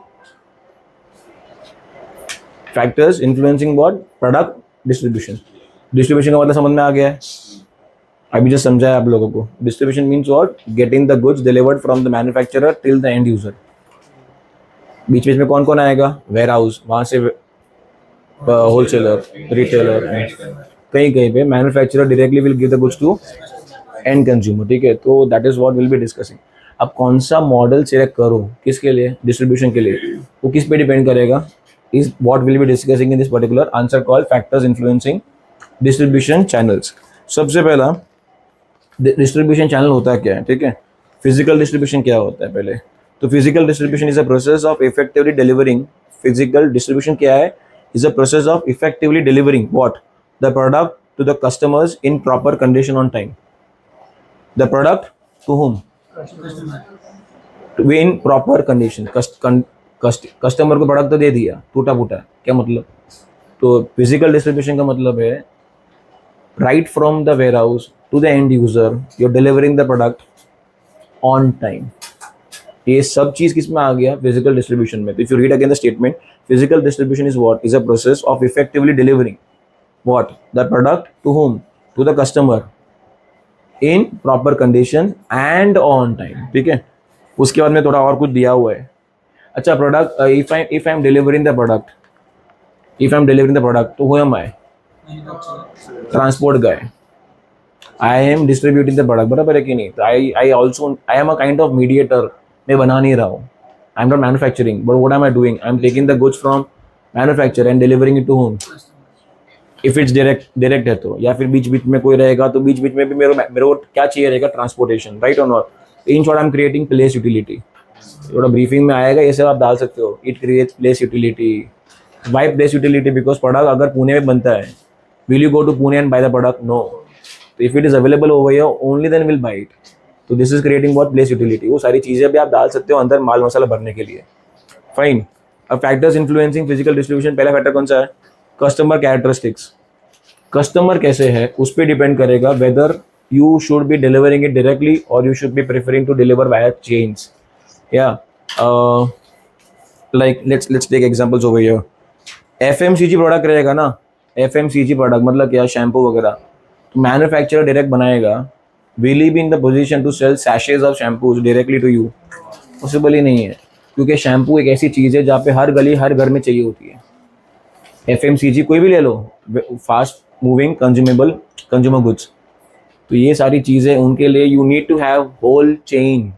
what? Product distribution. Distribution का मतलब समझ में आ गया है? अभी जस्ट समझाया आप लोगों को. Distribution means what? Getting the goods delivered from the manufacturer till the end user. बीच बीच में कौन कौन आएगा? वेयर हाउस, वहाँ से होलसेलर, रिटेलर, कहीं कहीं पे manufacturer directly will give the goods to end consumer. ठीक है, तो that is what will be discussing. अब कौन सा मॉडल सिलेक्ट करो किसके लिए? डिस्ट्रीब्यूशन के लिए. वो किस पे डिपेंड करेगा? Is what will be discussing in this particular answer called factors influencing distribution channels. सबसे पहला डिस्ट्रीब्यूशन चैनल होता है क्या है? ठीक है, फिजिकल डिस्ट्रीब्यूशन क्या होता है पहले तो physical distribution is a process of effectively delivering. Physical distribution क्या है? Is a process of effectively delivering what? The product to the customers in proper condition on time. The product to whom? In proper condition. Customer को प्रोडक्ट तो दे दिया, टूटा फूटा, क्या मतलब? तो फिजिकल डिस्ट्रीब्यूशन का मतलब है right from the warehouse to the end user you are delivering the product on time. ये सब चीज किस में आ गया? फिजिकल डिस्ट्रीब्यूशन में. तो if you read again the statement, physical distribution is what? Is a process of effectively delivering what? The product to whom? To the customer in proper condition and on time. ठीक है, उसके बाद में थोड़ा और कुछ दिया हुआ है. अच्छा, product if I am delivering the product, तो who am I? Transport guy. I am distributing the product, बराबर है कि नहीं? तो I am a kind of mediator. मैं बना नहीं रहा हूँ, I am not manufacturing, but what am I doing? I am taking the goods from manufacture and delivering it to home. If it's direct है तो, या फिर बीच बीच में कोई रहेगा तो बीच बीच में भी मेरे को क्या चाहिए रहेगा? Transportation, right or not? In short I am creating place utility. थोड़ा ब्रीफिंग में आएगा, ये सब आप डाल सकते हो. It creates place utility. Why place utility? Because product अगर पुणे में बनता है, will you go to Pune and buy the product? No. तो if it is available over here only then will buy it. तो this is creating what? Place utility. वो सारी चीजें भी आप डाल सकते हो अंदर माल मसाला भरने के लिए. फाइन. अब फैक्टर्स इन्फ्लुएंसिंग फिजिकल डिस्ट्रीब्यूशन, पहला फैक्टर कौन सा है? Customer characteristics. कस्टमर कैसे है उस पर डिपेंड करेगा whether you should be delivering it directly or you should be preferring to deliver via chains. या like let's take examples over here. FMCG product रहेगा ना, एफएमसीजी प्रोडक्ट मतलब क्या? शैम्पू वगैरह. तो मैन्युफैक्चरर डायरेक्ट बनाएगा, will he be in the position to sell सैशेज of shampoos directly to you? Possible ही नहीं है, क्योंकि शैम्पू एक ऐसी चीज़ है जहाँ पे हर गली हर घर में चाहिए होती है. एफएमसीजी कोई भी ले लो, फास्ट मूविंग कंज्यूमर गुड्स. तो ये सारी चीज़ें उनके लिए you need to have whole chain.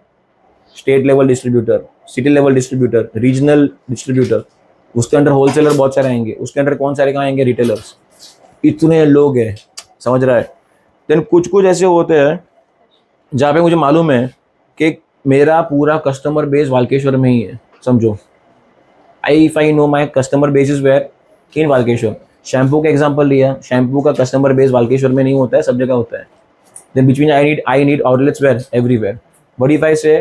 State level distributor, city level distributor, regional distributor, उसके अंदर होलसेलर बहुत सारे आएंगे, उसके अंदर कौन सारे कहाँ आएंगे? रिटेलर्स. इतने लोग हैं, समझ रहा है? देन कुछ कुछ ऐसे होते हैं जहाँ पे मुझे मालूम है कि मेरा पूरा कस्टमर बेस वाल्केश्वर में ही है, समझो. If I know my customer base is where? In Walkeshwar. Shampoo का एग्जांपल लिया, शैम्पू का कस्टमर बेस वाल्केश्वर में नहीं होता है, सब जगह होता है. Then between I need outlets where? Everywhere. But if I say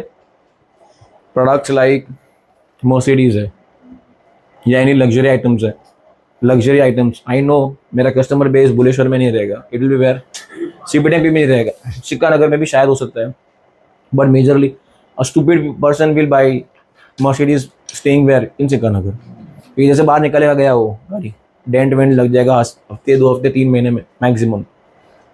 products like Mercedes है या एनी लग्जरी आइटम्स है, लग्जरी आइटम्स, आई नो मेरा कस्टमर बेस बुलेश्वर में नहीं रहेगा, इट विल बी वेयर? सीपीटेक भी नहीं रहेगा, सिक्का नगर में भी शायद हो सकता है, but majorly a stupid person will buy Mercedes staying where? In Sikka Nagar. ये जैसे बाहर निकलेगा गया वो गाड़ी, डेंट वेंट लग जाएगा हफ्ते 2 हफ्ते 3 महीने में maximum.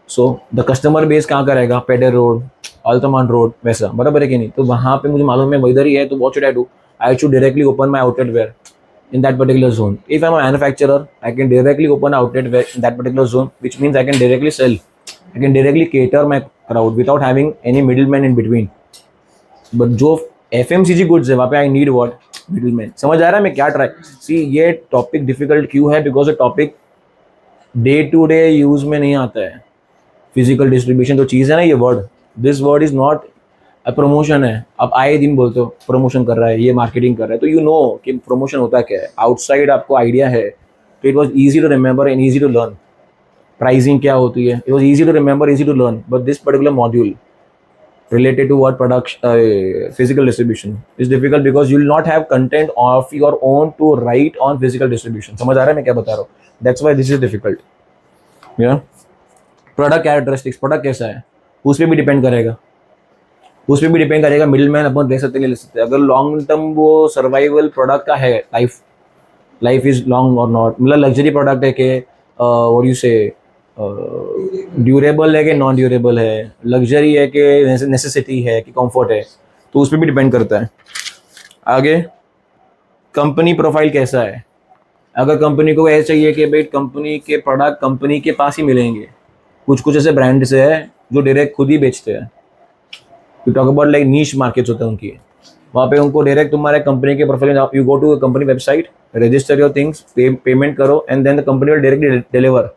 So the customer base कहाँ का रहेगा? पेडर रोड, अल्तमान रोड, वैसा, बराबर है कि नहीं? तो वहाँ पे मुझे मालूम है इधर ही है, तो what should I do? I should directly open my outlet where in that particular zone. If I'm a manufacturer, I can directly open an outlet where in that particular zone, which means I can directly sell. I can directly cater my crowd without having any middleman in between. But जो FMCG goods है वहाँ पे I need what? Middleman. समझ आ रहा है मैं क्या ट्राई? See ये टॉपिक डिफिकल्ट क्यों है? Because topic day to day use में नहीं आता है. फिजिकल डिस्ट्रीब्यूशन जो चीज़ है ना, ये word, this word is not promotion है. आप आए दिन बोलते हो प्रमोशन कर रहा है, ये मार्केटिंग कर रहा है, तो यू नो कि प्रमोशन होता क्या है. आउटसाइड आपको आइडिया है, तो it was easy to remember and easy to learn. Pricing क्या होती है, it was easy to remember, easy to learn. But this particular module related to what physical distribution is difficult because you will not have content of your own to write on physical distribution. समझ आ रहा है मैं क्या बता रहा हूँ? That's why this is difficult. Yeah. Product characteristics, product कैसा है उस पर भी डिपेंड करेगा. मिडिल मैन अपन ले सकते ले सकते. अगर लॉन्ग टर्म वो सर्वाइवल प्रोडक्ट का है, लाइफ इज लॉन्ग और नॉट, मतलब लग्जरी प्रोडक्ट है कि और यू से ड्यूरेबल है कि नॉन ड्यूरेबल है, लग्जरी है कि नेसेसिटी है कि कंफर्ट है, तो उस पर भी डिपेंड करता है। आगे कंपनी प्रोफाइल कैसा है। अगर कंपनी को ऐसा चाहिए कि भाई कंपनी के प्रोडक्ट कंपनी के पास ही मिलेंगे, कुछ कुछ ऐसे ब्रांड्स है जो डायरेक्ट खुद ही बेचते हैं, you talk about like niche markets होते हैं उनकी, वहाँ पे उनको डायरेक्ट तुम्हारे कंपनी के profile, you go to company website, register your things, payment करो and then the company will directly deliver.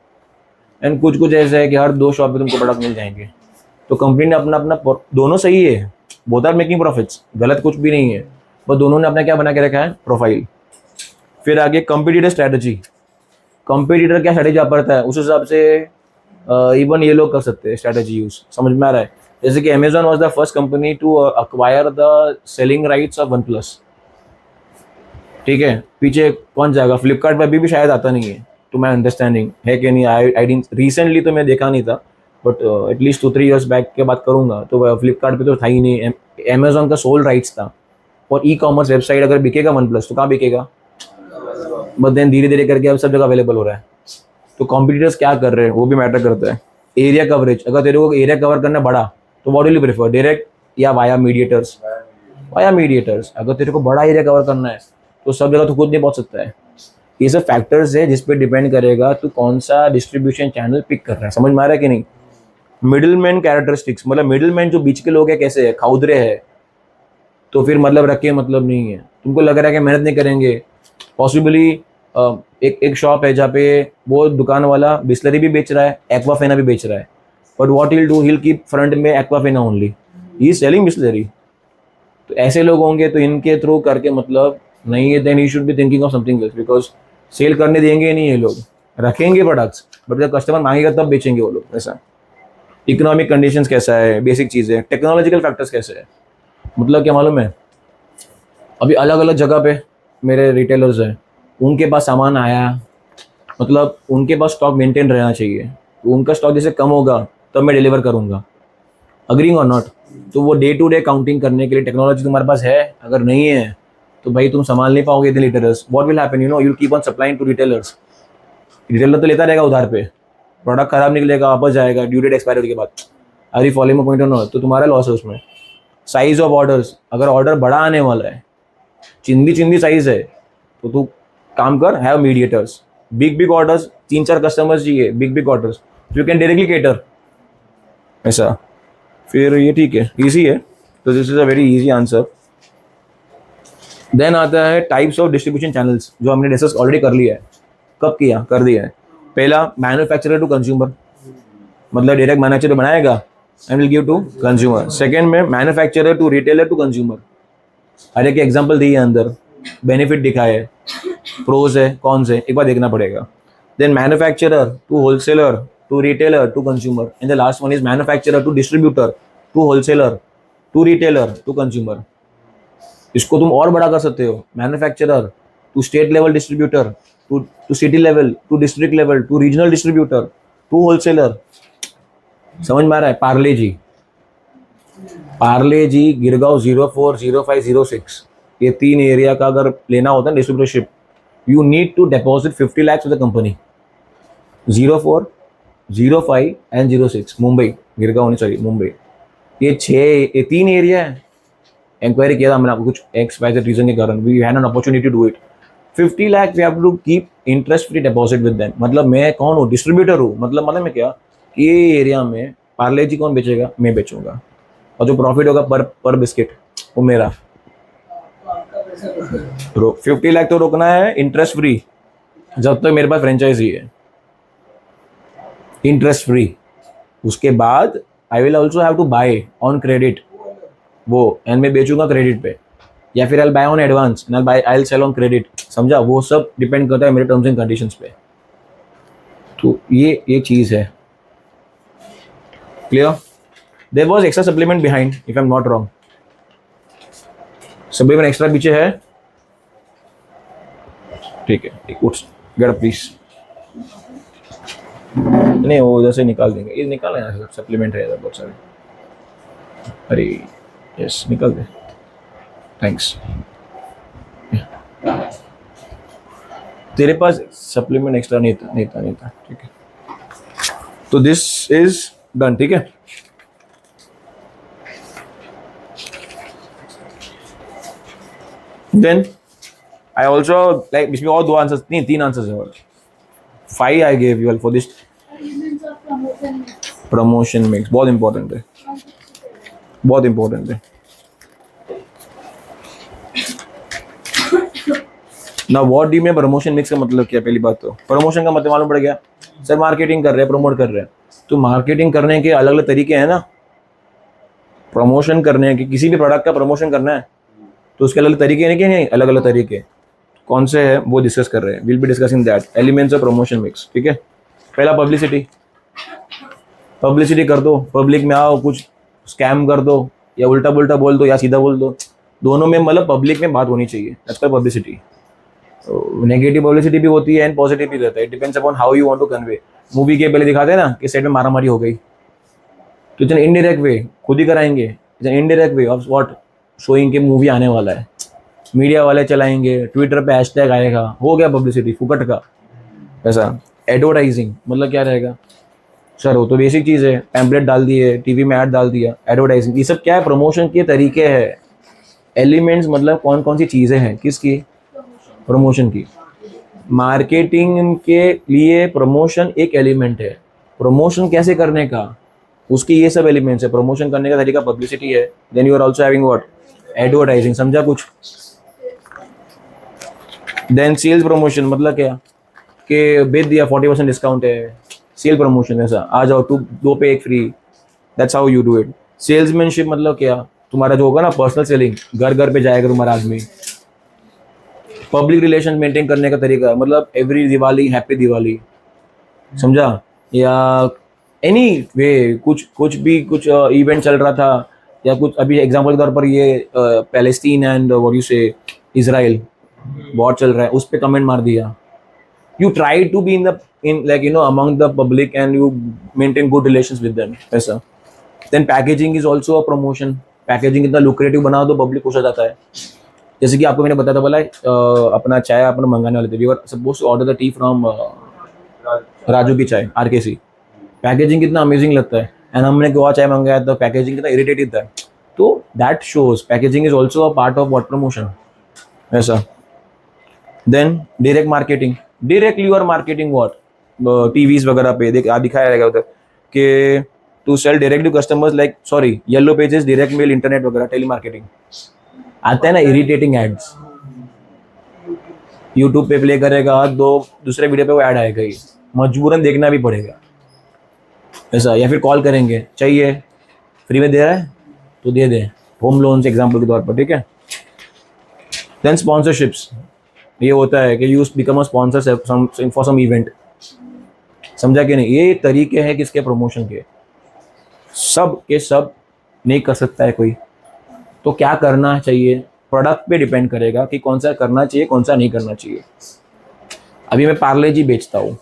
And कुछ कुछ ऐसे है कि हर 2 शॉप पे तुमको प्रोडक्ट मिल जाएंगे। तो कंपनी ने अपना अपना दोनों सही है, बोथ आर मेकिंग प्रॉफिट्स, गलत कुछ भी नहीं है, बस दोनों ने अपना क्या बना के रखा है, प्रोफाइल। फिर आगे कंपटीटर स्ट्रैटेजी, कंपटीटर क्या स्ट्रैटेजी अपरता है उस हिसाब से इवन ये लोग कर सकते हैं स्ट्रैटेजी यूज, समझ में आ रहा है। जैसे कि Amazon was the first company to acquire the selling rights of OnePlus, ठीक है, पीछे कौन जाएगा, फ्लिपकार्ट पर अभी भी शायद आता नहीं है, टू माई अंडरस्टैंडिंग है कि नहीं, आई रिसेंटली तो मैं देखा नहीं था, बट एटलीस्ट 2-3 years बैक के बात करूँगा तो फ्लिपकार्ट पे तो था ही नहीं, अमेजॉन का सोल राइट्स था। और ई कॉमर्स वेबसाइट अगर बिकेगा OnePlus तो कहाँ बिकेगा, बट देन धीरे धीरे करके अब सब जगह अवेलेबल हो रहा है। तो कॉम्पिटिटर्स क्या कर रहे हैं वो भी मैटर करता है। एरिया कवरेज, अगर तेरे को एरिया कवर करना बड़ा तो what will you prefer, direct या वाया मीडिएटर्स, वाया मीडिएटर्स। अगर तेरे को बड़ा एरिया कवर करना है तो सब जगह तो खुद नहीं पहुंच सकता है। ये सब फैक्टर्स है जिस पे डिपेंड करेगा तू कौन सा डिस्ट्रीब्यूशन चैनल पिक कर रहा है, समझ में आ रहा है कि नहीं। मिडिलमैन कैरेक्टरिस्टिक्स, मतलब मिडिलमैन जो बीच के लोग हैं कैसे है, खाउदरे है, तो फिर मतलब रख के मतलब नहीं है। तुमको लग रहा है कि मेहनत नहीं करेंगे, पॉसिबली एक शॉप है जहाँ पे वो दुकान वाला बिस्लरी भी बेच रहा है, एक्वाफेना भी बेच रहा है, but what will do, he will keep front में Aquafina only, he is selling Bisleri. तो ऐसे लोग होंगे तो इनके थ्रू करके मतलब नहीं है, then he should be thinking of something else, because sale करने देंगे नहीं ये लोग, रखेंगे प्रोडक्ट्स बट जब कस्टमर मांगेगा तब बेचेंगे वो लोग, ऐसा। इकोनॉमिक कंडीशंस कैसा है, बेसिक चीज़ें, टेक्नोलॉजिकल फैक्टर्स कैसे है, मतलब क्या मालूम है, अभी अलग अलग जगह पे मेरे रिटेलर्स हैं, उनके पास सामान आया, मतलब उनके पास स्टॉक मेंटेन रहना चाहिए, तो उनका स्टॉक जैसे कम होगा तब मैं डिलीवर करूँगा, अग्रीइंग और नॉट। तो वो डे टू डे काउंटिंग करने के लिए टेक्नोलॉजी तुम्हारे पास है, अगर नहीं है तो भाई तुम संभाल नहीं पाओगे इतने retailers. What will happen, you know, you keep on supplying to retailers, retailer तो लेता रहेगा उधार पे, प्रोडक्ट खराब निकलेगा, वापस जाएगा ड्यू डेट एक्सपायर के बाद, अरे फॉलोइंग में पॉइंट हो, तो तुम्हारा लॉस है उसमें। साइज ऑफ ऑर्डर्स, अगर ऑर्डर बड़ा आने वाला है, चिंदी साइज है, तो तू काम कर, have mediators, big orders, 3-4 customers चाहिए, big orders, you can directly cater, ऐसा। फिर ये ठीक है, इजी है, तो this is a very easy answer. Then आता है टाइप्स ऑफ डिस्ट्रीब्यूशन चैनल्स, जो हमने डिस्कस ऑलरेडी कर लिया है। कब किया, कर दिया है। पहला मैन्युफैक्चरर टू कंज्यूमर, मतलब डायरेक्ट मैन्युफैक्चरर बनाएगा and will give to consumer. Second में manufacturer to retailer to consumer, हर एक एग्जाम्पल दी है अंदर, बेनिफिट दिखाए है, प्रोज है कौन से, एक बार देखना पड़ेगा। Then manufacturer to wholesaler to retailer to consumer, and the last one is manufacturer to distributor to wholesaler to retailer to consumer. इसको तुम और बड़ा कर सकते हो, manufacturer to state level distributor to city level to district level to regional distributor to wholesaler, समझ में आ रहा है। पार्ले जी गिरगांव 04, 05, 06, ये 3 एरिया का अगर लेना होता है distributorship, you need to deposit 50 lakhs with the company. 04, 05 and 06 Mumbai, Girgaon नहीं, सॉरी मुंबई, ये 3 एरिया है। इंक्वायरी किया था मैंने आपको, कुछ XYZ रीजन के कारण we had an opportunity to do it. 50 lakh we have to keep interest free deposit with them. मतलब मैं कौन हूँ, डिस्ट्रीब्यूटर हूँ, मतलब मैं क्या, ये एरिया में पार्ले जी कौन बेचेगा, मैं बेचूंगा, और जो प्रॉफिट होगा पर बिस्किट वो मेरा। 50 लाख तो रोकना है इंटरेस्ट फ्री, जब तक मेरे पास फ्रेंचाइजी है, इंटरेस्ट फ्री। उसके बाद I will also have to buy on credit वो, एंड मैं बेचूंगा क्रेडिट पे, या फिर I buy on advance and I will sell on credit, समझा। वो सब डिपेंड करता है मेरे टर्म्स एंड कंडीशंस पे। तो ये चीज़ है, clear. There was extra supplement behind, if I am not wrong, supplement extra पीछे है, ठीक है, गेट अप प्लीज। नहीं वो उधर से निकाल देंगे, ये निकाल लेना, सप्लीमेंट है बहुत सारे, अरे यस निकाल दे, थैंक्स। तेरे पास सप्लीमेंट एक्स्ट्रा नहीं था, ठीक है। तो दिस इज डन, ठीक है। देन आई ऑल्सो लाइक इसमें और दो आंसर्स, नहीं 3 आंसर्स है और 5 I gave you for this. Elements of promotion mix. Promotion mix बहुत इंपॉर्टेंट है, बहुत इंपॉर्टेंट है। ना व्हाट डू में प्रमोशन मिक्स का मतलब क्या? पहली बात तो प्रमोशन का मतलब मालूम पड़ गया, सर मार्केटिंग कर रहे हैं, प्रमोट कर रहे हैं। तो मार्केटिंग करने के अलग अलग तरीके हैं ना, प्रमोशन करने के, किसी भी प्रोडक्ट का प्रमोशन करना है तो उसके अलग तरीके हैं कि नहीं? अलग अलग तरीके कौन से हैं वो डिस्कस कर रहे हैं। Will be discussing that elements of promotion mix, ठीक है। पहला पब्लिसिटी, पब्लिसिटी कर दो, पब्लिक में आओ, कुछ स्कैम कर दो या उल्टा पुल्टा बोल दो या सीधा बोल दो, दोनों में मतलब पब्लिक में बात होनी चाहिए, that's called publicity. Negative publicity भी होती है एंड पॉजिटिव भी रहता है, it depends upon how you want to convey. Movie के पहले दिखाते हैं ना कि सेट में मारामारी हो गई, तो इट्स एन इनडायरेक्ट वे, खुद ही कराएंगे, it's an indirect way of what showing के मूवी आने वाला है। मीडिया वाले चलाएंगे, ट्विटर पे हैशटैग आएगा, हो गया पब्लिसिटी, फुकट का ऐसा। एडवर्टाइजिंग मतलब क्या रहेगा सर? वो तो बेसिक चीज़ है, पैम्पलेट डाल दिए, टीवी में ऐड डाल दिया, एडवर्टाइजिंग। ये सब क्या है? प्रमोशन के तरीके हैं। एलिमेंट्स मतलब कौन कौन सी चीज़ें हैं, किसकी? प्रमोशन की। मार्केटिंग के लिए प्रमोशन एक एलिमेंट है, प्रमोशन कैसे करने का उसकी ये सब एलिमेंट्स है। प्रमोशन करने का तरीका पब्लिसिटी है, then you are also having what? Advertising. समझा कुछ? देन सेल्स प्रमोशन मतलब क्या कि बेच दिया 40% डिस्काउंट है, सेल प्रमोशन ऐसा, आ जाओ तू 2 पे 1 free, that's how you do it. Salesmanship मतलब क्या? तुम्हारा जो होगा ना पर्सनल सेलिंग, घर घर पे जाएगा तुम्हारा आदमी। पब्लिक रिलेशन मेंटेन करने का तरीका मतलब एवरी दिवाली हैप्पी दिवाली, समझा? या एनी वे कुछ भी कुछ इवेंट चल रहा था या कुछ, अभी एग्जांपल के तौर पर ये पैलेस्टीन एंड व्हाट यू से इजराइल वॉर चल रहा है, उस पे कमेंट मार दिया। You try to be in like among the public and you maintain good relations with them ऐसा। Then packaging is also a promotion। Packaging इतना lucrative बना दो पब्लिक खुश हो जाता है। जैसे कि आपको मैंने बताया था बोला अपना चाय अपना मंगाने वाले थे, we were supposed to order the tea from Raju की चाय RKC। पैकेजिंग कितना अमेजिंग लगता है, एंड हमने गोवा चाय मंगाया तो पैकेजिंग कितना इरिटेटिव था। तो that shows packaging is also a part of what? Promotion ऐसा। Then direct marketing, directly you are marketing what? TVs वगैरह पे दिखाया रहेगा उधर कि to sell direct to customers, like sorry yellow pages, direct mail, internet वगैरह, टेली मार्केटिंग आता है ना। इरिटेटिंग एड्स यूट्यूब पे प्ले करेगा, दूसरे वीडियो पे वो ऐड आएगा ही, मजबूरन देखना भी पड़ेगा ऐसा। या फिर कॉल करेंगे, चाहिए फ्री में दे रहा है तो दे दे, होम लोन्स एग्जाम्पल के तौर पर, ठीक है। देन स्पॉन्सरशिप्स, ये होता है कि use become a sponsor for some event, समझा कि नहीं? ये तरीके हैं किसके? प्रमोशन के। सब के सब नहीं कर सकता है कोई, तो क्या करना चाहिए प्रोडक्ट पे डिपेंड करेगा कि कौन सा करना चाहिए कौन सा नहीं करना चाहिए। अभी मैं पार्ले जी बेचता हूँ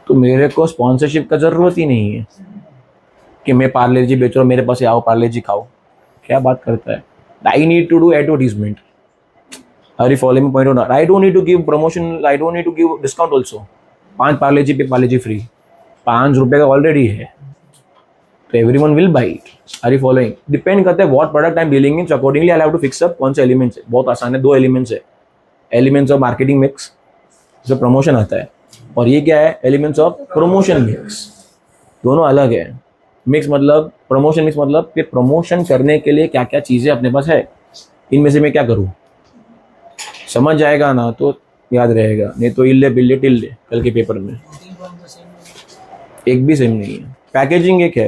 तो मेरे को स्पॉन्सरशिप का ज़रूरत ही नहीं है कि मैं पार्ले जी बेच रहा हूँ, मेरे पास आओ पार्ले जी खाओ, क्या बात करता है? I need to do advertisement. Are you following my point or not? I don't need to give promotion, I don't need to give discount also। 5 Parle जी पे पार्ले जी फ्री, 5 रुपये का ऑलरेडी है तो everyone will buy it। Are you following? Depend करता है what product I'm dealing in, so accordingly I'll have to fix up कौन से एलिमेंट्स है। बहुत आसान है, 2 एलिमेंट्स है, एलिमेंट्स ऑफ मार्केटिंग मिक्स जो प्रमोशन आता है, और ये क्या है? Elements of promotion mix. दोनों अलग है। मिक्स मतलब प्रमोशन मिक्स मतलब कि प्रमोशन करने के लिए क्या क्या चीज़ें अपने पास है, इनमें से मैं क्या करूँ। समझ जाएगा ना तो याद रहेगा, नहीं तो इल्ले बिल्ले टिल्ले कल के पेपर में एक भी सेम नहीं है। पैकेजिंग एक है,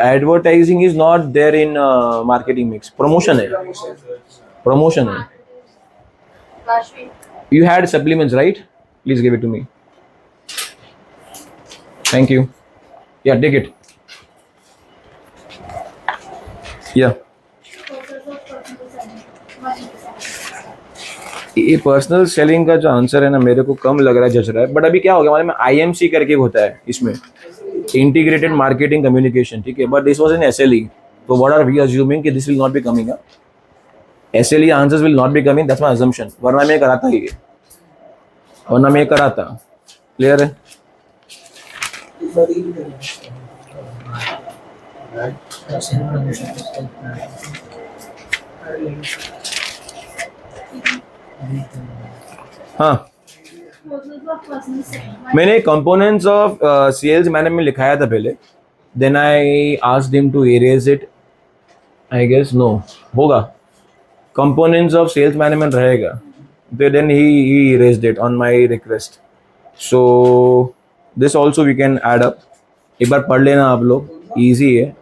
advertising is not there in marketing mix. Promotion है, प्रमोशन है। You had supplements right, please give it to me. Thank you, या टेक इट, या ये पर्सनल सेलिंग का जो आंसर है ना मेरे को कम लग रहा है, जच रहा है। बट अभी क्या हो गया हमारे में IMC करके होता है इसमें, इंटीग्रेटेड मार्केटिंग कम्युनिकेशन, ठीक है। But this was in SLE, तो व्हाट आर वी अज्यूमिंग कि this will not be coming up. SLE answers will not be coming, that's my assumption. वरना मैं कराता ही, वरना मैं कराता, क्लियर है? हाँ, Process of personal selling. मैंने कंपोनेंट्स ऑफ सेल्स मैनेजमेंट लिखाया था पहले, then I asked him to erase it, I guess no होगा, कंपोनेंट्स ऑफ सेल्स मैनेजमेंट रहेगा, then he erased it on my request. So this also we can add up, एक बार पढ़ लेना आप लोग, ईजी है.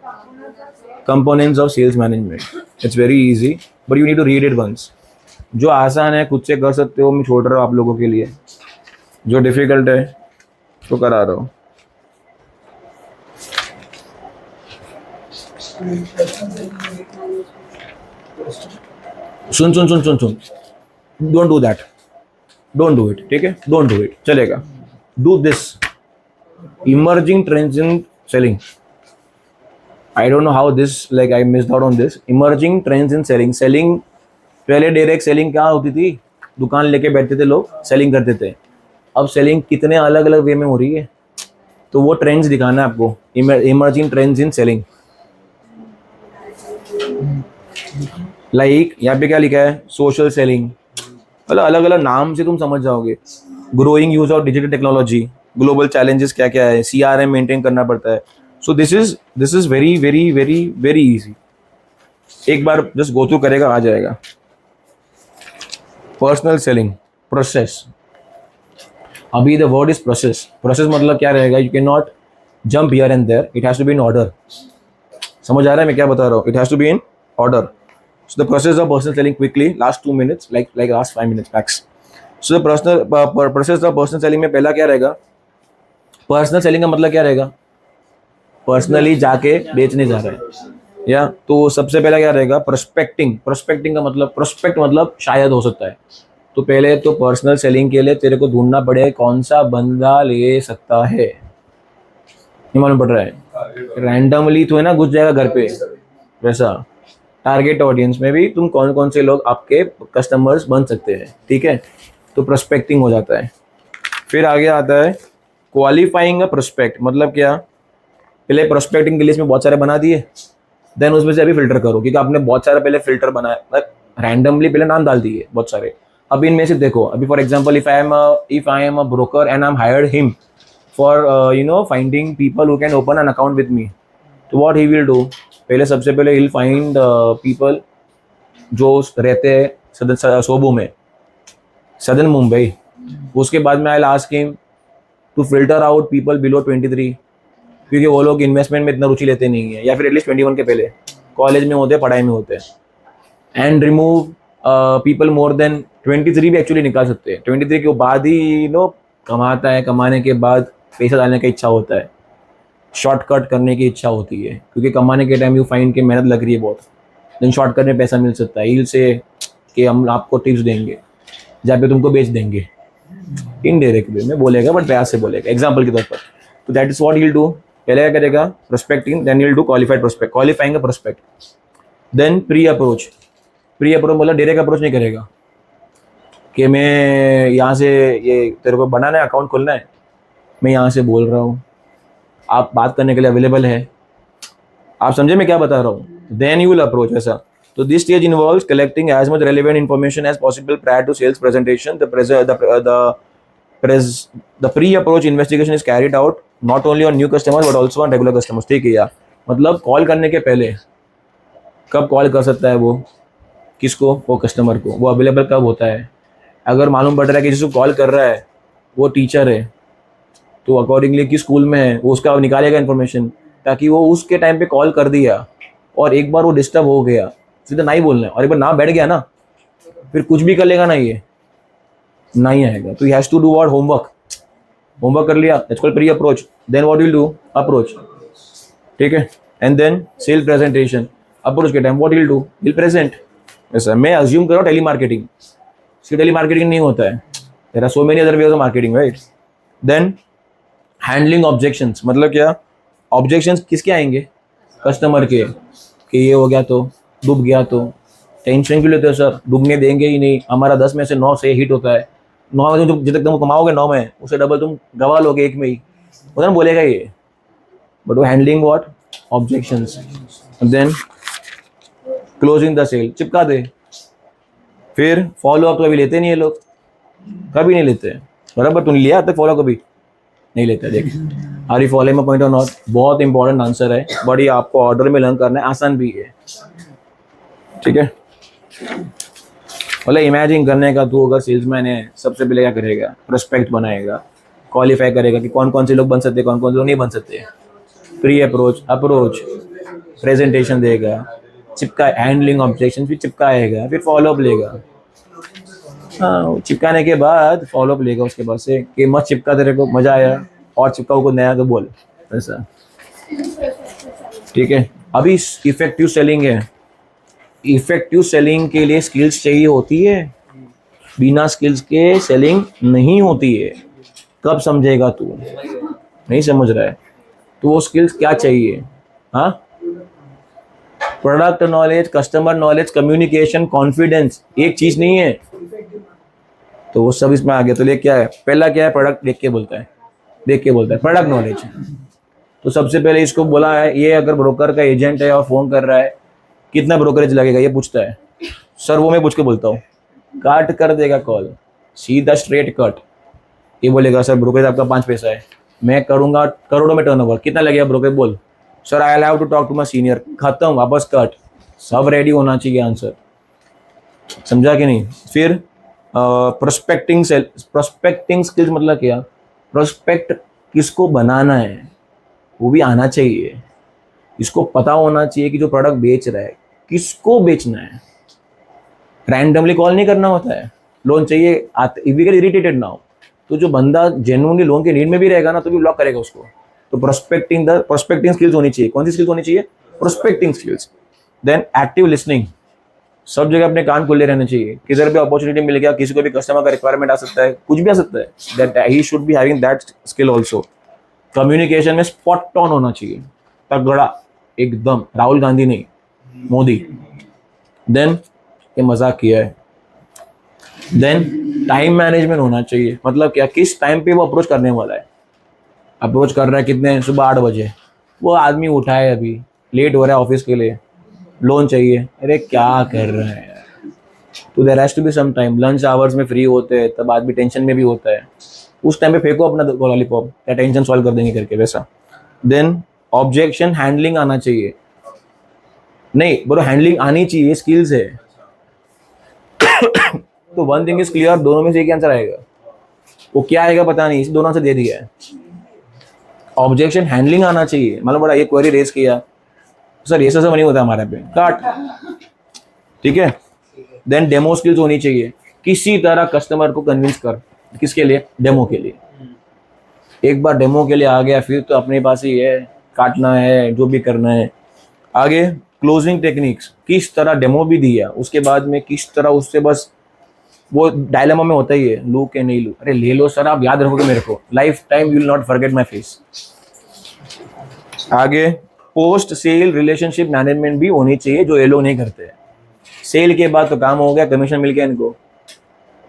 Components of sales management, it's very easy but you need to read it once. जो आसान है खुद से कर सकते हो, मैं छोड़ रहा हूँ आप लोगों के लिए, जो डिफिकल्ट है तो करा रहा हूँ. सुन सुन सुन सुन सुन, don't do that, don't do it, ठीक है, डोंट डू इट, चलेगा. Do this, emerging trends in selling. I don't know how this, like I missed out on this. Emerging trends in selling. Selling पहले डायरेक्ट सेलिंग क्या होती थी, दुकान लेके बैठते थे लोग, सेलिंग करते थे. अब सेलिंग कितने अलग अलग वे में हो रही है, तो वो ट्रेंड्स दिखाना है आपको, emerging trends in selling. Like यहाँ पे क्या लिखा है, सोशल सेलिंग, मतलब अलग अलग नाम से तुम समझ जाओगे. Growing use of digital technology, global challenges क्या क्या है, CRM मेंटेन करना पड़ता है. So this is very very very very easy. एक बार जस्ट गो थ्रू करेगा, आ जाएगा. Personal selling process. अभी the word is process. Process मतलब क्या रहेगा, you can not jump here and there, it has to be in order. समझ आ रहा है मैं क्या बता रहा हूँ, it has to be in order. So the process of personal selling quickly, last 2 minutes, like last 5 minutes max. So the process of personal selling में पहला क्या रहेगा, पर्सनल सेलिंग का मतलब क्या रहेगा, पर्सनली जाके बेचने जा रहा है, या तो सबसे पहला क्या रहेगा, प्रोस्पेक्टिंग. प्रोस्पेक्टिंग का मतलब, प्रोस्पेक्ट मतलब शायद हो सकता है, तो पहले तो पर्सनल सेलिंग के लिए तेरे को ढूंढना पड़ेगा कौन सा बंदा ले सकता है. नहीं मालूम पड़ रहा है, रैंडमली तो है ना, घुस जाएगा घर पे, वैसा टारगेट ऑडियंस में भी तुम कौन कौन से लोग आपके कस्टमर्स बन सकते हैं, ठीक है. तो प्रोस्पेक्टिंग हो जाता है. फिर आगे आता है क्वालिफाइंग अ प्रोस्पेक्ट. मतलब क्या, पहले प्रोस्पेक्टिंग के लिस्ट में बहुत सारे बना दिए, देन उसमें से अभी फिल्टर करो, क्योंकि आपने बहुत सारे पहले फिल्टर बनाए, रैंडमली पहले नाम डाल दिए बहुत सारे. अभी इनमें से देखो, अभी for example if I am a broker and I am hired him for finding people who can open an account with me, तो व्हाट ही विल डू, पहले सबसे पहले ही विल फाइंड पीपल जो रहते हैं सोबू में, सदर्न मुंबई. उसके बाद में I will ask him to filter out people below 23, क्योंकि वो लोग इन्वेस्टमेंट में इतना रुचि लेते नहीं है, या फिर एटलीस्ट 21 के पहले कॉलेज में होते हैं, पढ़ाई में होते हैं. And remove people more than 23 भी एक्चुअली निकाल सकते हैं. 23 के बाद ही कमाता है, कमाने के बाद पैसा डालने की इच्छा होता है, शॉर्टकट करने की इच्छा होती है, क्योंकि कमाने के टाइम यू फाइंड के मेहनत लग रही है बहुत, देन शॉर्टकट में पैसा मिल सकता है. ईल से कि हम आपको टिप्स देंगे जहाँ पे तुमको बेच देंगे, इनडायरेक्ट वे में बोलेगा बट प्यार से बोलेगा, एग्जाम्पल के तौर पर. तो that is what he will do. पहले क्या करेगा, prospecting, then he will do qualified prospect, qualifying a prospect. Then pre approach. Pre approach मतलब डायरेक्ट अप्रोच नहीं करेगा कि मैं यहाँ से, ये तेरे को बनाना है, अकाउंट खोलना है, मैं यहाँ से बोल रहा हूँ, आप बात करने के लिए अवेलेबल है. आप समझे मैं क्या बता रहा हूँ. देन यू विल अप्रोच, ऐसा. तो this stage involves collecting as much relevant information as possible prior to sales presentation. The pre approach investigation is carried out not only on new customers but also on regular customers. ठीक है यार, मतलब कॉल करने के पहले कब कॉल कर सकता है वो, किसको, वो कस्टमर को, वो अवेलेबल कब होता है. अगर मालूम पड़ रहा है कि जिसको कॉल कर रहा है वो टीचर है, तो अकॉर्डिंगली किस स्कूल में है वो उसका निकालेगा इन्फॉर्मेशन, ताकि वो उसके टाइम पे कॉल कर दिया और एक बार वो डिस्टर्ब हो गया, सीधा नहीं बोलना है, और एक बार ना बैठ गया ना, फिर कुछ भी कर लेगा ना, ये नहीं आएगा. तो he has to do what, homework कर लिया, that's called pre approach. Then what will do, approach. ठीक है. And then sell presentation. अप्रोच के time what will do, will present. ऐसा मैं अज्यूम कर रहा हूँ टेली मार्केटिंग, टेली मार्केटिंग नहीं होता है, there are so many other ways of marketing, right. Then handling objections. मतलब क्या, ऑब्जेक्शंस किसके आएंगे, कस्टमर के, कि ये हो गया तो, डूब गया तो, टेंशन क्यों लेते हो सर, डूबने देंगे ही नहीं, हमारा 10 में से 9 से हिट होता है, 9 में तुम जितने तुम कमाओगे 9 में उससे डबल तुम गवा लोगे 1 में ही, वो ना बोलेगा ये। बट वो handling what objections, then closing the sale, चिपका दे। फिर फॉलो अप तो अभी लेते नहीं है लोग, कभी नहीं लेते हैं, बराबर। तूने लिया तक फॉलो कभी नहीं लेते। देख are you following my point और नॉट, बहुत इंपॉर्टेंट आंसर है, बट ये आपको ऑर्डर में लर्न करना है, आसान भी है, ठीक है। मतलब इमेजिन करने का, तू अगर सेल्समैन है सबसे पहले क्या करेगा, प्रोस्पेक्ट बनाएगा, क्वालिफाई करेगा कि कौन कौन से लोग बन सकते हैं, कौन कौन से लोग नहीं बन सकते, प्री अप्रोच, प्रेजेंटेशन देगा, चिपका हैंडलिंग ऑब्जेक्शन, फिर चिपकाएगा, फिर फॉलोअप लेगा। हाँ, चिपकाने के बाद फॉलोअप लेगा उसके बाद से कि मत चिपका, तेरे को मजा आया और चिपकाओ को नया तो बोल, ऐसा, ठीक है। अभी इफेक्टिव सेलिंग है, इफेक्टिव सेलिंग के लिए स्किल्स चाहिए होती है, बिना स्किल्स के सेलिंग नहीं होती है। कब समझेगा तू, नहीं समझ रहा है तो वो स्किल्स क्या चाहिए, हाँ, product knowledge, customer knowledge, communication, confidence, एक चीज नहीं है, तो वो सब इसमें आ गया। तो ये क्या है, पहला क्या है, प्रोडक्ट देख के बोलता है, देख के बोलता है, प्रोडक्ट नॉलेज। तो सबसे पहले इसको बोला है, ये अगर ब्रोकर का एजेंट है और फोन कर रहा है, कितना ब्रोकरेज लगेगा ये पूछता है, सर वो मैं पूछ के बोलता हूँ, काट कर देगा कॉल, सीधा स्ट्रेट कट। ये बोलेगा सर ब्रोकरेज आपका 5 पैसा है, मैं करूँगा करोड़ों में टर्नओवर, कितना लगेगा ब्रोकरेज, बोल sir I have to talk to my senior, खत्म, वापस कट। सब रेडी होना चाहिए आंसर, समझा कि नहीं। फिर प्रोस्पेक्टिंग स्किल्स मतलब क्या, प्रोस्पेक्ट किसको बनाना है वो भी आना चाहिए, इसको पता होना चाहिए कि जो प्रोडक्ट बेच रहा है किसको बेचना है। रैंडमली कॉल नहीं करना होता है, लोन चाहिए, if we get irritated now, तो जो बंदा जेन्युइनली लोन के नीड में भी रहेगा ना तो भी ब्लॉक करेगा उसको। तो प्रोस्पेक्टिंग स्किल्स होनी चाहिए। कौन सी स्किल्स होनी चाहिए, prospecting skills. Then active listening, सब जगह अपने कान खुले रहने चाहिए, किधर भी अपॉर्चुनिटी मिल गया, किसी को भी कस्टमर का रिक्वायरमेंट आ सकता है, कुछ भी आ सकता है, that he should be having that skill also. Communication में स्पॉट ऑन होना चाहिए, तगड़ा एकदम, राहुल गांधी नहीं, मोदी। देन ये मजाक किया है। देन टाइम मैनेजमेंट होना चाहिए, मतलब क्या, किस टाइम पे वो अप्रोच करने वाला है, अप्रोच कर रहा है कितने, सुबह 8 बजे, वो आदमी उठा है अभी, लेट हो रहा है ऑफिस के लिए, लोन चाहिए, अरे क्या कर रहा है यार। तो there has to be some time, lunch hours में फ्री होते हैं तब आदमी टेंशन में भी होता है, उस टाइम पे फेंको अपना लॉलीपॉप, क्या टेंशन सॉल्व कर देंगे करके, वैसा। देन ऑब्जेक्शन हैंडलिंग आना चाहिए, नहीं बोलो हैंडलिंग आनी चाहिए, स्किल्स है। तो वन थिंग इज क्लियर, दोनों में से एक आंसर आएगा, वो क्या आएगा पता नहीं, इस दोनों से दे दिया है। ऑब्जेक्शन हैंडलिंग आना चाहिए, मतलब बड़ा ये क्वेरी रेज किया, सर ये सब नहीं होता हमारे पे, काट, ठीक है। देन डेमो स्किल्स होनी चाहिए, किसी तरह कस्टमर को कन्विंस कर, किसके लिए, डेमो के लिए। एक बार डेमो के लिए आ गया फिर तो अपने पास ही है, काटना है, जो भी करना है। आगे क्लोजिंग टेक्निक्स, किस तरह डेमो भी दिया, उसके बाद में किस तरह उससे, बस वो डायलेमा में होता ही है, लू के नहीं लू, अरे ले लो सर, आप याद रखोगे मेरे को, life time you will not forget my face. आगे पोस्ट सेल रिलेशनशिप मैनेजमेंट भी होनी चाहिए, जो ये लोग नहीं करते हैं। सेल के बाद तो काम हो गया, कमीशन मिल गया, इनको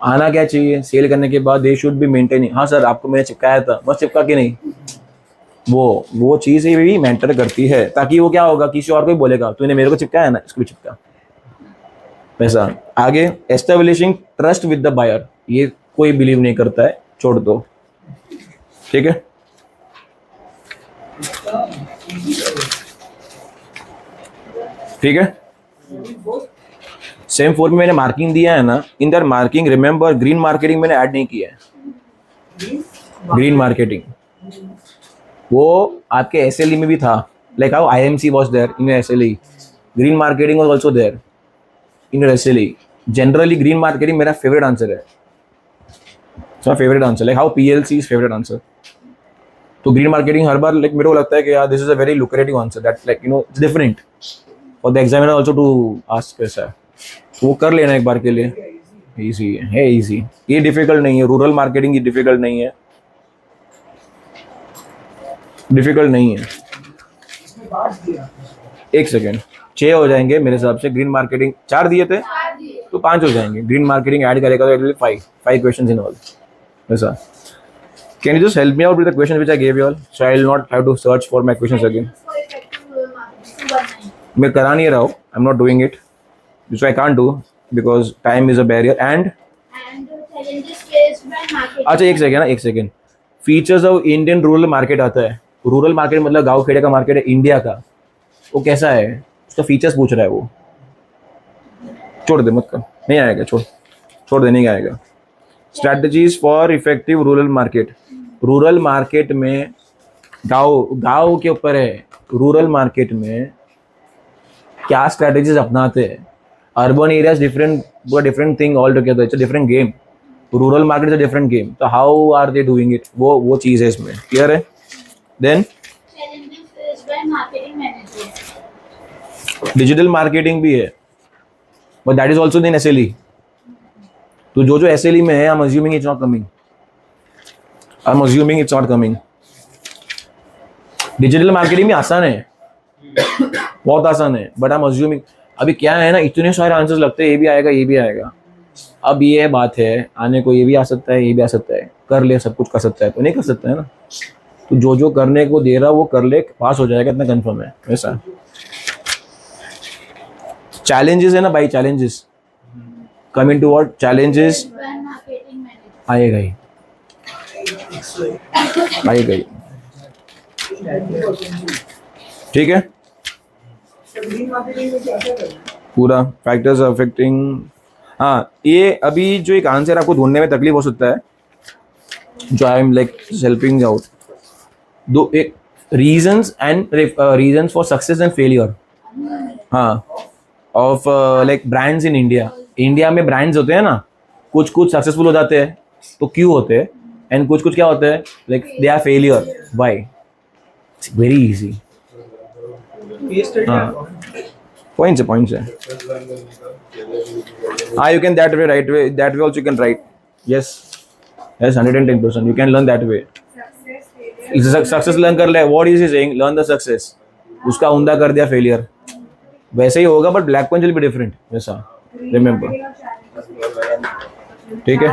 आना क्या चाहिए, सेल करने के बाद दे शुड बी मेंटेनिंग, हाँ सर आपको मैंने चिपकाया था, बस चिपका के नहीं, वो चीज़ ही भी मैटर करती है, ताकि वो क्या होगा, किसी और को ही बोलेगा तूने मेरे को चिपकाया ना, इसको भी चिपका, वैसा। आगे establishing trust with the buyer, ये कोई बिलीव नहीं करता है, छोड़ दो, ठीक है। ठीक है, सेम फॉर्म में मैंने मार्किंग दिया है ना, in that marking remember green marketing मैंने ऐड नहीं किया है। ग्रीन मार्केटिंग वो आपके एसएलई में भी था, like how IMC was there in SLE, green marketing was also there in SLE. Generally green marketing मेरा फेवरेट आंसर है, so favourite answer, like how PLC is favourite answer. तो ग्रीन मार्केटिंग हर बार लाइक मेरे को लगता है कि यार this is a very lucrative answer, that's like you know it's different for the examiner also to ask कैसा है, वो कर लेना एक बार के लिए, इजी है इजी, ये डिफिकल्ट नहीं है। रूरल मार्केटिंग ये डिफिकल्ट नहीं है, डिफिकल्ट नहीं है। एक सेकेंड, 6 हो जाएंगे मेरे हिसाब से। ग्रीन मार्केटिंग 4 दिए थे तो 5 हो जाएंगे, ग्रीन मार्केटिंग ऐड करेगा तो 5। 5 questions in all. Yes, sir. Can you just help me out with the question which I gave you all, so I will not have to search for my questions again. For effective rural marketing, 219. मैं करा नहीं रहा हूँ. I'm not doing it, which I can't do because time is a barrier. And And challenges faced by marketing. अच्छा एक second. Features of Indian rural market आता है. रूरल मार्केट मतलब गांव खेड़े का मार्केट है इंडिया का. वो कैसा है, उसका फीचर्स पूछ रहा है वो. छोड़ दे, मत कर, नहीं आएगा, छोड़ दे, नहीं आएगा. Strategies for effective rural market. Rural market में गांव के ऊपर है. रूरल मार्केट में क्या स्ट्रैटेजीज अपनाते हैं. Urban areas different thing all together. It's a different game. Rural market is a different game. तो how are they doing it, वो चीज़ है इसमें. क्लियर है. Then Challenges faced by marketing managers. Digital marketing भी है, but that is also in SLE. तो जो SLE में है, I am assuming it's not coming. Digital marketing भी आसान है, बहुत आसान है, बट आई एम अज्यूमिंग. अभी क्या है ना, इतने सारे आंसर्स लगते हैं, ये भी आएगा. अब ये बात है, आने को ये भी आ सकता है, ये भी आ सकता है. कर ले, सब कुछ कर सकता है, तो नहीं कर सकता है ना. तो जो करने को दे रहा वो कर ले, पास हो जाएगा, इतना कंफर्म है. वैसा चैलेंजेस है ना भाई, challenges coming to what challenges By marketing managers. आएगा ही. ठीक है. ग्रीन मार्केटिंग में क्या क्या करना है? पूरा फैक्टर्स अफेक्टिंग. हाँ, ये अभी जो एक आंसर आपको ढूंढने में तकलीफ हो सकता है, जो I am like helping out. दो एक reasons for success and failure. हाँ, of like brands in India में ब्रांड्स होते हैं ना, कुछ सक्सेसफुल हो जाते हैं, तो क्यों होते हैं, एंड कुछ क्या होते हैं, like they are failure. Why? Very easy. हाँ, पॉइंट्स है. हाँ, you can that way also you can write. Yes, 110%. You can learn that way. Success learn कर ले. What is he saying? Learn the success. उसका उंदा कर दिया failure. वैसे ही होगा, but black point will be different. वैसा remember. ठीक है.